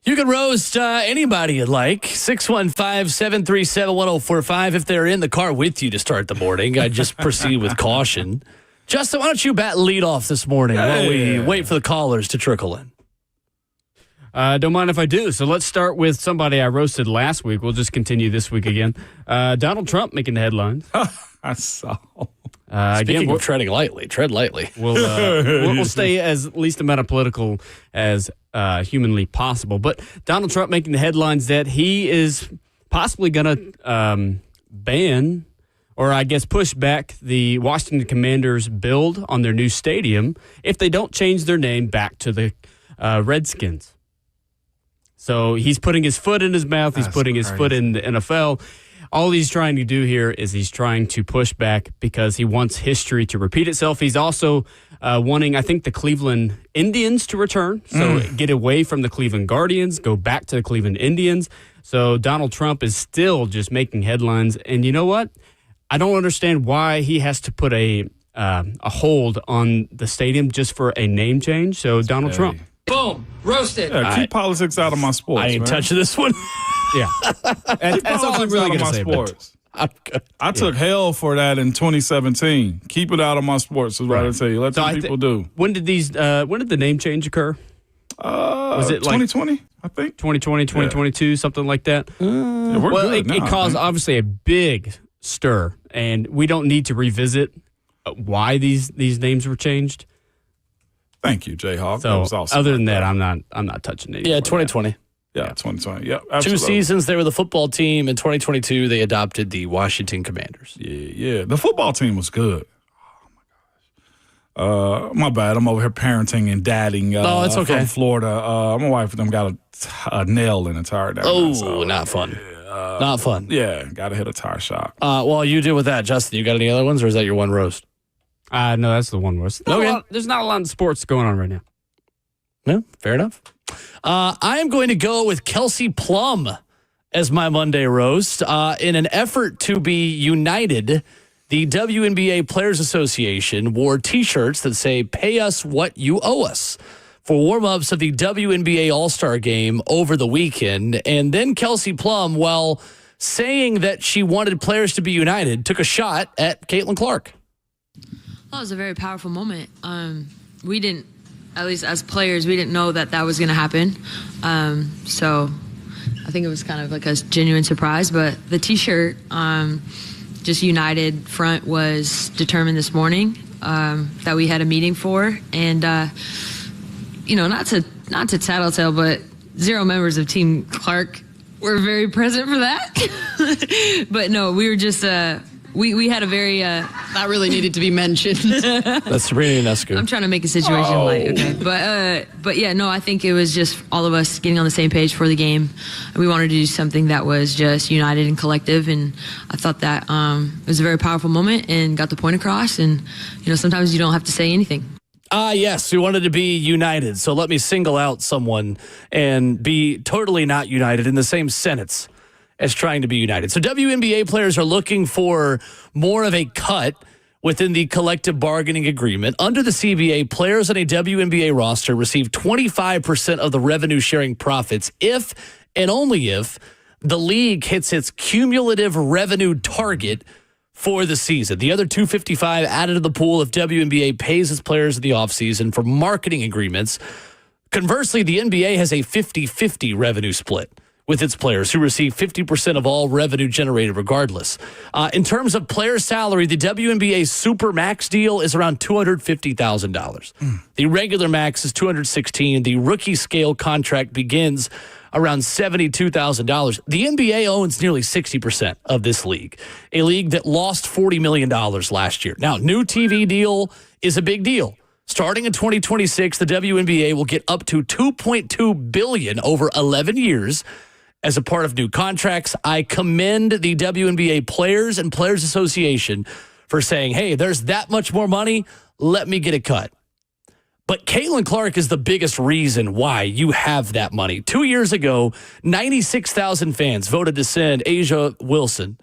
You can roast anybody you'd like. 615-737-1045. If they're in the car with you to start the morning, I'd just proceed with caution. Justin, why don't you bat lead off this morning while we wait for the callers to trickle in? Don't mind if I do. So let's start with somebody I roasted last week. We'll just continue this week again. Donald Trump making the headlines. I saw. Speaking of treading lightly, tread lightly. We'll stay as least amount of political as humanly possible. But Donald Trump making the headlines that he is possibly going to ban, or I guess push back, the Washington Commanders' build on their new stadium if they don't change their name back to the Redskins. So he's putting his foot in his mouth. He's putting his foot in the NFL. All he's trying to do here is he's trying to push back because he wants history to repeat itself. He's also wanting, I think, the Cleveland Indians to return. So get away from the Cleveland Guardians, go back to the Cleveland Indians. So Donald Trump is still just making headlines. And you know what? I don't understand why he has to put a hold on the stadium just for a name change. So Donald Trump. Boom. Roasted. Yeah, keep politics out of my sports. I ain't touching this one. Yeah. That's all I'm really going to say. Sports. I took hell for that in 2017. Keep it out of my sports is what I tell you. Let some people do. When did the name change occur? Was it 2020, I think? 2020, 2022, something like that? It caused obviously a big stir, and we don't need to revisit why these names were changed. Thank you, Jayhawk. So that was awesome. Other than that, I'm not touching it. Yeah, 2020. Yeah, 2020. Yep, absolutely. 2 seasons, they were the football team. In 2022, they adopted the Washington Commanders. Yeah. The football team was good. Oh, my gosh. My bad. I'm over here parenting and dadding it's okay. from Florida. My wife and them got a nail in a tire down there. So, not fun. Not fun. Yeah, got to hit a tire shop. Well, you deal with that. Justin, you got any other ones, or is that your one roast? No, that's the one roast. There's not a lot of sports going on right now. No, fair enough. I am going to go with Kelsey Plum as my Monday roast. In an effort to be united, the WNBA Players Association wore T-shirts that say, "Pay us what you owe us," for warm-ups of the WNBA All-Star Game over the weekend. And then Kelsey Plum, while saying that she wanted players to be united, took a shot at Caitlin Clark. Well, it was a very powerful moment. We didn't, at least as players, we didn't know that was going to happen. So I think it was kind of like a genuine surprise. But the T-shirt, just united front, was determined this morning that we had a meeting for. And, not to tattletale, but 0 members of Team Clark were very present for that. But no, we were just... We had a very that really needed to be mentioned. That's Sabrina Ionescu. I'm trying to make a situation light, okay? But yeah, no, I think it was just all of us getting on the same page for the game. We wanted to do something that was just united and collective, and I thought that it was a very powerful moment and got the point across. And sometimes you don't have to say anything. Yes, we wanted to be united. So let me single out someone and be totally not united in the same sentence as trying to be united. So WNBA players are looking for more of a cut within the collective bargaining agreement. Under the CBA, players on a WNBA roster receive 25% of the revenue sharing profits if and only if the league hits its cumulative revenue target for the season. The other $255 added to the pool if WNBA pays its players in the offseason for marketing agreements. Conversely, the NBA has a 50-50 revenue split, with its players, who receive 50% of all revenue generated regardless. In terms of player salary, the WNBA Supermax deal is around $250,000. The regular max is $216,000. The rookie scale contract begins around $72,000. The NBA owns nearly 60% of this league, a league that lost $40 million last year. Now, new TV deal is a big deal. Starting in 2026, the WNBA will get up to $2.2 billion over 11 years as a part of new contracts. I commend the WNBA Players and Players Association for saying, hey, there's that much more money. Let me get a cut. But Caitlin Clark is the biggest reason why you have that money. 2 years ago, 96,000 fans voted to send Asia Wilson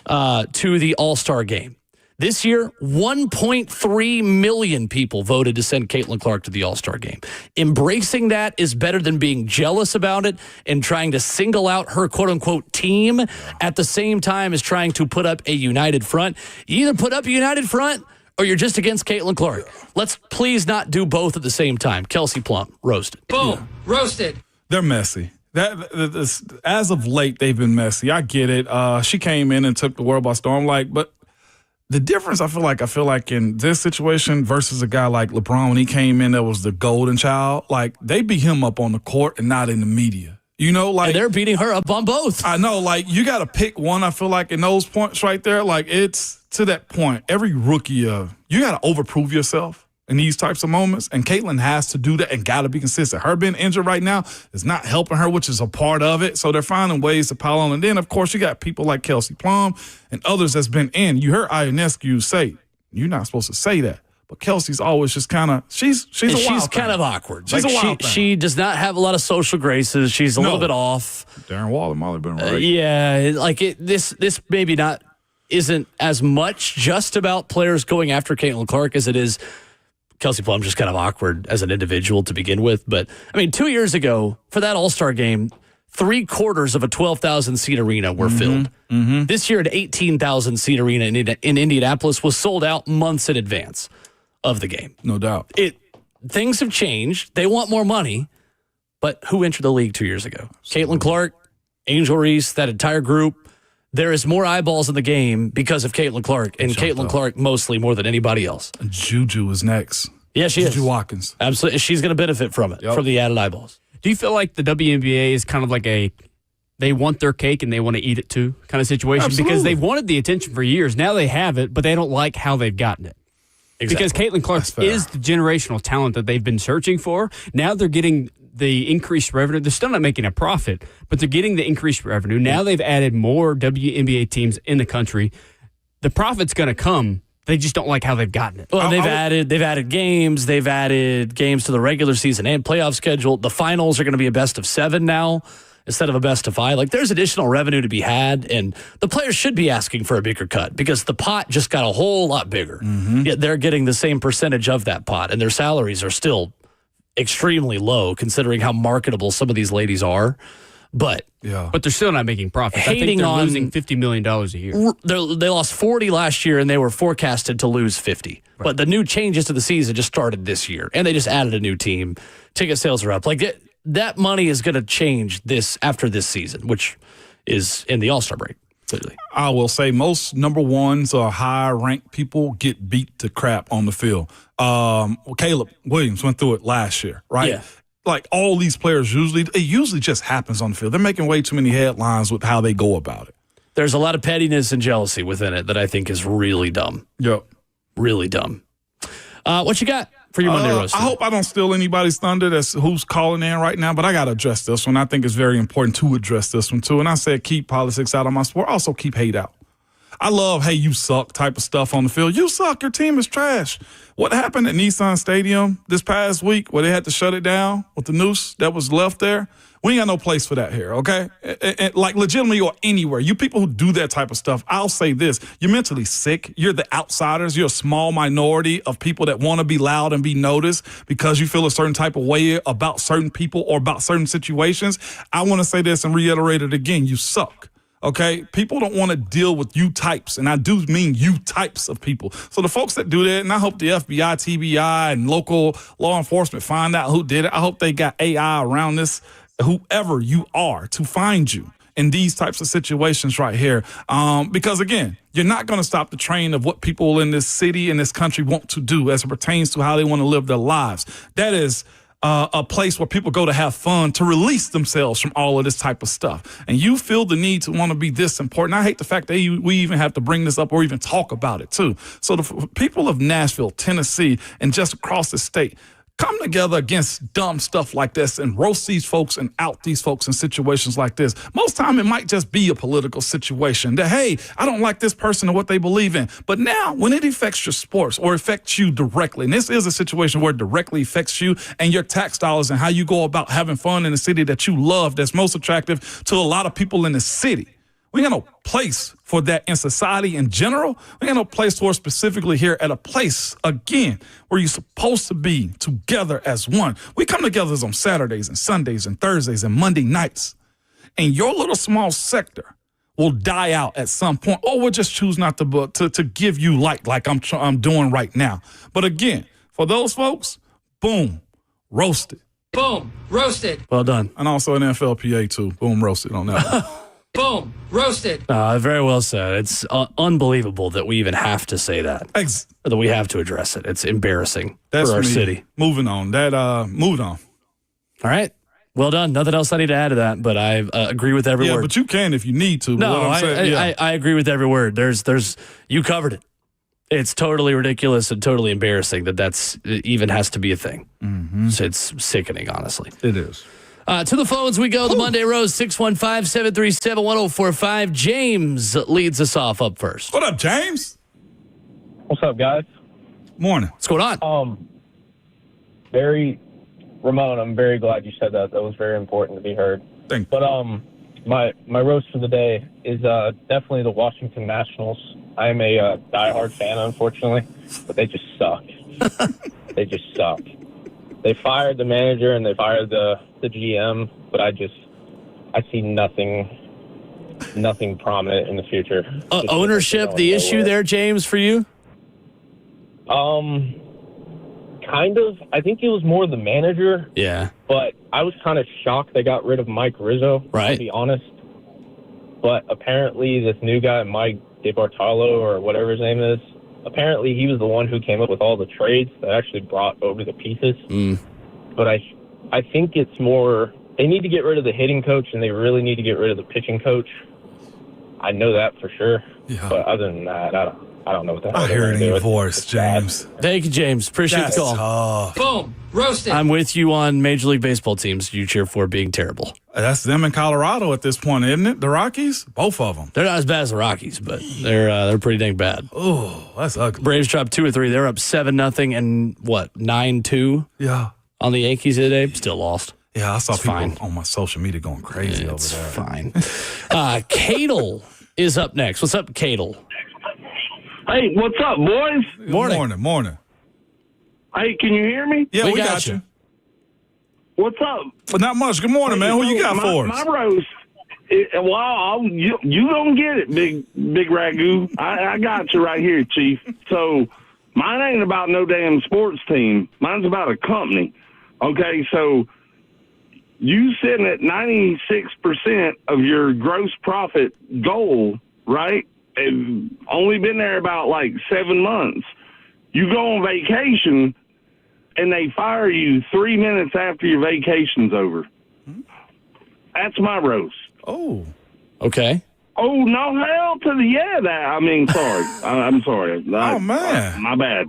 to the All-Star game. This year, 1.3 million people voted to send Caitlin Clark to the All-Star game. Embracing that is better than being jealous about it and trying to single out her quote-unquote team at the same time as trying to put up a united front. You either put up a united front or you're just against Caitlin Clark. Let's please not do both at the same time. Kelsey Plum, roasted. Boom, roasted. They're messy. As of late, they've been messy. I get it. She came in and took the world by storm. But the difference, I feel like in this situation versus a guy like LeBron, when he came in, that was the golden child. Like, they beat him up on the court and not in the media. You know, like, and they're beating her up on both. I know, like, you got to pick one. I feel like in those points right there, like, it's to that point. Every rookie, you got to overprove yourself in these types of moments, and Caitlin has to do that and got to be consistent. Her being injured right now is not helping her, which is a part of it. So they're finding ways to pile on. And then, of course, you got people like Kelsey Plum and others that's been in. You heard Ionescu say, you're not supposed to say that. But Kelsey's always just kind of, she's a wild She's thing. kind of awkward. She's like a wild thing. She does not have a lot of social graces. She's a little bit off. Darren Waller might have been right. This maybe not isn't as much just about players going after Caitlin Clark as it is Kelsey Plum just kind of awkward as an individual to begin with. But, I mean, 2 years ago, for that All-Star game, 3/4 of a 12,000-seat arena were filled. Mm-hmm. This year, an 18,000-seat arena in Indianapolis was sold out months in advance of the game. No doubt. Things have changed. They want more money. But who entered the league 2 years ago? Caitlin Clark, Angel Reese, that entire group. There is more eyeballs in the game because of Caitlin Clark, and Caitlin Clark mostly more than anybody else. And Juju is next. Yeah, she is. Juju Watkins. Absolutely. She's going to benefit from it, from the added eyeballs. Do you feel like the WNBA is kind of like they want their cake and they want to eat it too kind of situation? Absolutely. Because they've wanted the attention for years. Now they have it, but they don't like how they've gotten it. Exactly. Because Caitlin Clark is the generational talent that they've been searching for. Now they're getting the increased revenue. They're still not making a profit, but they're getting the increased revenue. Now they've added more WNBA teams in the country. The profit's going to come. They just don't like how they've gotten it. Well, they've added games. They've added games to the regular season and playoff schedule. The finals are going to be a best of 7 now instead of a best of 5. Like, there's additional revenue to be had, and the players should be asking for a bigger cut because the pot just got a whole lot bigger. Mm-hmm. Yet they're getting the same percentage of that pot, and their salaries are still extremely low considering how marketable some of these ladies are. But they're still not making profits. I think they're losing $50 million a year. They lost 40 last year, and they were forecasted to lose 50. Right. But the new changes to the season just started this year, and they just added a new team. Ticket sales are up. Like, that money is going to change after this season, which is in the All-Star break. Clearly. I will say most number ones or high-ranked people get beat to crap on the field. Caleb Williams went through it last year, right? Yeah. Like, all these players it usually just happens on the field. They're making way too many headlines with how they go about it. There's a lot of pettiness and jealousy within it that I think is really dumb. Yep. Really dumb. What you got for your Monday roast? I hope I don't steal anybody's thunder that's who's calling in right now, but I got to address this one. I think it's very important to address this one, too. And I said keep politics out of my sport. Also keep hate out. I love, hey, you suck type of stuff on the field. You suck. Your team is trash. What happened at Nissan Stadium this past week where they had to shut it down with the noose that was left there? We ain't got no place for that here, okay? Like, legitimately or anywhere. You people who do that type of stuff, I'll say this. You're mentally sick. You're the outsiders. You're a small minority of people that want to be loud and be noticed because you feel a certain type of way about certain people or about certain situations. I want to say this and reiterate it again. You suck. Okay, people don't want to deal with you types, and I do mean you types of people. So the folks that do that, and I hope the FBI, TBI, and local law enforcement find out who did it. I hope they got AI around this whoever you are to find you in these types of situations right here. Because, again, you're not going to stop the train of what people in this city, in this country want to do as it pertains to how they want to live their lives. That is a place where people go to have fun, to release themselves from all of this type of stuff. And you feel the need to want to be this important. I hate the fact that we even have to bring this up or even talk about it, too. So the people of Nashville, Tennessee, and just across the state, come together against dumb stuff like this and roast these folks and out these folks in situations like this. Most time it might just be a political situation that, hey, I don't like this person or what they believe in. But now when it affects your sports or affects you directly, and this is a situation where it directly affects you and your tax dollars and how you go about having fun in the city that you love, that's most attractive to a lot of people in the city. We got no place for that in society in general. We got no place for it specifically here at a place, again, where you're supposed to be together as one. We come together on Saturdays and Sundays and Thursdays and Monday nights. And your little small sector will die out at some point, or we'll just choose not to give you like I'm doing right now. But again, for those folks, boom, roasted. Boom, roasted. Well done. And also an NFLPA too. Boom, roasted on that one. Boom, roasted. Very well said. It's unbelievable that we even have to say that. Or that we have to address it. It's embarrassing for our city. Moving on. Moved on. All right. Well done. Nothing else I need to add to that, but I agree with every word. Yeah, but you can if you need to. No, I agree with every word. You covered it. It's totally ridiculous and totally embarrassing that's even has to be a thing. Mm-hmm. So it's sickening, honestly. It is. To the phones we go. The Monday Rose, 615-737-1045. James leads us off up first. What up, James? What's up, guys? Morning. What's going on? Ramon, I'm very glad you said that. That was very important to be heard. Thank you. But my roast for the day is definitely the Washington Nationals. I am a diehard fan, unfortunately, but they just suck. They just suck. They fired the manager and they fired the GM, but I see nothing prominent in the future. Ownership, the issue there, James, for you? Kind of. I think it was more the manager. Yeah. But I was kind of shocked they got rid of Mike Rizzo, right, to be honest. But apparently this new guy, Mike DeBartolo or whatever his name is, apparently he was the one who came up with all the trades that actually brought over the pieces. But I think it's more, they need to get rid of the hitting coach and they really need to get rid of the pitching coach. I know that for sure. Yeah. But other than that, I don't know what the hell. I hear it in your voice, James. Thank you, James. Appreciate the call. Tough. Boom, roasted. I'm with you on Major League Baseball teams you cheer for being terrible. That's them in Colorado at this point, isn't it? The Rockies? Both of them. They're not as bad as the Rockies, but they're pretty dang bad. Oh, that's ugly. Braves dropped 2 or 3. They're up 7-0 and 9-2. Yeah. On the Yankees today. Still lost. Yeah, I saw it's people fine. on my social media going crazy over it's there. Fine. Cadle is up next. What's up, Cadle? Hey, what's up, boys? Morning. Hey, can you hear me? Yeah, we got you. What's up? But not much. Good morning, man. Who you got for us? My roast. You gonna get it, big ragu. I got you right here, Chief. So mine ain't about no damn sports team. Mine's about a company. Okay, so you sitting at 96% of your gross profit goal, right? And only been there about 7 months. You go on vacation and they fire you 3 minutes after your vacation's over. That's my roast. Oh. Okay. Oh, no, hell to the sorry. I'm sorry. Oh, man. My bad.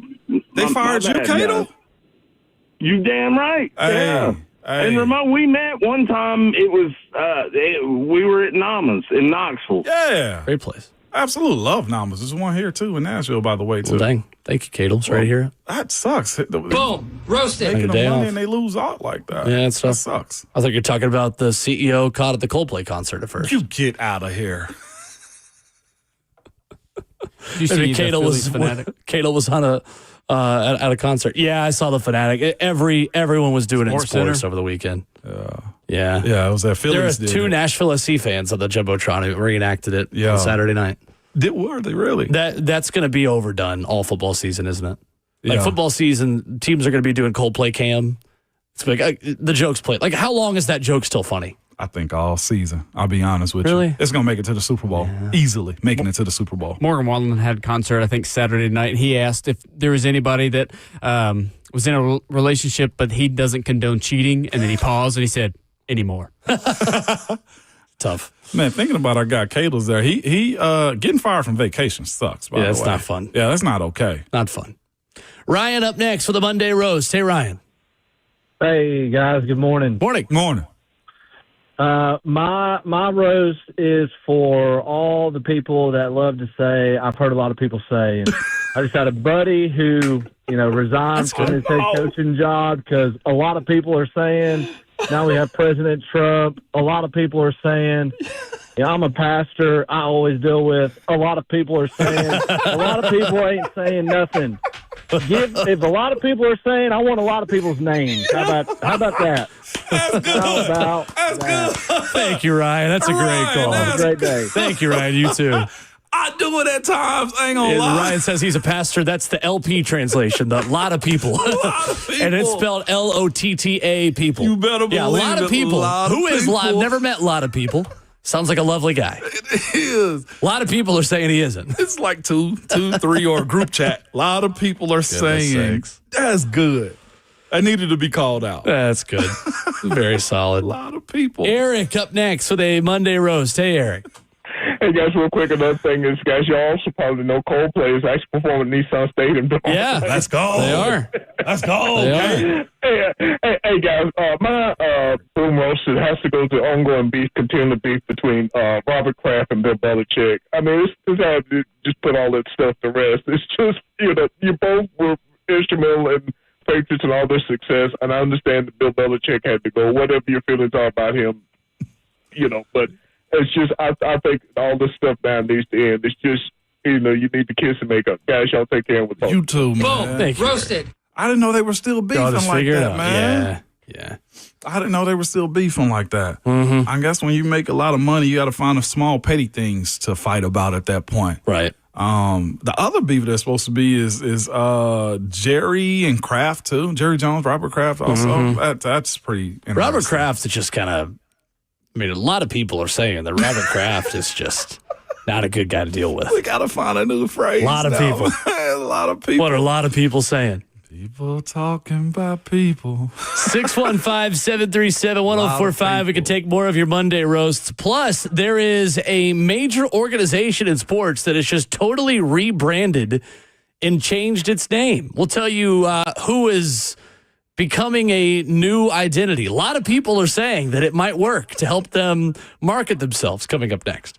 They fired you, Cato? You damn right. Hey. Yeah. Hey. And Ramon, we met one time. It was we were at Nama's in Knoxville. Yeah. Great place. Absolutely love Namas. There's one here, too, in Nashville, by the way, too. Well, dang. Thank you, Cadle. It's right here. That sucks. Boom, roasted. Making Day them money off. and they lose out like that. Yeah, it's that tough. sucks. I thought you were talking about the CEO caught at the Coldplay concert at first. You get out of here. You see Maybe the Phillies fanatic. Cadle was on at a concert. Yeah, I saw the Fanatic. Everyone was doing it in sports over the weekend. Yeah. Yeah, it was that Phillies. There are 2 Nashville SC fans on the Jumbotron who reenacted it on Saturday night. Were they really? That's going to be overdone all football season, isn't it? Like Yeah. football season, teams are going to be doing Coldplay Cam It's like the joke's played. Like, how long is that joke still funny? I think all season. I'll be honest with Really? you. It's going to make it to the Super Bowl. Easily making it to the Super Bowl. Morgan Wallen had a concert, I think, Saturday night, and he asked if there was anybody that was in a relationship, but he doesn't condone cheating, and then he paused and he said, anymore. Tough. Man, thinking about our guy Kayla's there, he getting fired from vacation sucks, by the way. That's not fun. Yeah, that's not okay. Not fun. Ryan up next for the Monday Roast. Hey, Ryan. Hey guys, good morning. Morning. My roast is for all the people that love to say, I've heard a lot of people say, and I just had a buddy who, resigned from his head coaching job because a lot of people are saying, now we have President Trump. A lot of people are saying, I'm a pastor. I always deal with. A lot of people are saying, a lot of people ain't saying nothing. If a lot of people are saying, I want a lot of people's names. How about that? That's good. That's good. Thank you, Ryan. That's a great call. Have a great day. Thank you, Ryan. You too. I do it at times. I ain't gonna lie. Ryan says he's a pastor. That's the LP translation. The lot of people. And it's spelled LOTTA people. You better believe a lot of people. Who is people. I've never met a lot of people. Sounds like a lovely guy. It is. A lot of people are saying he isn't. It's like two, three, or a group chat. A lot of people are saying, sakes. that's good. I needed to be called out. That's good. Very solid. A lot of people. Eric up next with a Monday Roast. Hey, Eric. Hey guys, real quick, another thing is, guys, y'all also probably know Coldplay is actually performing at Nissan Stadium. Yeah, Let's go. They are. Let's go. They Okay. Hey guys, my boom roasted has to go to ongoing continuing beef between Robert Kraft and Bill Belichick. I mean, this had to just put all that stuff to rest. It's just, you both were instrumental in Patriots and all their success, and I understand that Bill Belichick had to go. Whatever your feelings are about him, but it's just, I think all this stuff now needs to end. It's just, you need to kiss and make up. Guys, y'all take care of it. You too, man. Boom. Thank you, Roasted. I didn't know they were still beefing Y'all just like figure it that, out. man. Yeah. I didn't know they were still beefing like that. Mm-hmm. I guess when you make a lot of money, you got to find the small petty things to fight about at that point. Right. The other beef that's supposed to be is Jerry and Kraft too. Jerry Jones, Robert Kraft also. Mm-hmm. That's pretty interesting. Robert Kraft is just kind of, a lot of people are saying that Robert Kraft is just not a good guy to deal with. We got to find a new phrase. A lot of people. A lot of people. What are a lot of people saying? People talking about people. 615-737-1045. We can take more of your Monday roasts. Plus, there is a major organization in sports that is just totally rebranded and changed its name. We'll tell you who is becoming a new identity. A lot of people are saying that it might work to help them market themselves. Coming up next.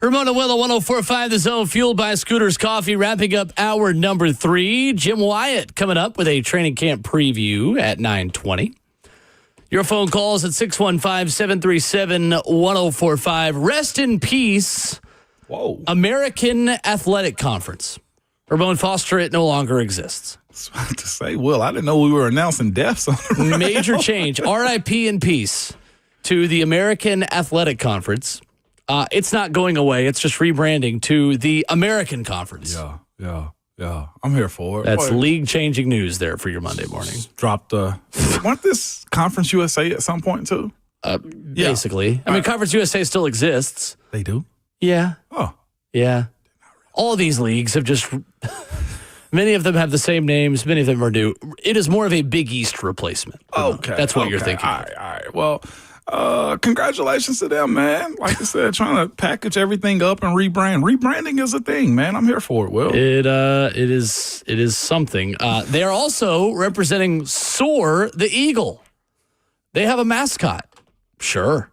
Ramona Willow, 104.5 The Zone, fueled by Scooters Coffee, wrapping up hour number 3. Jim Wyatt coming up with a training camp preview at 9:20. Your phone calls at 615-737-1045. Rest in peace, Whoa. American Athletic Conference. Ramon Foster, it no longer exists. I was about to say, Will, I didn't know we were announcing deaths on the radio. Major change. R.I.P. in peace to the American Athletic Conference. It's not going away. It's just rebranding to the American Conference. Yeah. I'm here for it. That's league-changing news there for your Monday morning. Dropped weren't this Conference USA at some point too? Basically. I mean, Conference USA still exists. They do? Yeah. Oh. Yeah. All these leagues have just... Many of them have the same names. Many of them are new. It is more of a Big East replacement. Okay. That's what you're thinking. All right. Well, congratulations to them, man. Like I said, trying to package everything up and rebrand. Rebranding is a thing, man. I'm here for it, Will. It is something. They are also representing Soar the Eagle. They have a mascot. Sure.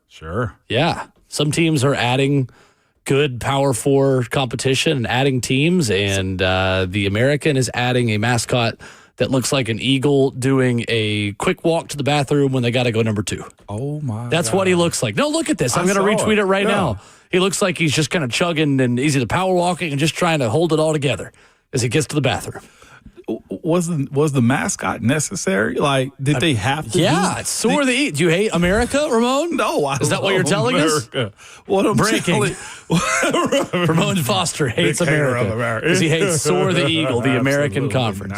Yeah. Some teams are adding good Power 4 competition and adding teams, and the American is adding a mascot that looks like an eagle doing a quick walk to the bathroom when they got to go number 2. Oh, my That's God. what he looks like. No, look at this. I'm going to retweet it right now. He looks like he's just kind of chugging, and he's either power walking and just trying to hold it all together as he gets to the bathroom. Was the mascot necessary? Like, did they have to? Yeah, it's Soar the Eagle. Do you hate America, Ramon? No, Is that what you're telling America. What I'm Breaking. Ramon Foster hates America because he hates Soar the Eagle, the American Conference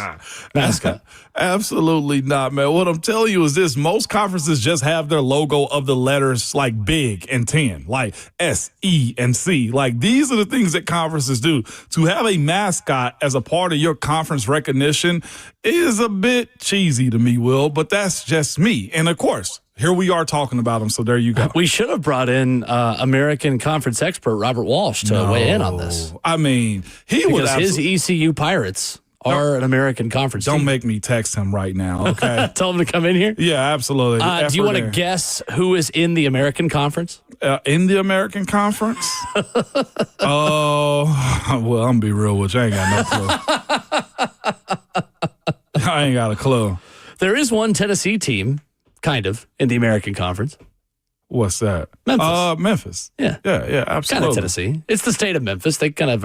mascot. Absolutely not, man. What I'm telling you is this. Most conferences just have their logo of the letters like big and 10, like S, E, and C. Like, these are the things that conferences do. To have a mascot as a part of your conference recognition is a bit cheesy to me, Will, but that's just me. And, of course, here we are talking about them, so there you go. We should have brought in American Conference expert Robert Walsh to weigh in on this. I mean, Because his ECU Pirates are an American Conference Don't team. make me text him right now, okay? Tell him to come in here? Yeah, absolutely. Do you want to guess who is in the American Conference? In the American Conference? Oh, well, I'm going to be real with you. I ain't got no clue. I ain't got a clue. There is one Tennessee team, kind of, in the American Conference. What's that? Memphis. Memphis. Yeah. Yeah, absolutely. Kind of Tennessee. It's the state of Memphis. They kind of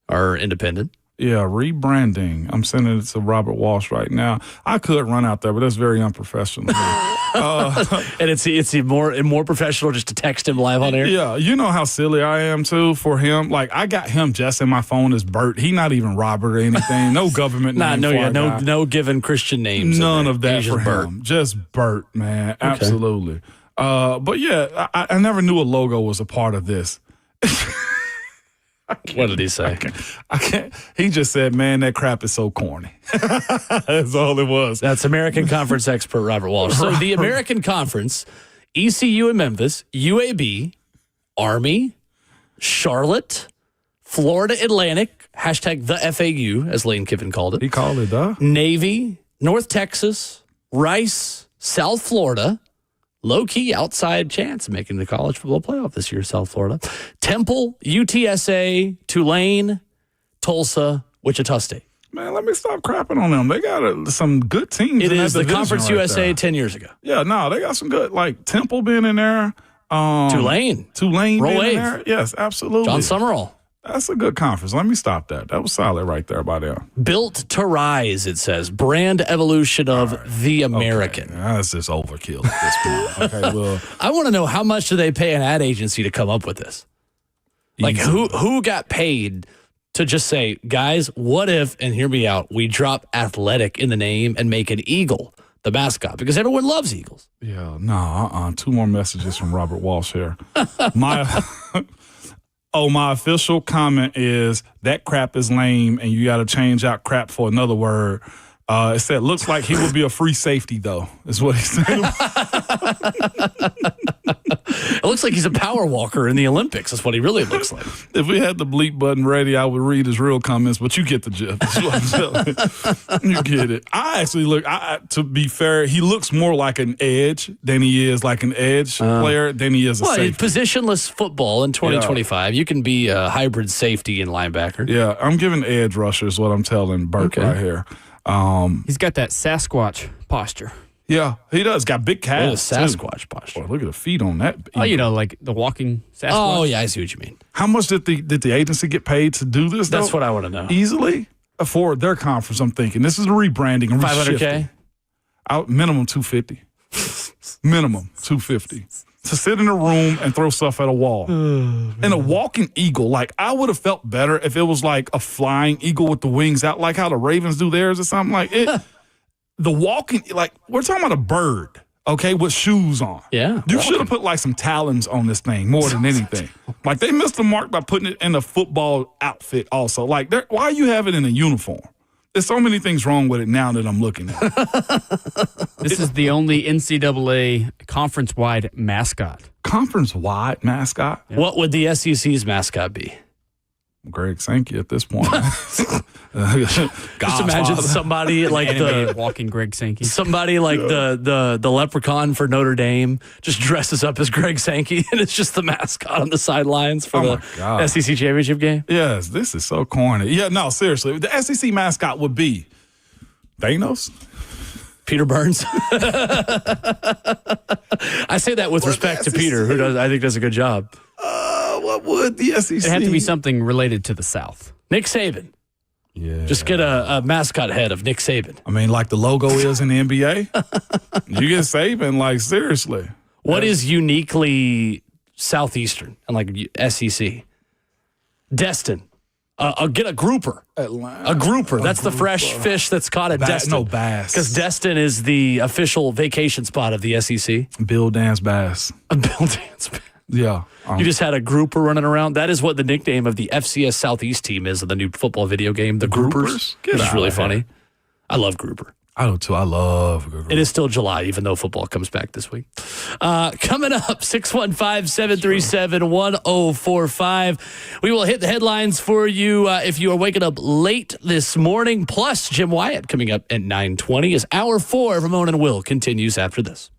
are independent. Yeah, rebranding. I'm sending it to Robert Walsh right now. I could run out there, but that's very unprofessional. And it's more professional just to text him live on air. Yeah, you know how silly I am too for him. Like, I got him just in my phone as Bert. He not even Robert or anything. No government name. No given Christian names. None of that He's for just him. Just Bert, man. Absolutely. But yeah, I never knew a logo was a part of this. What did he say? I can't. He just said, "Man, that crap is so corny." That's all it was. That's American Conference expert Robert Walsh. So the American Conference, ECU in Memphis, UAB, Army, Charlotte, Florida Atlantic, hashtag the FAU, as Lane Kiffin called it. He called it, though. Navy, North Texas, Rice, South Florida. Low-key outside chance of making the college football playoff this year, South Florida. Temple, UTSA, Tulane, Tulsa, Wichita State. Man, let me stop crapping on them. They got some good teams. It in is that the division Conference right USA there. 10 years ago. Yeah, no, they got some good, like Temple being in there. Tulane being Roll in Wave. there. Yes, absolutely. John Summerall. That's a good conference. Let me stop that. That was solid right there by them. Built to rise, it says. Brand evolution of the American. Okay. That's just overkill at this point. Okay, well. I want to know, how much do they pay an ad agency to come up with this? Like, who got paid to just say, guys, what if, and hear me out, we drop athletic in the name and make an eagle the mascot? Because everyone loves eagles. Yeah, no, 2 more messages from Robert Walsh here. My official comment is that crap is lame and you got to change out crap for another word. It said, looks like he would be a free safety, though, is what he said. It looks like he's a power walker in the Olympics. That's what he really looks like. If we had the bleep button ready, I would read his real comments, but you get the gist. That's what I'm telling you. You get it. I actually look, to be fair, he looks more like an edge than he is like an edge player than he is a safety. Positionless football in 2025, you can be a hybrid safety and linebacker. Yeah, I'm giving edge rusher is what I'm telling Burke right here. He's got that Sasquatch posture. Yeah, he does. Got big calves. Sasquatch posture. Boy, look at the feet on that. Oh, like the walking Sasquatch. Oh, yeah, I see what you mean. How much did the agency get paid to do this? That's what I want to know. Easily for their conference. I'm thinking this is a rebranding. $500K. Minimum 250. Minimum 250 to sit in a room and throw stuff at a wall. And a walking eagle, like I would have felt better if it was like a flying eagle with the wings out, like how the Ravens do theirs or something like it. The walking, like we're talking about a bird, okay, with shoes on. Yeah. You should have put like some talons on this thing more than anything. Like they missed the mark by putting it in a football outfit also. Like why you have it in a uniform? There's so many things wrong with it now that I'm looking at. This is the only NCAA conference-wide mascot. Conference-wide mascot? Yeah. What would the SEC's mascot be? Greg Sankey at this point. Just imagine somebody like the walking Greg Sankey. Somebody like the leprechaun for Notre Dame just dresses up as Greg Sankey, and it's just the mascot on the sidelines for the SEC championship game. Yes, this is so corny. Yeah, no, seriously. The SEC mascot would be Thanos. Peter Burns. I say that with respect to Peter, who I think does a good job. What would the SEC? It had to be something related to the South. Nick Saban. Yeah. Just get a mascot head of Nick Saban. I mean, like the logo is in the NBA. You get Saban, like seriously. What is uniquely Southeastern and like SEC? Destin. I'll get a grouper. Atlanta. A grouper. That's the fresh fish that's caught at Destin. No, bass. Because Destin is the official vacation spot of the SEC. Bill Dance Bass. A Bill Dance Bass. Yeah. You just had a grouper running around. That is what the nickname of the FCS Southeast team is of the new football video game, the Groupers. Which is really funny. I love grouper. I do too. I love grouper. It is still July, even though football comes back this week. Coming up, 615-737-1045. We will hit the headlines for you if you are waking up late this morning. Plus, Jim Wyatt coming up at 9:20 as Hour 4 of Ramon and Will continues after this.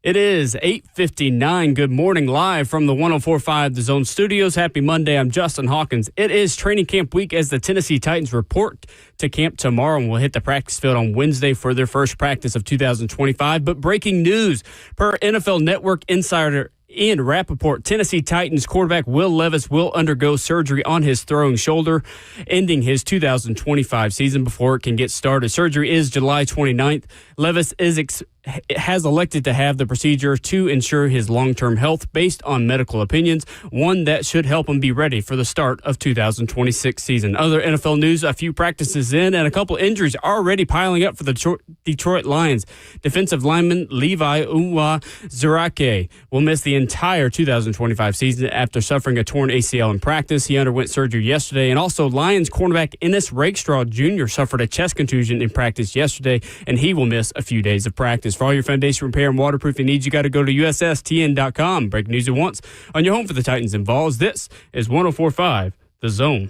It is 8:59. Good morning, live from the 104.5 The Zone Studios. Happy Monday. I'm Justin Hawkins. It is training camp week as the Tennessee Titans report to camp tomorrow and will hit the practice field on Wednesday for their first practice of 2025. But breaking news, per NFL Network insider Ian Rappaport, Tennessee Titans quarterback Will Levis will undergo surgery on his throwing shoulder, ending his 2025 season before it can get started. Surgery is July 29th. Levis has elected to have the procedure to ensure his long-term health based on medical opinions, one that should help him be ready for the start of 2026 season. Other NFL news, a few practices in and a couple injuries already piling up for the Detroit Lions. Defensive lineman Levi Uwazurike will miss the entire 2025 season after suffering a torn ACL in practice. He underwent surgery yesterday. And also Lions cornerback Ennis Rakestraw Jr. suffered a chest contusion in practice yesterday, and he will miss a few days of practice. For all your foundation repair and waterproofing needs, you got to go to USSTN.com. Breaking news at once on your home for the Titans and Vols. This is 104.5 The Zone.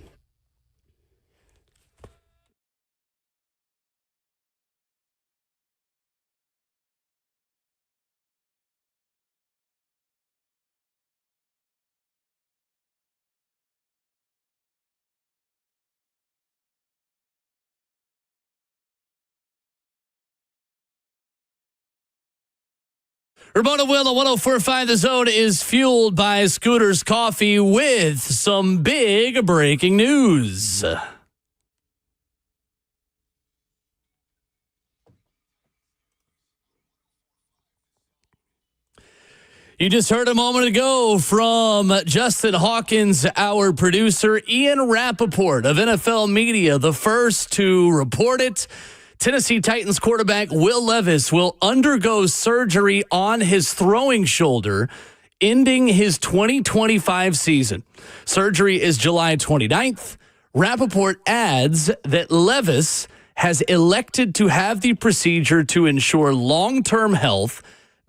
Ramona Will on 104.5 The Zone is fueled by Scooter's Coffee with some big breaking news. You just heard a moment ago from Justin Hawkins, our producer, Ian Rappaport of NFL Media, the first to report it. Tennessee Titans quarterback Will Levis will undergo surgery on his throwing shoulder, ending his 2025 season. Surgery is July 29th. Rappaport adds that Levis has elected to have the procedure to ensure long-term health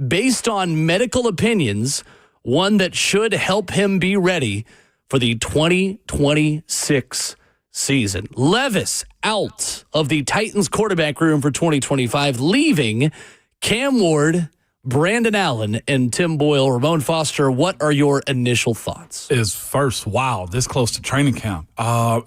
based on medical opinions, one that should help him be ready for the 2026 season. Levis out of the Titans quarterback room for 2025, leaving Cam Ward, Brandon Allen, and Tim Boyle. Ramon Foster, what are your initial thoughts? Wow, this close to training camp.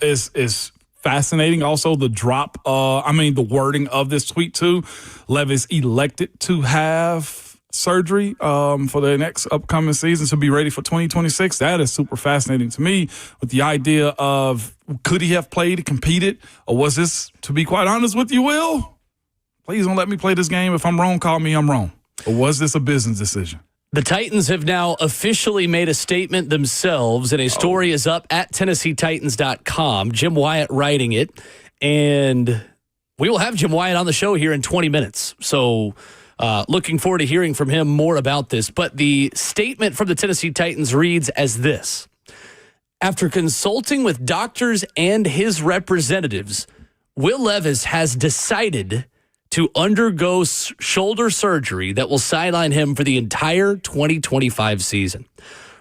Is fascinating. Also, the drop, the wording of this tweet too. Levis elected to have surgery for the next upcoming season to be ready for 2026. That is super fascinating to me, with the idea of, could he have played, competed, or was this, to be quite honest with you, Will, please don't let me play this game. If I'm wrong, call me I'm wrong. Or was this a business decision? The Titans have now officially made a statement themselves, and a story is up at TennesseeTitans.com. Jim Wyatt writing it, and we will have Jim Wyatt on the show here in 20 minutes. So looking forward to hearing from him more about this. But the statement from the Tennessee Titans reads as this: after consulting with doctors and his representatives, Will Levis has decided to undergo shoulder surgery that will sideline him for the entire 2025 season.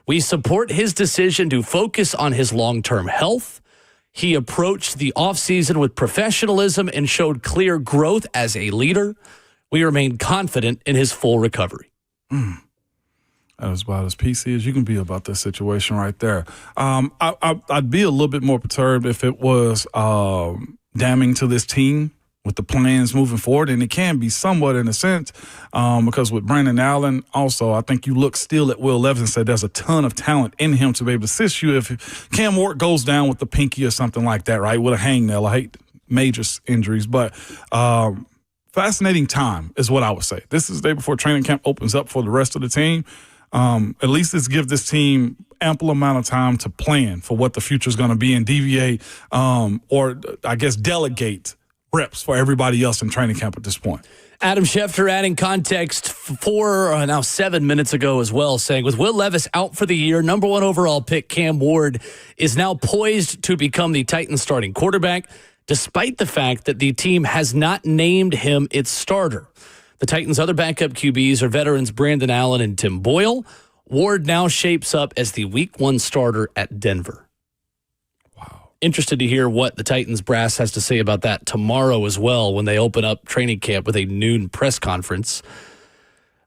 We support his decision to focus on his long-term health. He approached the offseason with professionalism and showed clear growth as a leader. We remain confident in his full recovery. That is about as PC as you can be about this situation right there. I'd be a little bit more perturbed if it was damning to this team with the plans moving forward, and it can be somewhat in a sense, because with Brandon Allen, also, I think you look still at Will Levis and say there's a ton of talent in him to be able to assist you if Cam Ward goes down with the pinky or something like that, right, with a hangnail. I hate major injuries, but fascinating time is what I would say. This is the day before training camp opens up for the rest of the team. At least let's give this team ample amount of time to plan for what the future is going to be and deviate, or I guess delegate reps for everybody else in training camp at this point. Adam Schefter adding context 7 minutes ago as well, saying with Will Levis out for the year, number 1 overall pick Cam Ward is now poised to become the Titans starting quarterback, despite the fact that the team has not named him its starter. The Titans' other backup QBs are veterans Brandon Allen and Tim Boyle. Ward now shapes up as the Week 1 starter at Denver. Interested to hear what the Titans brass has to say about that tomorrow as well when they open up training camp with a noon press conference.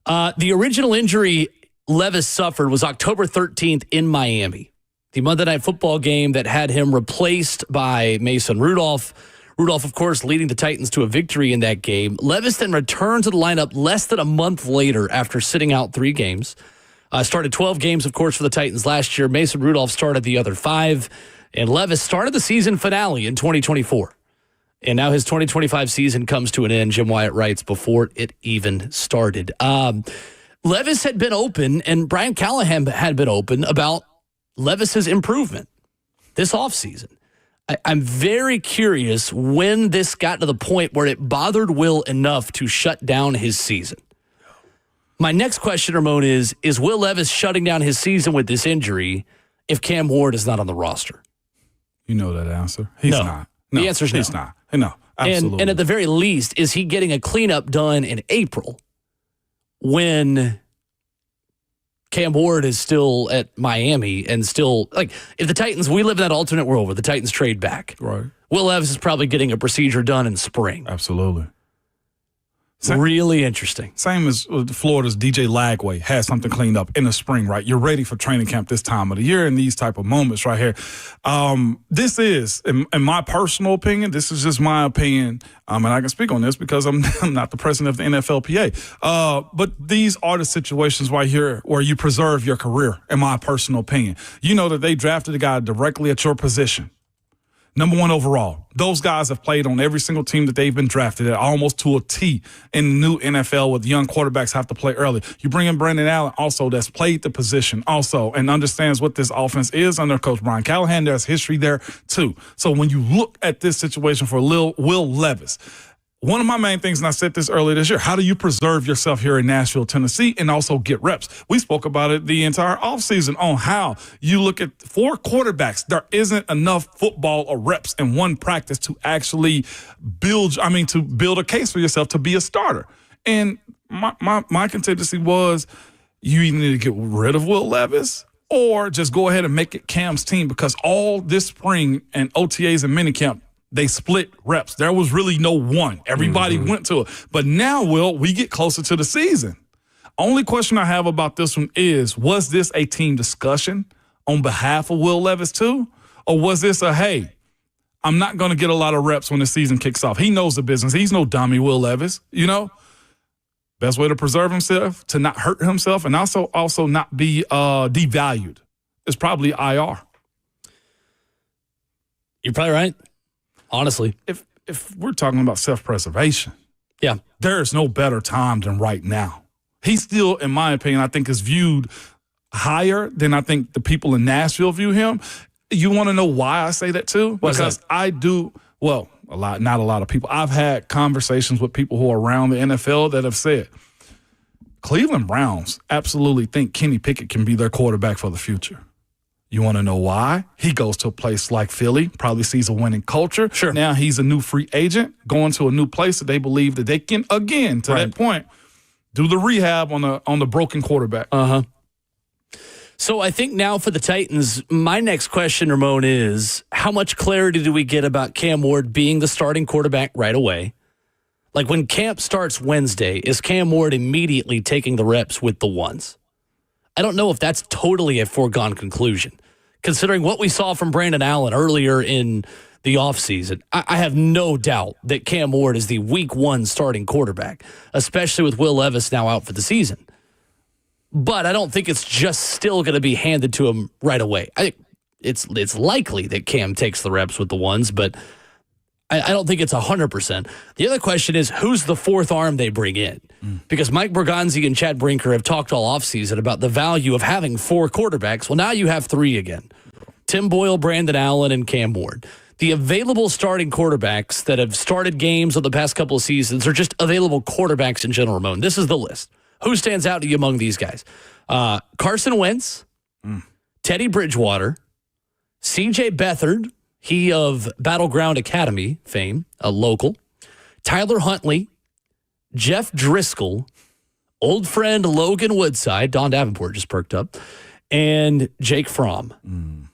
The original injury Levis suffered was October 13th in Miami, the Monday Night Football game that had him replaced by Mason Rudolph. Rudolph, of course, leading the Titans to a victory in that game. Levis then returned to the lineup less than a month later after sitting out 3 games. Started 12 games, of course, for the Titans last year. Mason Rudolph started the other 5. And Levis started the season finale in 2024. And now his 2025 season comes to an end, Jim Wyatt writes, before it even started. Levis had been open, and Brian Callahan had been open about Levis's improvement this offseason. I'm very curious when this got to the point where it bothered Will enough to shut down his season. My next question, Ramon, is Will Levis shutting down his season with this injury if Cam Ward is not on the roster? You know that answer. He's not. No, the answer is no. He's not. No, absolutely. And at the very least, is he getting a cleanup done in April when Cam Ward is still at Miami and still, like, if the Titans, we live in that alternate world where the Titans trade back. Right. Will Levis is probably getting a procedure done in spring. Absolutely. Really interesting. Same as Florida's DJ Lagway has something cleaned up in the spring, right? You're ready for training camp this time of the year in these type of moments right here. This is, in my personal opinion, this is just my opinion, and I can speak on this because I'm not the president of the NFLPA. But these are the situations right here where you preserve your career, in my personal opinion. You know that they drafted a guy directly at your position. Number 1 overall. Those guys have played on every single team that they've been drafted at, almost to a T in the new NFL with young quarterbacks have to play early. You bring in Brandon Allen also that's played the position also and understands what this offense is under Coach Brian Callahan. There's history there too. So when you look at this situation for Will Levis, one of my main things, and I said this earlier this year, how do you preserve yourself here in Nashville, Tennessee, and also get reps? We spoke about it the entire offseason on how you look at 4 quarterbacks. There isn't enough football or reps in one practice to actually build a case for yourself to be a starter. And my contingency was you either need to get rid of Will Levis or just go ahead and make it Cam's team, because all this spring and OTAs and minicamp, they split reps. There was really no one. Everybody went to it. But now, Will, we get closer to the season. Only question I have about this one is, was this a team discussion on behalf of Will Levis too? Or was this a, hey, I'm not going to get a lot of reps when the season kicks off. He knows the business. He's no dummy, Will Levis, you know? Best way to preserve himself, to not hurt himself, and also not be devalued is probably IR. You're probably right. Honestly, if we're talking about self-preservation, yeah, there's no better time than right now. He still, in my opinion, I think is viewed higher than I think the people in Nashville view him. You want to know why I say that too? Because I do, well, not a lot of people. I've had conversations with people who are around the NFL that have said Cleveland Browns absolutely think Kenny Pickett can be their quarterback for the future. You want to know why? He goes to a place like Philly, probably sees a winning culture. Sure. Now he's a new free agent, going to a new place that they believe that they can, again, to that point, do the rehab on the broken quarterback. Uh-huh. So I think now for the Titans, my next question, Ramon, is how much clarity do we get about Cam Ward being the starting quarterback right away? Like when camp starts Wednesday, is Cam Ward immediately taking the reps with the ones? I don't know if that's totally a foregone conclusion. Considering what we saw from Brandon Allen earlier in the offseason, I have no doubt that Cam Ward is the week 1 starting quarterback, especially with Will Levis now out for the season. But I don't think it's just still going to be handed to him right away. I think it's likely that Cam takes the reps with the ones, but I don't think it's 100%. The other question is, who's the 4th arm they bring in? Because Mike Bergonzi and Chad Brinker have talked all offseason about the value of having 4 quarterbacks. Well, now you have 3 again. Tim Boyle, Brandon Allen, and Cam Ward. The available starting quarterbacks that have started games of the past couple of seasons are just available quarterbacks in general, Ramon. This is the list. Who stands out to you among these guys? Carson Wentz, Teddy Bridgewater, C.J. Beathard, he of Battleground Academy fame, a local, Tyler Huntley, Jeff Driscoll, old friend Logan Woodside, Don Davenport just perked up, and Jake Fromm.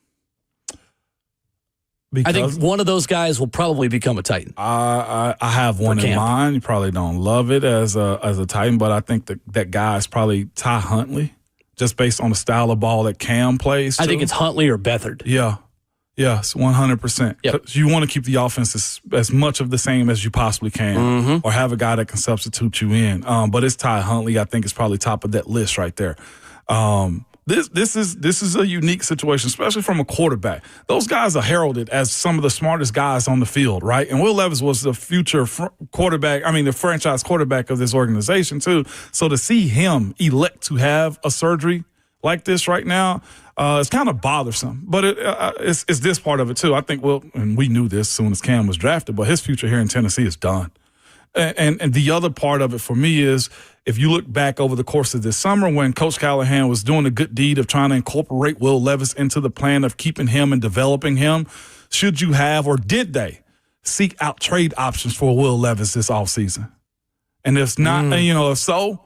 I think one of those guys will probably become a Titan. I have one in mind. You probably don't love it as a Titan, but I think that guy is probably Ty Huntley, just based on the style of ball that Cam plays. I think it's Huntley or Beathard. Yeah. Yes, 100%. Yep. You want to keep the offense as much of the same as you possibly can, or have a guy that can substitute you in. But it's Ty Huntley. I think is probably top of that list right there. This is a unique situation, especially from a quarterback. Those guys are heralded as some of the smartest guys on the field, right? And Will Levis was the future quarterback. I mean, the franchise quarterback of this organization too. So to see him elect to have a surgery like this right now, it's kind of bothersome, but it's this part of it too. I think, and we knew this as soon as Cam was drafted, but his future here in Tennessee is done. And the other part of it for me is, if you look back over the course of this summer when Coach Callahan was doing a good deed of trying to incorporate Will Levis into the plan of keeping him and developing him, should you have, or did they seek out trade options for Will Levis this offseason? And if not, if so,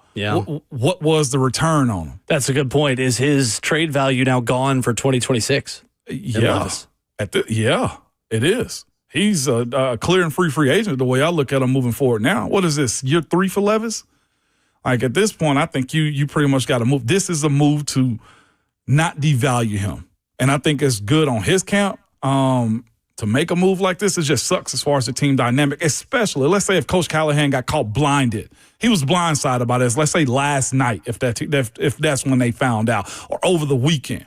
what was the return on him? That's a good point. Is his trade value now gone for 2026? Yeah. It is. He's a clear and free agent the way I look at him moving forward now. What is this, year 3 for Levis? Like, at this point, I think you pretty much got to move. This is a move to not devalue him. And I think it's good on his camp to make a move like this. It just sucks as far as the team dynamic, especially, let's say if Coach Callahan got caught blinded. He was blindsided by this, let's say last night, if that's when they found out, or over the weekend.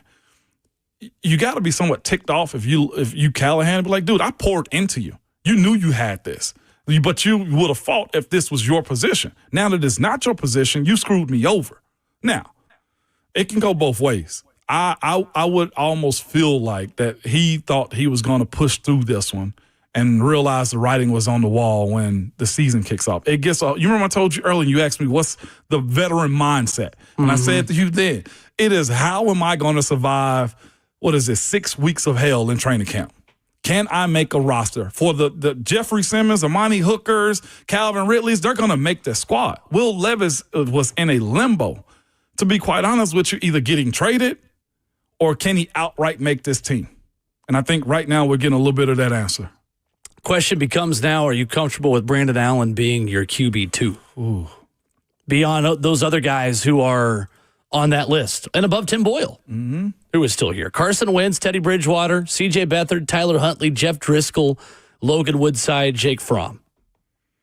You got to be somewhat ticked off if you Callahan, be like, dude, I poured into you. You knew you had this. But you would have fought if this was your position. Now that it's not your position, you screwed me over. Now, it can go both ways. I would almost feel like that he thought he was going to push through this one and realize the writing was on the wall when the season kicks off. It gets off. You remember I told you earlier, you asked me, what's the veteran mindset? And I said to you then, it is, how am I going to survive, 6 weeks of hell in training camp? Can I make a roster for the Jeffrey Simmons, Amani Hookers, Calvin Ridley's? They're going to make the squad. Will Levis was in a limbo. To be quite honest with you, either getting traded or can he outright make this team? And I think right now we're getting a little bit of that answer. Question becomes now, are you comfortable with Brandon Allen being your QB2? Ooh. Beyond those other guys who are on that list and above Tim Boyle, who is still here. Carson Wentz, Teddy Bridgewater, C.J. Beathard, Tyler Huntley, Jeff Driscoll, Logan Woodside, Jake Fromm.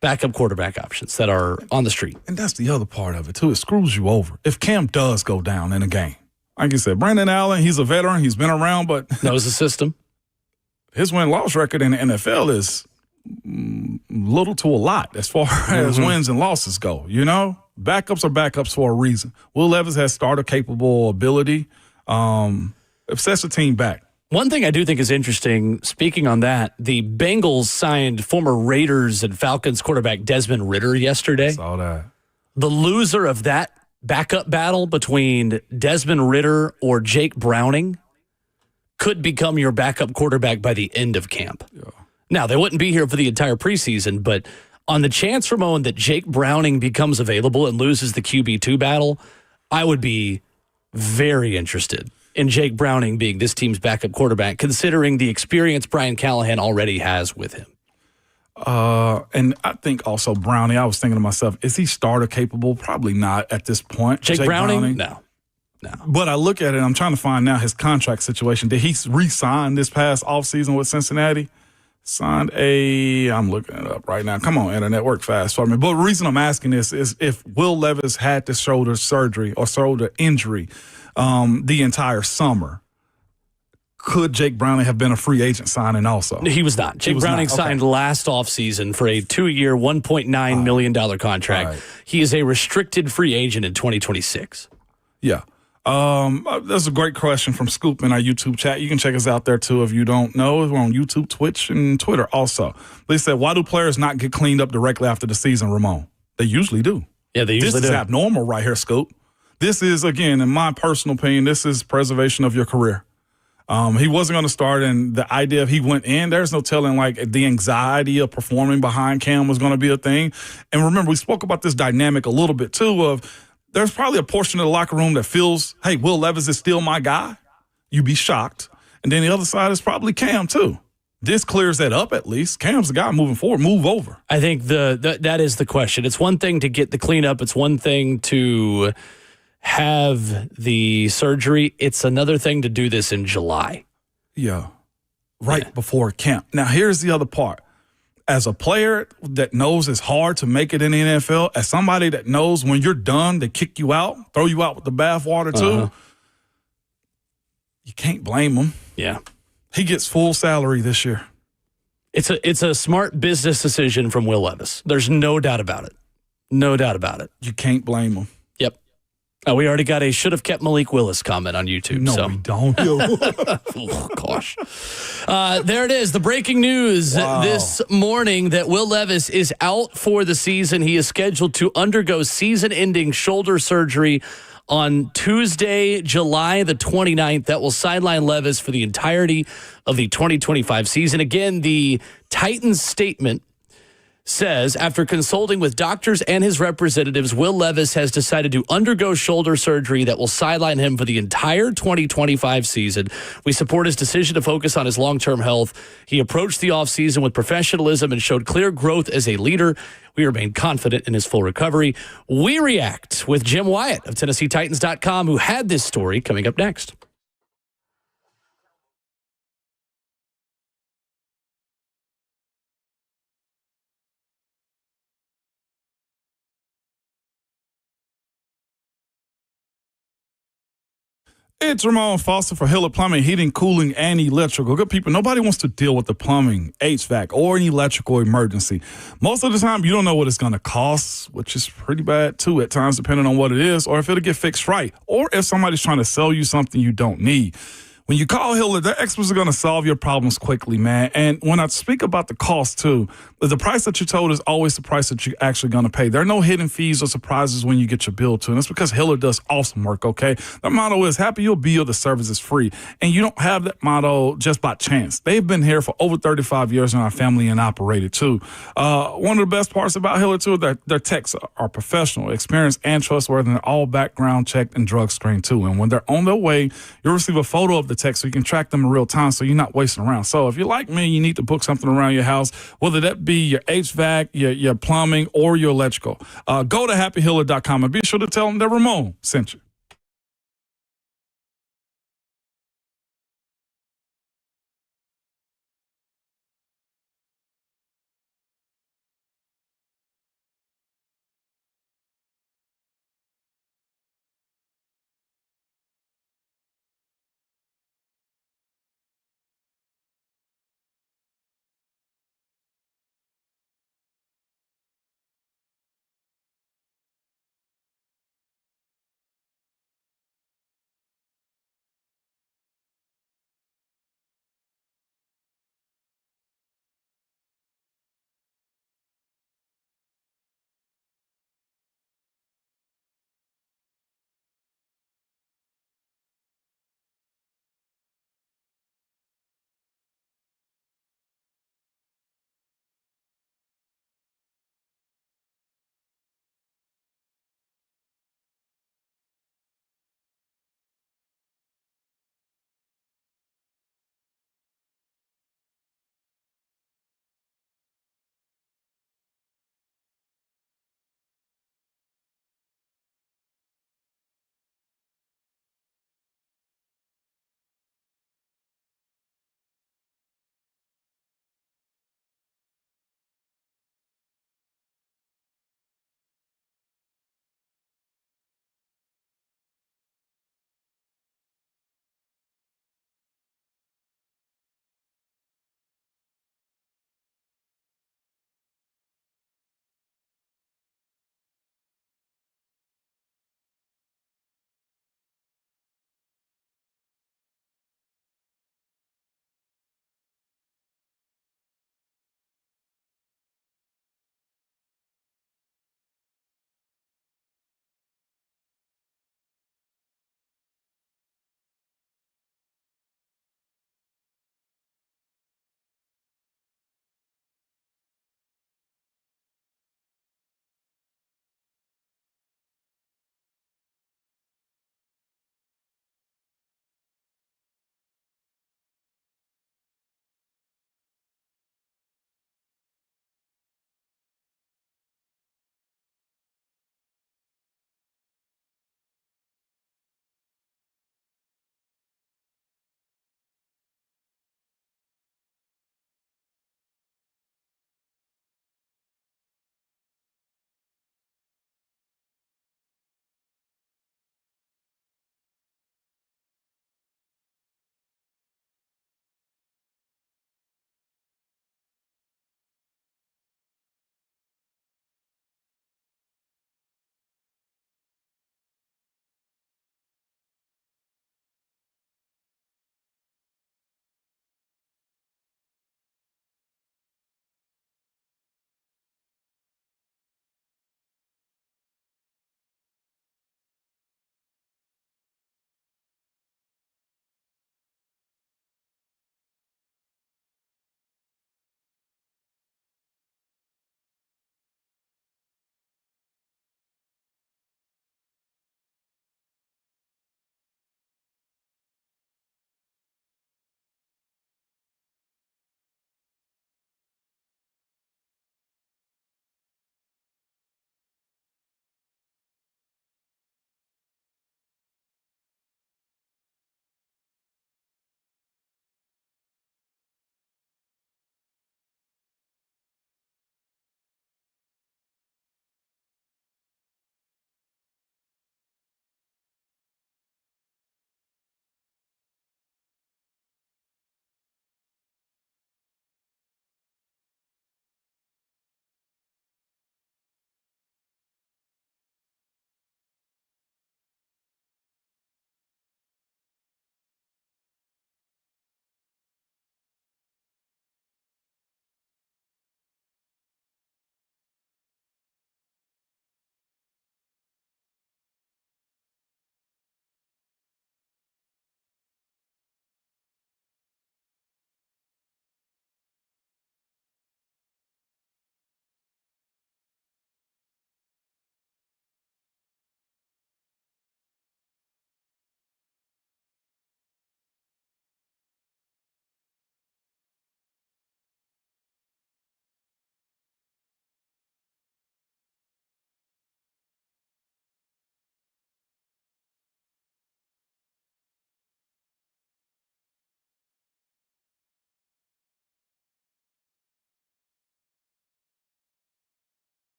Backup quarterback options that are on the street. And that's the other part of it, too. It screws you over. If Cam does go down in a game, like you said, Brandon Allen, he's a veteran. He's been around, but knows the system. His win-loss record in the NFL is little to a lot as far as wins and losses go, Backups are backups for a reason. Will Levis has starter-capable ability. It sets the team back. One thing I do think is interesting, speaking on that, the Bengals signed former Raiders and Falcons quarterback Desmond Ridder yesterday. Saw that. The loser of that backup battle between Desmond Ridder or Jake Browning could become your backup quarterback by the end of camp. Yeah. Now, they wouldn't be here for the entire preseason, but on the chance, Ramon, that Jake Browning becomes available and loses the QB2 battle, I would be very interested in Jake Browning being this team's backup quarterback, considering the experience Brian Callahan already has with him. And I think also Browning, I was thinking to myself, is he starter capable? Probably not at this point. Jake Browning? No. But I look at it, I'm trying to find now his contract situation. Did he re-sign this past offseason with Cincinnati? I'm looking it up right now. Come on, internet, work fast for me. But the reason I'm asking this is if Will Levis had the shoulder surgery or shoulder injury the entire summer, could Jake Browning have been a free agent signing also? He was not. Jake Browning signed last offseason for a 2-year, $1.9 million contract. Right. He is a restricted free agent in 2026. Yeah. That's a great question from Scoop in our YouTube chat. You can check us out there, too, if you don't know. We're on YouTube, Twitch, and Twitter also. They said, why do players not get cleaned up directly after the season, Ramon? They usually do. Yeah, they usually do. This is abnormal right here, Scoop. This is, again, in my personal opinion, this is preservation of your career. He wasn't going to start, and the idea of he went in, there's no telling, like, the anxiety of performing behind Cam was going to be a thing. And remember, we spoke about this dynamic a little bit, too, of there's probably a portion of the locker room that feels, hey, Will Levis is still my guy. You'd be shocked. And then the other side is probably Cam, too. this clears that up at least. Cam's the guy moving forward. Move over. I think that is the question. It's one thing to get the cleanup. It's one thing to have the surgery. It's another thing to do this in July. Yeah. Right before camp. Now, here's the other part. As a player that knows it's hard to make it in the NFL, as somebody that knows when you're done, they kick you out, throw you out with the bathwater too, you can't blame him. Yeah. He gets full salary this year. It's a smart business decision from Will Levis. There's no doubt about it. No doubt about it. You can't blame him. Yep. We already got a should have kept Malik Willis comment on YouTube. No, we don't. Oh, gosh. There it is. The breaking news this morning that Will Levis is out for the season. He is scheduled to undergo season-ending shoulder surgery on Tuesday, July the 29th. That will sideline Levis for the entirety of the 2025 season. Again, the Titans statement says, after consulting with doctors and his representatives, Will Levis has decided to undergo shoulder surgery that will sideline him for the entire 2025 season. We support his decision to focus on his long-term health. He approached the offseason with professionalism and showed clear growth as a leader. We remain confident in his full recovery. We react with Jim Wyatt of TennesseeTitans.com, who had this story, coming up next. It's Ramon Foster for Hiller Plumbing, Heating, Cooling, and Electrical. Good people, nobody wants to deal with the plumbing, HVAC, or an electrical emergency. Most of the time, you don't know what it's going to cost, which is pretty bad, too, at times, depending on what it is, or if it'll get fixed right, or if somebody's trying to sell you something you don't need. When you call Hiller, their experts are going to solve your problems quickly, man. And when I speak about the cost, too, the price that you're told is always the price that you're actually going to pay. There are no hidden fees or surprises when you get your bill, too. And that's because Hiller does awesome work, okay? Their motto is, happy you'll bill, the service is free. And you don't have that motto just by chance. They've been here for over 35 years in our family and operated, too. One of the best parts about Hiller, too, their techs are professional, experienced, and trustworthy. And they're all background checked and drug screened, too. And when they're on their way, you'll receive a photo of the tech so you can track them in real time so you're not wasting around. So if you're like me, you need to book something around your house, whether that be your HVAC, your plumbing, or your electrical. Go to happyhiller.com and be sure to tell them that Ramon sent you.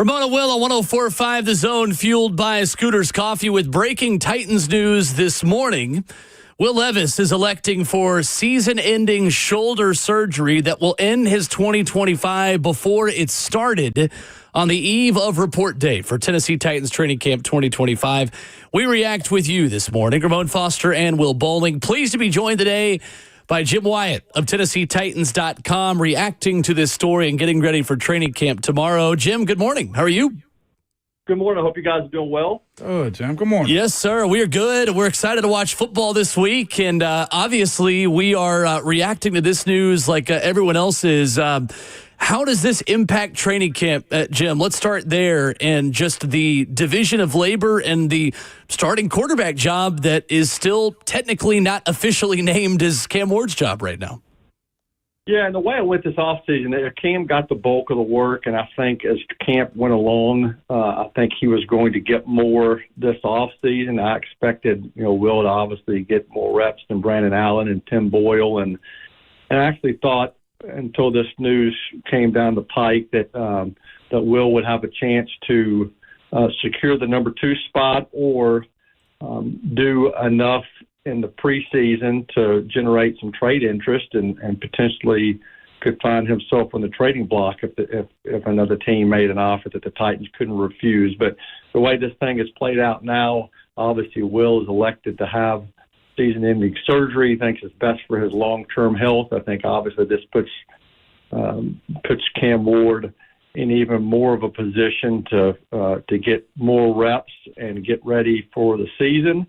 Ramona Will on 104.5 The Zone, fueled by Scooter's Coffee with breaking Titans news this morning. Will Levis is electing for season-ending shoulder surgery that will end his 2025 before it started on the eve of report day for Tennessee Titans Training Camp 2025. We react with you this morning. Ramon Foster and Will Bowling. Pleased to be joined today by Jim Wyatt of TennesseeTitans.com, reacting to this story and getting ready for training camp tomorrow. Jim, good morning. How are you? Good morning. I hope you guys are doing well. Good, Jim. Good morning. Yes, sir. We are good. We're excited to watch football this week. And obviously, we are reacting to this news like everyone else is. How does this impact training camp, Jim? Let's start there, and just the division of labor and the starting quarterback job that is still technically not officially named as Cam Ward's job right now. Yeah, and the way it went this offseason, Cam got the bulk of the work, and I think as camp went along, I think he was going to get more this offseason. I expected, Will to obviously get more reps than Brandon Allen and Tim Boyle, and I actually thought until this news came down the pike that Will would have a chance to secure the number 2 spot or do enough in the preseason to generate some trade interest and potentially could find himself on the trading block if another team made an offer that the Titans couldn't refuse. But the way this thing has played out now, obviously Will is elected to have season-ending surgery. He thinks it's best for his long-term health. I think obviously this puts Cam Ward in even more of a position to get more reps and get ready for the season.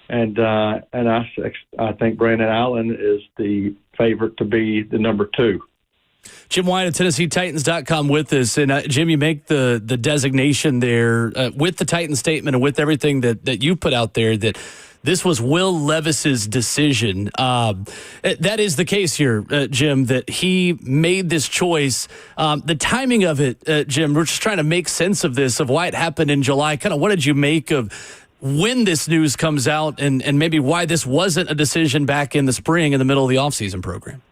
And I think Brandon Allen is the favorite to be the number 2. Jim Wyatt of TennesseeTitans.com with us. And Jim, you make the designation there with the Titan statement and with everything that you put out there that this was Will Levis's decision. That is the case here, Jim, that he made this choice. The timing of it, Jim, we're just trying to make sense of this, of why it happened in July. Kind of what did you make of when this news comes out and maybe why this wasn't a decision back in the spring in the middle of the offseason program?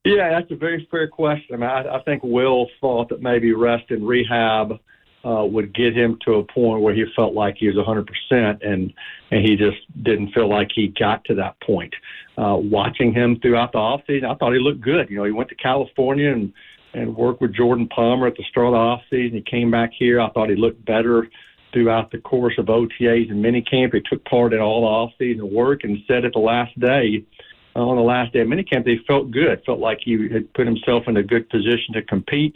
Yeah, that's a very fair question. I think Will thought that maybe rest and rehab would get him to a point where he felt like he was 100%, and he just didn't feel like he got to that point. Watching him throughout the offseason, I thought he looked good. He went to California and worked with Jordan Palmer at the start of the offseason. He came back here. I thought he looked better throughout the course of OTAs and minicamp. He took part in all the offseason work and said at the last day, on the last day of minicamp, he felt good, felt like he had put himself in a good position to compete,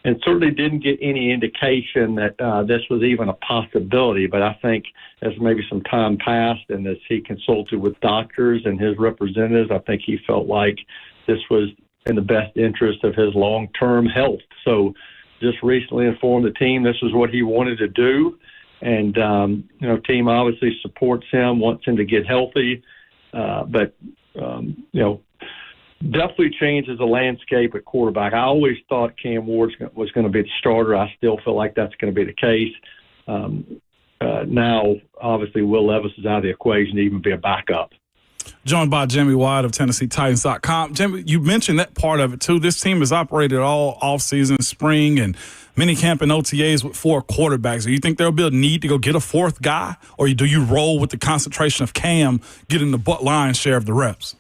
and certainly didn't get any indication that this was even a possibility. But I think as maybe some time passed and as he consulted with doctors and his representatives, I think he felt like this was in the best interest of his long-term health. So just recently informed the team this is what he wanted to do. And, team obviously supports him, wants him to get healthy. But definitely changes the landscape at quarterback. I always thought Cam Ward was going to be the starter. I still feel like that's going to be the case. Now, obviously, Will Levis is out of the equation to even be a backup. Joined by Jimmy Wyatt of TennesseeTitans.com. Jimmy, you mentioned that part of it, too. This team has operated all offseason, spring, and minicamp and OTAs with 4 quarterbacks. Do you think there'll be a need to go get a 4th guy, or do you roll with the concentration of Cam getting the lion's share of the reps?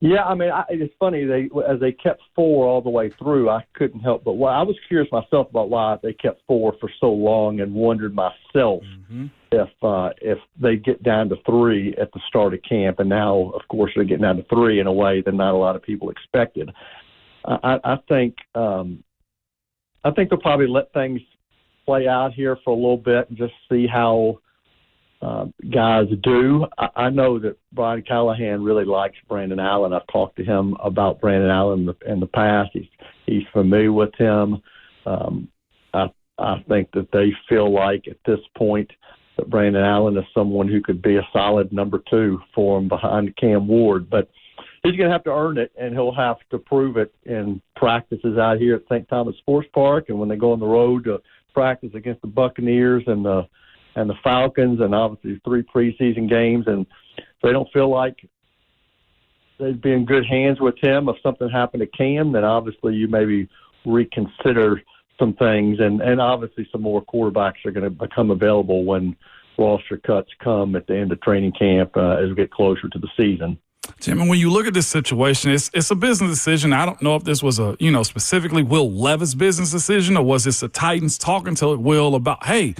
Yeah, it's funny. As they kept 4 all the way through, I couldn't help but I was curious myself about why they kept 4 for so long, and wondered myself if they get down to 3 at the start of camp. And now, of course, they're getting down to 3 in a way that not a lot of people expected. I think they'll probably let things play out here for a little bit and just see how guys do. I know that Brian Callahan really likes Brandon Allen. I've talked to him about Brandon Allen in the past. He's familiar with him. I think that they feel like at this point that Brandon Allen is someone who could be a solid number 2 for him behind Cam Ward. But he's going to have to earn it, and he'll have to prove it in practices out here at St. Thomas Sports Park and when they go on the road to practice against the Buccaneers and the Falcons, and obviously 3 preseason games. And if they don't feel like they'd be in good hands with him if something happened to Cam, then obviously you maybe reconsider some things, and obviously some more quarterbacks are going to become available when roster cuts come at the end of training camp as we get closer to the season. Jim, and when you look at this situation, it's a business decision. I don't know if this was a, specifically Will Levis business decision, or was this the Titans talking to Will about, hey,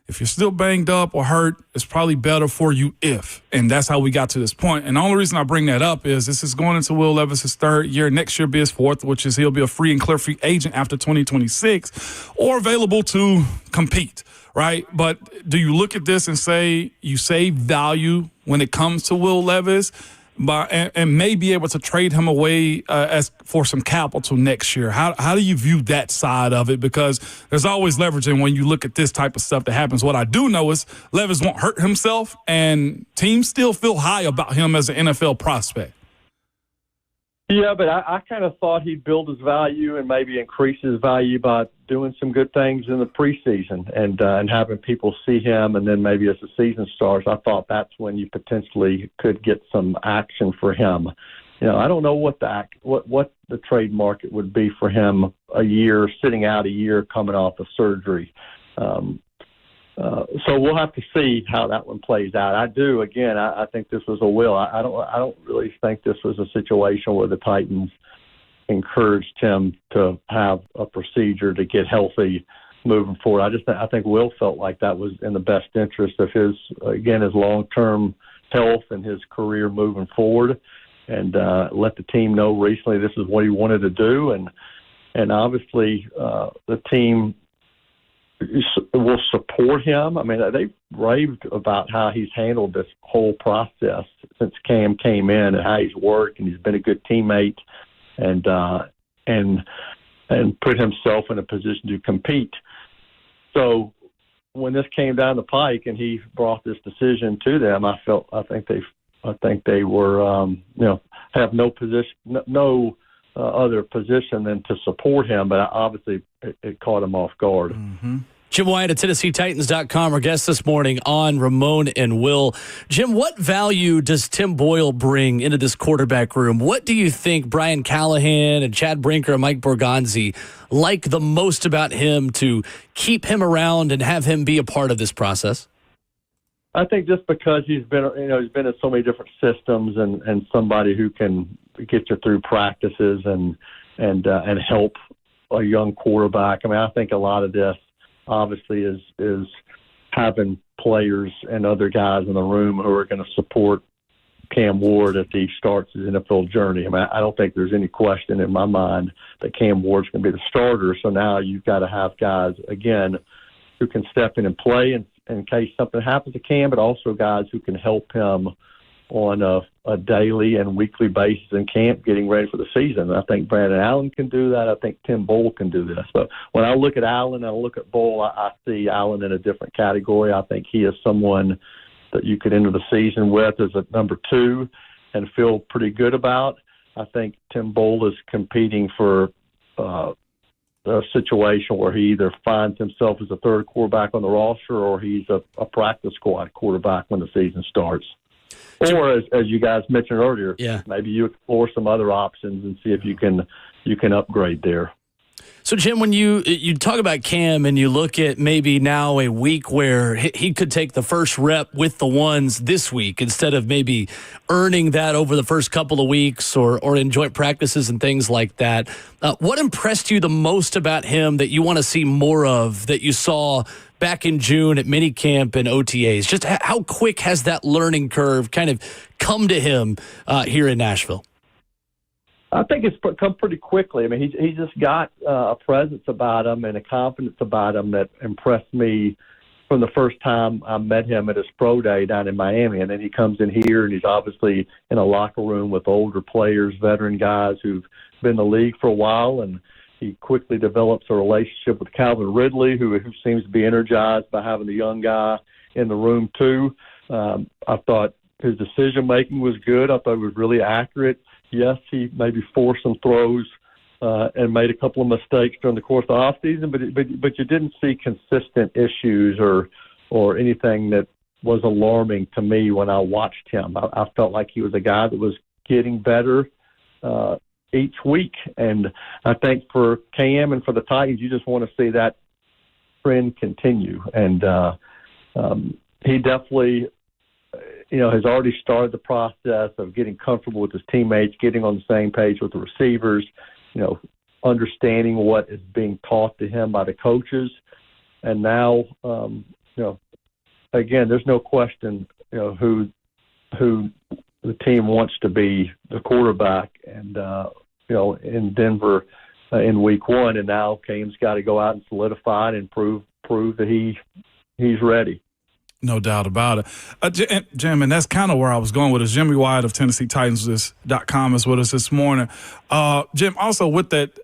if you're still banged up or hurt, it's probably better for you if. And that's how we got to this point. And the only reason I bring that up is this is going into Will Levis' third year. Next year will be his fourth, which is he'll be a free and clear free agent after 2026 or available to compete, right? But do you look at this and say you save value when it comes to Will Levis? And may be able to trade him away as for some capital next year. How do you view that side of it? Because there's always leveraging when you look at this type of stuff that happens. What I do know is Levis won't hurt himself, and teams still feel high about him as an NFL prospect. Yeah, but I kind of thought he'd build his value and maybe increase his value by doing some good things in the preseason and having people see him. And then maybe as the season starts, I thought that's when you potentially could get some action for him. I don't know what the trade market would be for him sitting out a year coming off of surgery. So we'll have to see how that one plays out. I think this was a will. I don't really think this was a situation where the Titans encouraged him to have a procedure to get healthy moving forward. I think Will felt like that was in the best interest of his long-term health and his career moving forward, and let the team know recently this is what he wanted to do, and obviously the team will support him. I mean, they've raved about how he's handled this whole process since Cam came in and how he's worked, and he's been a good teammate and put himself in a position to compete. So when this came down the pike and he brought this decision to them, I think they were have no position, other position than to support him, but obviously it caught him off guard. Mm-hmm. Jim Wyatt at TennesseeTitans.com, our guest this morning on Ramon and Will. Jim, what value does Tim Boyle bring into this quarterback room? What do you think Brian Callahan and Chad Brinker and Mike Borgonzi like the most about him to keep him around and have him be a part of this process? I think just because he's been in so many different systems and somebody who can get you through practices and help a young quarterback. I mean, I think a lot of this obviously is having players and other guys in the room who are going to support Cam Ward as he starts his NFL journey. I mean, I don't think there's any question in my mind that Cam Ward's going to be the starter. So now you've got to have guys, again, who can step in and play in case something happens to Cam, but also guys who can help him on a daily and weekly basis in camp getting ready for the season. I think Brandon Allen can do that. I think Tim Boyle can do this. But when I look at Allen and I look at Boyle, I see Allen in a different category. I think he is someone that you could enter the season with as a number 2 and feel pretty good about. I think Tim Boyle is competing for a situation where he either finds himself as a third quarterback on the roster or he's a practice squad quarterback when the season starts. Or as you guys mentioned earlier, maybe you explore some other options and see if you can upgrade there. So, Jim, when you talk about Cam and you look at maybe now a week where he could take the first rep with the ones this week instead of maybe earning that over the first couple of weeks or in joint practices and things like that, what impressed you the most about him that you want to see more of that you saw back in June at minicamp and OTAs? Just how quick has that learning curve kind of come to him here in Nashville? I think it's come pretty quickly. I mean, he's just got a presence about him and a confidence about him that impressed me from the first time I met him at his pro day down in Miami. And then he comes in here and he's obviously in a locker room with older players, veteran guys who've been in the league for a while. And he quickly develops a relationship with Calvin Ridley, who seems to be energized by having the young guy in the room too. I thought his decision-making was good. I thought it was really accurate. Yes, he maybe forced some throws and made a couple of mistakes during the course of the offseason, but you didn't see consistent issues or anything that was alarming to me when I watched him. I felt like he was a guy that was getting better each week. And I think for Cam and for the Titans, you just want to see that trend continue. And he definitely, has already started the process of getting comfortable with his teammates, getting on the same page with the receivers, understanding what is being taught to him by the coaches. And now, again, there's no question, who the team wants to be the quarterback, and in Denver in week 1, and now Cam's got to go out and solidify it and prove that he's ready. No doubt about it. Jim, and that's kind of where I was going with it. Jimmy Wyatt of TennesseeTitans.com is with us this morning. Jim, also with that,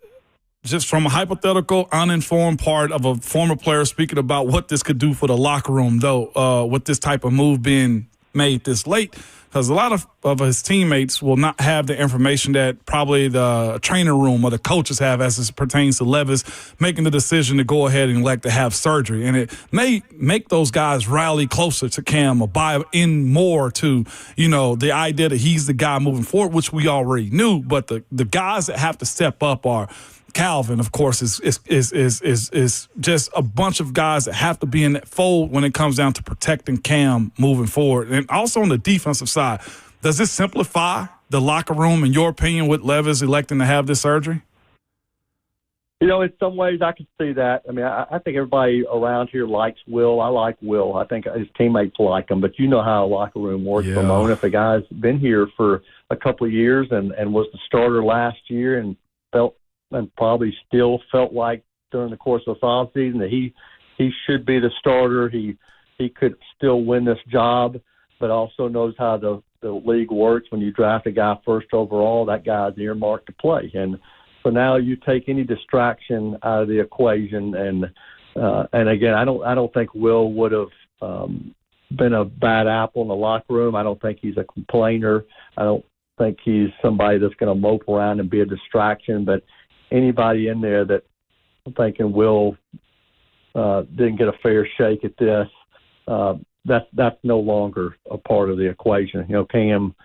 just from a hypothetical, uninformed part of a former player speaking about what this could do for the locker room, though, with this type of move being made this late, because a lot of his teammates will not have the information that probably the trainer room or the coaches have as it pertains to Levis making the decision to go ahead and elect to have surgery. And it may make those guys rally closer to Cam or buy in more to, the idea that he's the guy moving forward, which we already knew. But the guys that have to step up are Calvin, of course, is just a bunch of guys that have to be in that fold when it comes down to protecting Cam moving forward. And also on the defensive side, does this simplify the locker room, in your opinion, with Levis electing to have this surgery? In some ways I can see that. I mean, I think everybody around here likes Will. I like Will. I think his teammates like him. But you know how a locker room works, Ramon. If a guy's been here for a couple of years and was the starter last year and probably still felt like during the course of the offseason that he should be the starter. He could still win this job, but also knows how the league works. When you draft a guy first overall, that guy's earmarked to play. And so now you take any distraction out of the equation. And again, I don't think Will would have been a bad apple in the locker room. I don't think he's a complainer. I don't think he's somebody that's going to mope around and be a distraction. But anybody in there that I'm thinking Will didn't get a fair shake at this, that's no longer a part of the equation. Cam,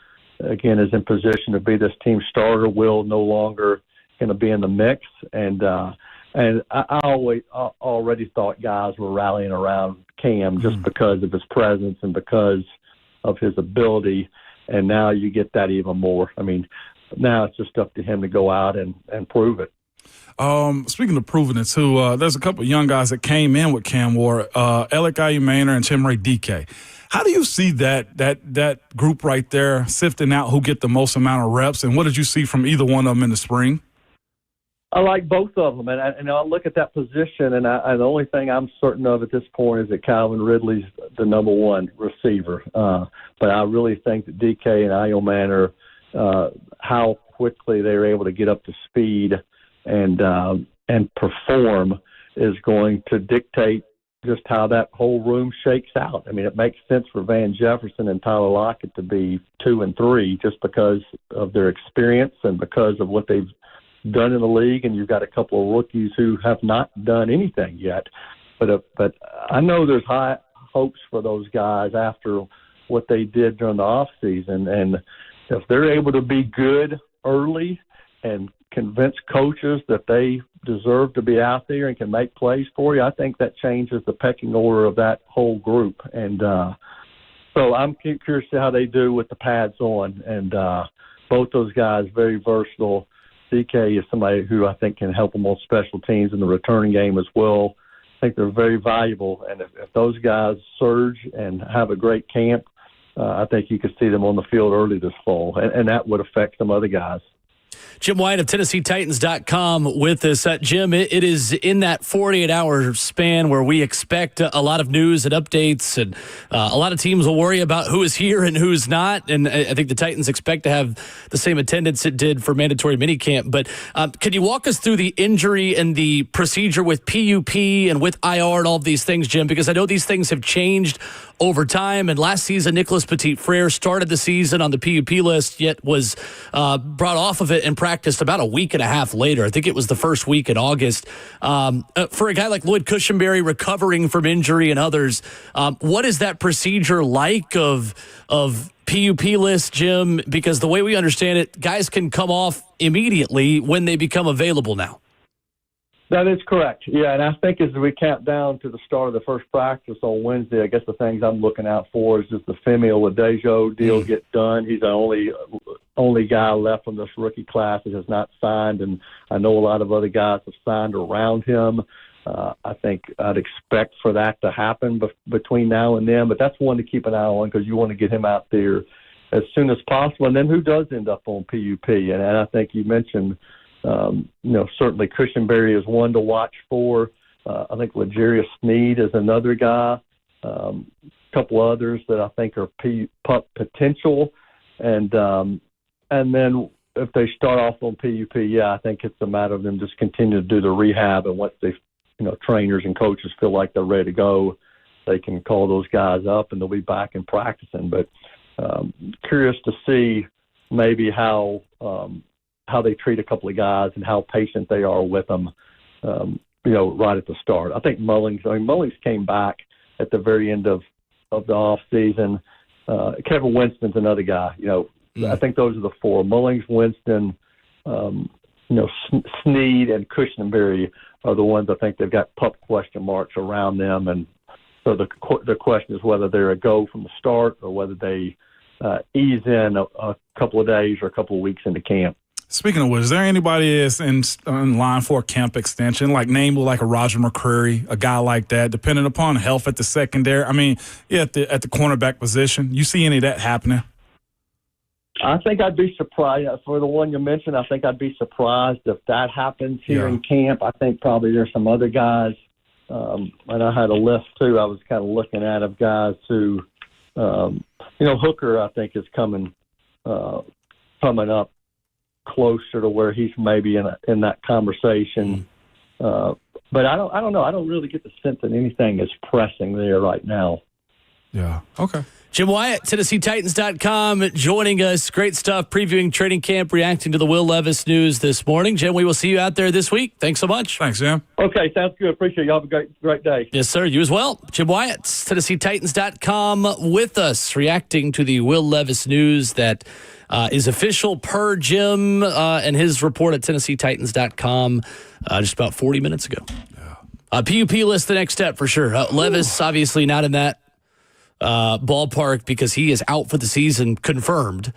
again, is in position to be this team starter. Will no longer going to be in the mix. And I already thought guys were rallying around Cam just because of his presence and because of his ability. And now you get that even more. I mean, now it's just up to him to go out and prove it. Speaking of proving it, too, there's a couple of young guys that came in with Cam Ward, Alec Ayumana and Chimere DK. How do you see that group right there sifting out who get the most amount of reps, and what did you see from either one of them in the spring? I like both of them, and I look at that position, and the only thing I'm certain of at this point is that Calvin Ridley's the number one receiver. But I really think that DK and Ayumana how quickly they're able to get up to speed and perform is going to dictate just how that whole room shakes out. I mean, it makes sense for Van Jefferson and Tyler Lockett to be 2 and 3 just because of their experience and because of what they've done in the league. And you've got a couple of rookies who have not done anything yet. But I know there's high hopes for those guys after what they did during the offseason. And if they're able to be good early and convince coaches that they deserve to be out there and can make plays for you, I think that changes the pecking order of that whole group. And so I'm curious to see how they do with the pads on. And both those guys, very versatile. DK is somebody who I think can help them on special teams in the returning game as well. I think they're very valuable. And if those guys surge and have a great camp, I think you could see them on the field early this fall, and that would affect some other guys. Jim White of TennesseeTitans.com with us. Jim, it is in that 48-hour span where we expect a lot of news and updates, and a lot of teams will worry about who is here and who's not, and I think the Titans expect to have the same attendance it did for mandatory minicamp. But can you walk us through the injury and the procedure with PUP and with IR and all of these things, Jim? Because I know these things have changed over time. And last season, Nicholas Petit-Frere started the season on the PUP list, yet was brought off of it and practiced about a week and a half later. I think it was the first week in August. For a guy like Lloyd Cushenberry recovering from injury and others, what is that procedure like of PUP list, Jim? Because the way we understand it, guys can come off immediately when they become available now. That is correct. Yeah, and I think as we count down to the start of the first practice on Wednesday, I guess the things I'm looking out for is just the Femi Oladejo deal get done. He's the only guy left from this rookie class that has not signed, and I know a lot of other guys have signed around him. I think I'd expect for that to happen between now and then, but that's one to keep an eye on because you want to get him out there as soon as possible. And then who does end up on PUP? And I think you mentioned, certainly Cushenberry is one to watch for. I think L'Jarius Sneed is another guy. A couple others that I think are PUP potential. And then if they start off on PUP, I think it's a matter of them just continue to do the rehab, and once they trainers and coaches feel like they're ready to go, they can call those guys up and they'll be back in practicing. But curious to see maybe how they treat a couple of guys and how patient they are with them, right at the start. I think Mullings came back at the very end of the off season. Kevin Winston's another guy. I think those are the four: Mullings, Winston, Sneed, and Cushenberry are the ones I think they've got PUP question marks around them. And so the question is whether they're a go from the start or whether they ease in a couple of days or a couple of weeks into camp. Speaking of which, is there anybody that's in line for a camp extension, like name like a Roger McCreary, a guy like that, depending upon health at the secondary? I mean, at the cornerback position, you see any of that happening? I think I'd be surprised for the one you mentioned. I think I'd be surprised if that happens here in camp. I think probably there's some other guys, and I had a list too. I was kind of looking at of guys who, Hooker, I think is coming up closer to where he's maybe in that conversation. But I don't know. I don't really get the sense that anything is pressing there right now. Yeah. Okay. Jim Wyatt, TennesseeTitans.com, joining us. Great stuff, previewing training camp, reacting to the Will Levis news this morning. Jim, we will see you out there this week. Thanks so much. Thanks, Jim. Okay, sounds good. Appreciate it. Y'all have a great day. Yes, sir. You as well. Jim Wyatt, TennesseeTitans.com, with us, reacting to the Will Levis news that is official per Jim and his report at TennesseeTitans.com just about 40 minutes ago. Yeah. PUP list, the next step for sure. Levis, obviously not in that ballpark because he is out for the season, confirmed.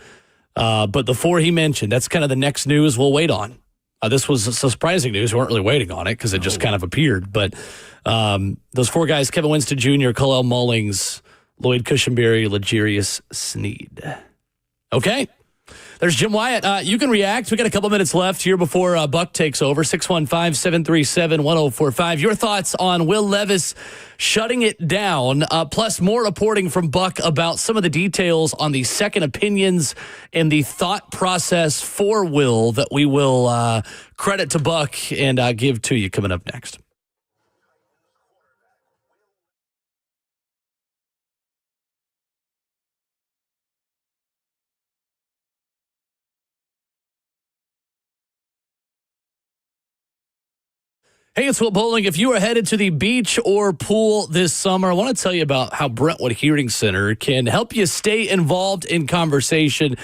But the four he mentioned, that's kind of the next news we'll wait on. This was surprising news. We weren't really waiting on it because it just kind of appeared. But those four guys, Kevin Winston Jr., Khalil Mullings, Lloyd Cushenberry, L'Jarius Sneed. Okay. There's Jim Wyatt. You can react. We got a couple minutes left here before Buck takes over. 615-737-1045. Your thoughts on Will Levis shutting it down, plus more reporting from Buck about some of the details on the second opinions and the thought process for Will that we will credit to Buck and give to you coming up next. Hey, it's Will Bowling. If you are headed to the beach or pool this summer, I want to tell you about how Brentwood Hearing Center can help you stay involved in conversation,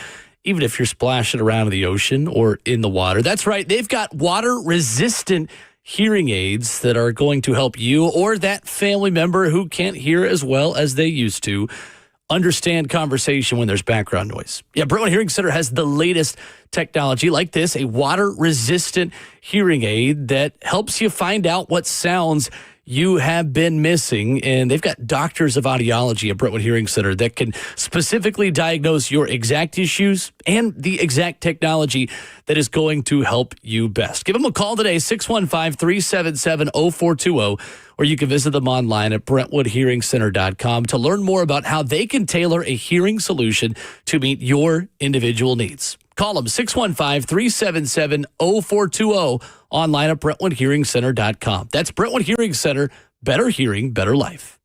even if you're splashing around in the ocean or in the water. That's right. They've got water-resistant hearing aids that are going to help you or that family member who can't hear as well as they used to understand conversation when there's background noise. Yeah, Brentwood Hearing Center has the latest technology like this, a water-resistant hearing aid that helps you find out what sounds you have been missing. And they've got doctors of audiology at Brentwood Hearing Center that can specifically diagnose your exact issues and the exact technology that is going to help you best. Give them a call today, 615-377-0420, or you can visit them online at BrentwoodHearingCenter.com to learn more about how they can tailor a hearing solution to meet your individual needs. Call them 615-377-0420 online at BrentwoodHearingCenter.com. That's Brentwood Hearing Center. Better hearing, better life.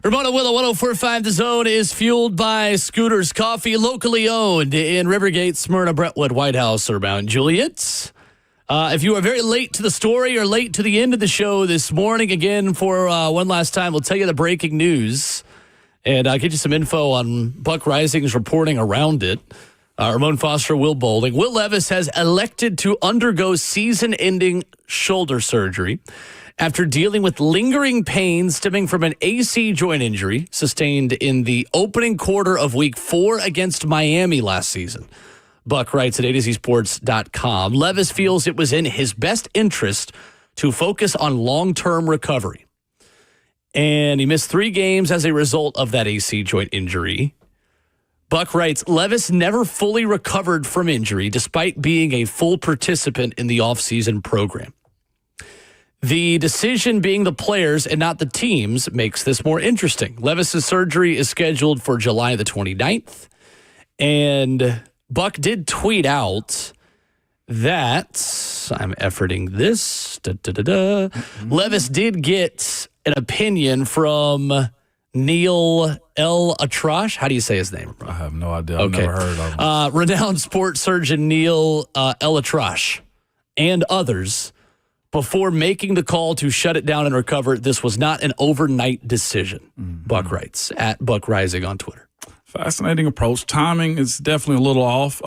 Ramona Willow 104.5 The Zone is fueled by Scooters Coffee, locally owned in Rivergate, Smyrna, Brentwood, White House, or Mount Juliet. If you are very late to the story or late to the end of the show this morning, again, for one last time, we'll tell you the breaking news and get you some info on Buck Rising's reporting around it. Ramon Foster, Will Bowling. Will Levis has elected to undergo season-ending shoulder surgery after dealing with lingering pain stemming from an AC joint injury sustained in the opening quarter of Week 4 against Miami last season. Buck writes at AtoZSports.com, Levis feels it was in his best interest to focus on long-term recovery. And he missed 3 games as a result of that AC joint injury. Buck writes, Levis never fully recovered from injury despite being a full participant in the offseason program. The decision being the players and not the teams makes this more interesting. Levis's surgery is scheduled for July the 29th. And Buck did tweet out that, I'm efforting this, Levis did get an opinion from Neil L. Atrash. How do you say his name? I have no idea. I've never heard of him. Renowned sports surgeon Neil L. Atrash and others. Before making the call to shut it down and recover, this was not an overnight decision, Buck writes, at Buck Rising on Twitter. Fascinating approach. Timing is definitely a little off.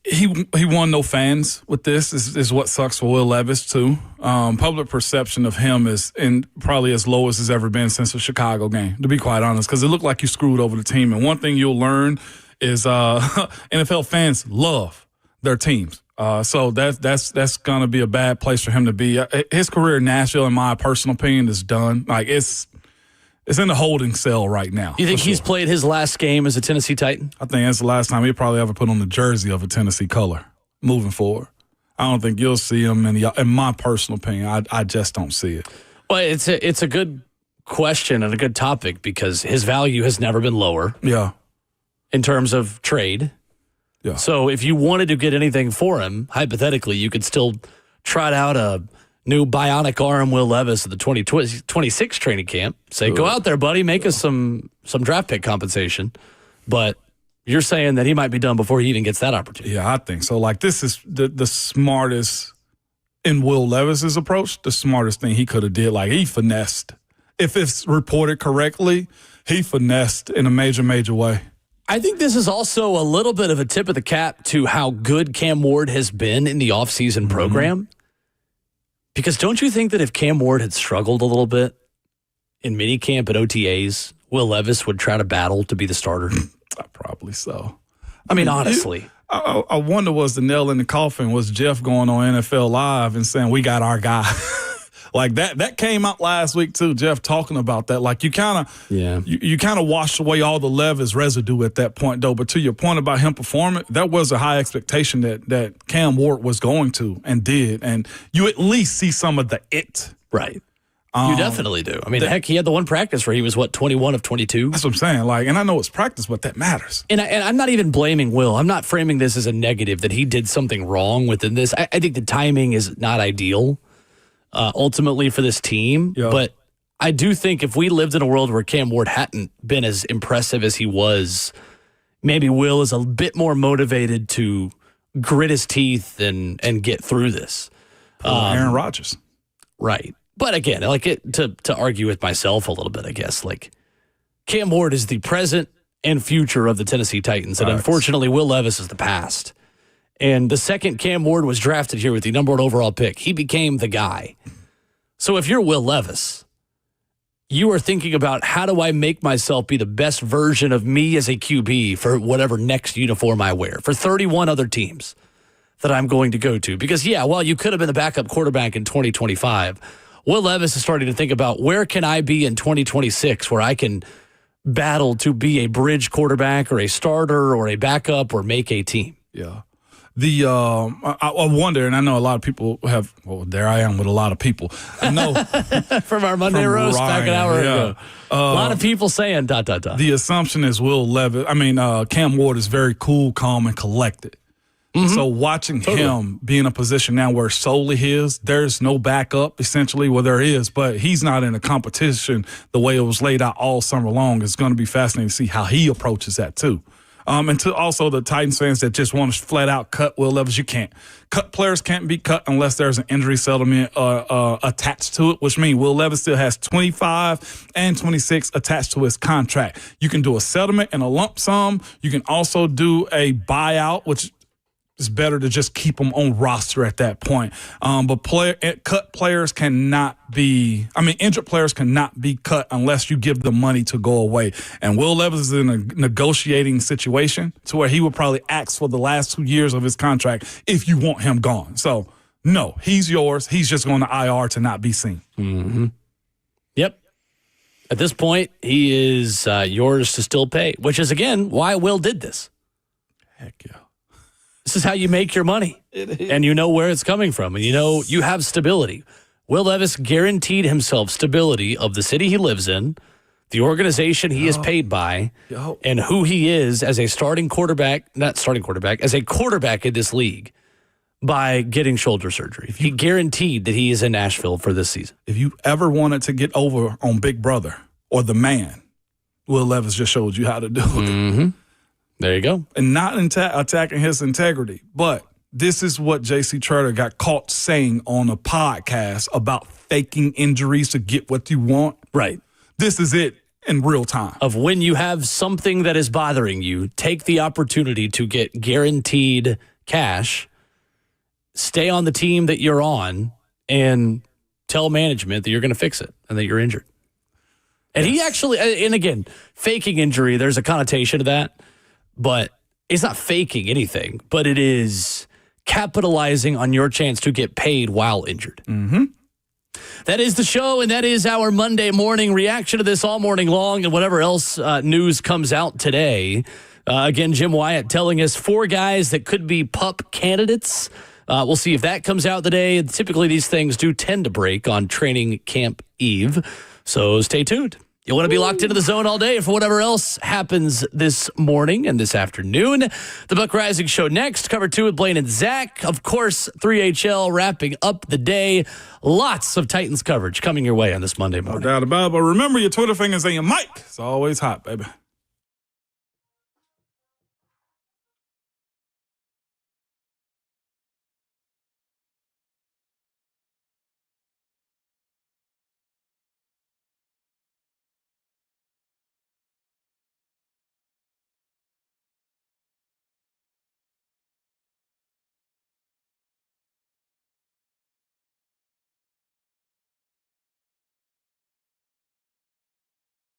He won no fans with this, is what sucks for Will Levis, too. Public perception of him is probably as low as it's ever been since the Chicago game, to be quite honest, because it looked like you screwed over the team. And one thing you'll learn is NFL fans love their teams. So that's gonna be a bad place for him to be. His career in Nashville, in my personal opinion, is done. Like it's in the holding cell right now. You think he's played his last game as a Tennessee Titan? I think that's the last time he probably ever put on the jersey of a Tennessee color. Moving forward, I don't think you'll see him. In my personal opinion, I just don't see it. Well, it's a good question and a good topic because his value has never been lower. Yeah, in terms of trade. Yeah. So if you wanted to get anything for him, hypothetically, you could still trot out a new bionic arm Will Levis at the 2026 training camp. Say, go out there, buddy, make us some draft pick compensation. But you're saying that he might be done before he even gets that opportunity. Yeah, I think so. Like, this is the smartest, in Will Levis's approach, the smartest thing he could have did. Like, he finessed. If it's reported correctly, he finessed in a major, major way. I think this is also a little bit of a tip of the cap to how good Cam Ward has been in the offseason program. Because don't you think that if Cam Ward had struggled a little bit in minicamp at OTAs, Will Levis would try to battle to be the starter? Probably so. I mean, honestly. I wonder, was the nail in the coffin, was Jeff going on NFL Live and saying, we got our guy? Like that came out last week too. Jeff talking about that. Like you kind of washed away all the Levis residue at that point, though. But to your point about him performing, that was a high expectation that Cam Ward was going to and did, and you at least see some of the it. Right. You definitely do. I mean, heck, he had the one practice where he was 21 of 22. That's what I'm saying. Like, and I know it's practice, but that matters. And I'm not even blaming Will. I'm not framing this as a negative that he did something wrong within this. I think the timing is not ideal. Ultimately for this team. Yep. But I do think if we lived in a world where Cam Ward hadn't been as impressive as he was, maybe Will is a bit more motivated to grit his teeth and get through this. Aaron Rodgers. Right. But again, to argue with myself a little bit, I guess, like Cam Ward is the present and future of the Tennessee Titans. And unfortunately, Will Levis is the past. And the second Cam Ward was drafted here with the number 1 overall pick, he became the guy. So if you're Will Levis, you are thinking about how do I make myself be the best version of me as a QB for whatever next uniform I wear, for 31 other teams that I'm going to go to. Because, while you could have been the backup quarterback in 2025, Will Levis is starting to think about where can I be in 2026 where I can battle to be a bridge quarterback or a starter or a backup or make a team. Yeah. I wonder, and I know a lot of people have. Well, there I am with a lot of people. I know from our Monday roast back an hour ago. A lot of people saying ... The assumption is Cam Ward is very cool, calm, and collected. So watching him be in a position now where it's solely his, there's no backup, essentially. Well, there is, but he's not in a competition the way it was laid out all summer long. It's going to be fascinating to see how he approaches that, too. And to also the Titans fans that just want to flat out cut Will Levis, you can't. Players can't be cut unless there's an injury settlement attached to it, which means Will Levis still has 25 and 26 attached to his contract. You can do a settlement and a lump sum. You can also do a buyout, which it's better to just keep them on roster at that point. But injured players cannot be cut unless you give them money to go away. And Will Levis is in a negotiating situation to where he would probably ask for the last 2 years of his contract if you want him gone. So, no, he's yours. He's just going to IR to not be seen. Mm-hmm. Yep. At this point, he is yours to still pay, which is, again, why Will did this. Heck yeah. This is how you make your money, and you know where it's coming from, and you know you have stability. Will Levis guaranteed himself stability of the city he lives in, the organization he is paid by, and who he is as a as a quarterback in this league by getting shoulder surgery. He guaranteed that he is in Nashville for this season. If you ever wanted to get over on Big Brother or the man, Will Levis just showed you how to do it. Mm-hmm. There you go. And not attacking his integrity. But this is what J.C. Tretter got caught saying on a podcast about faking injuries to get what you want. Right. This is it in real time. Of when you have something that is bothering you, take the opportunity to get guaranteed cash, stay on the team that you're on, and tell management that you're going to fix it and that you're injured. And he actually, and again, faking injury, there's a connotation to that. But it's not faking anything, but it is capitalizing on your chance to get paid while injured. Mm-hmm. That is the show, and that is our Monday morning reaction to this all morning long and whatever else news comes out today. Again, Jim Wyatt telling us 4 guys that could be PUP candidates. We'll see if that comes out today. Typically, these things do tend to break on training camp eve, so stay tuned. You want to be locked into the zone all day for whatever else happens this morning and this afternoon. The Buck Rising Show next. Cover 2 with Blaine and Zach. Of course, 3HL wrapping up the day. Lots of Titans coverage coming your way on this Monday morning. No doubt about it. But remember, your Twitter fingers and your mic. It's always hot, baby.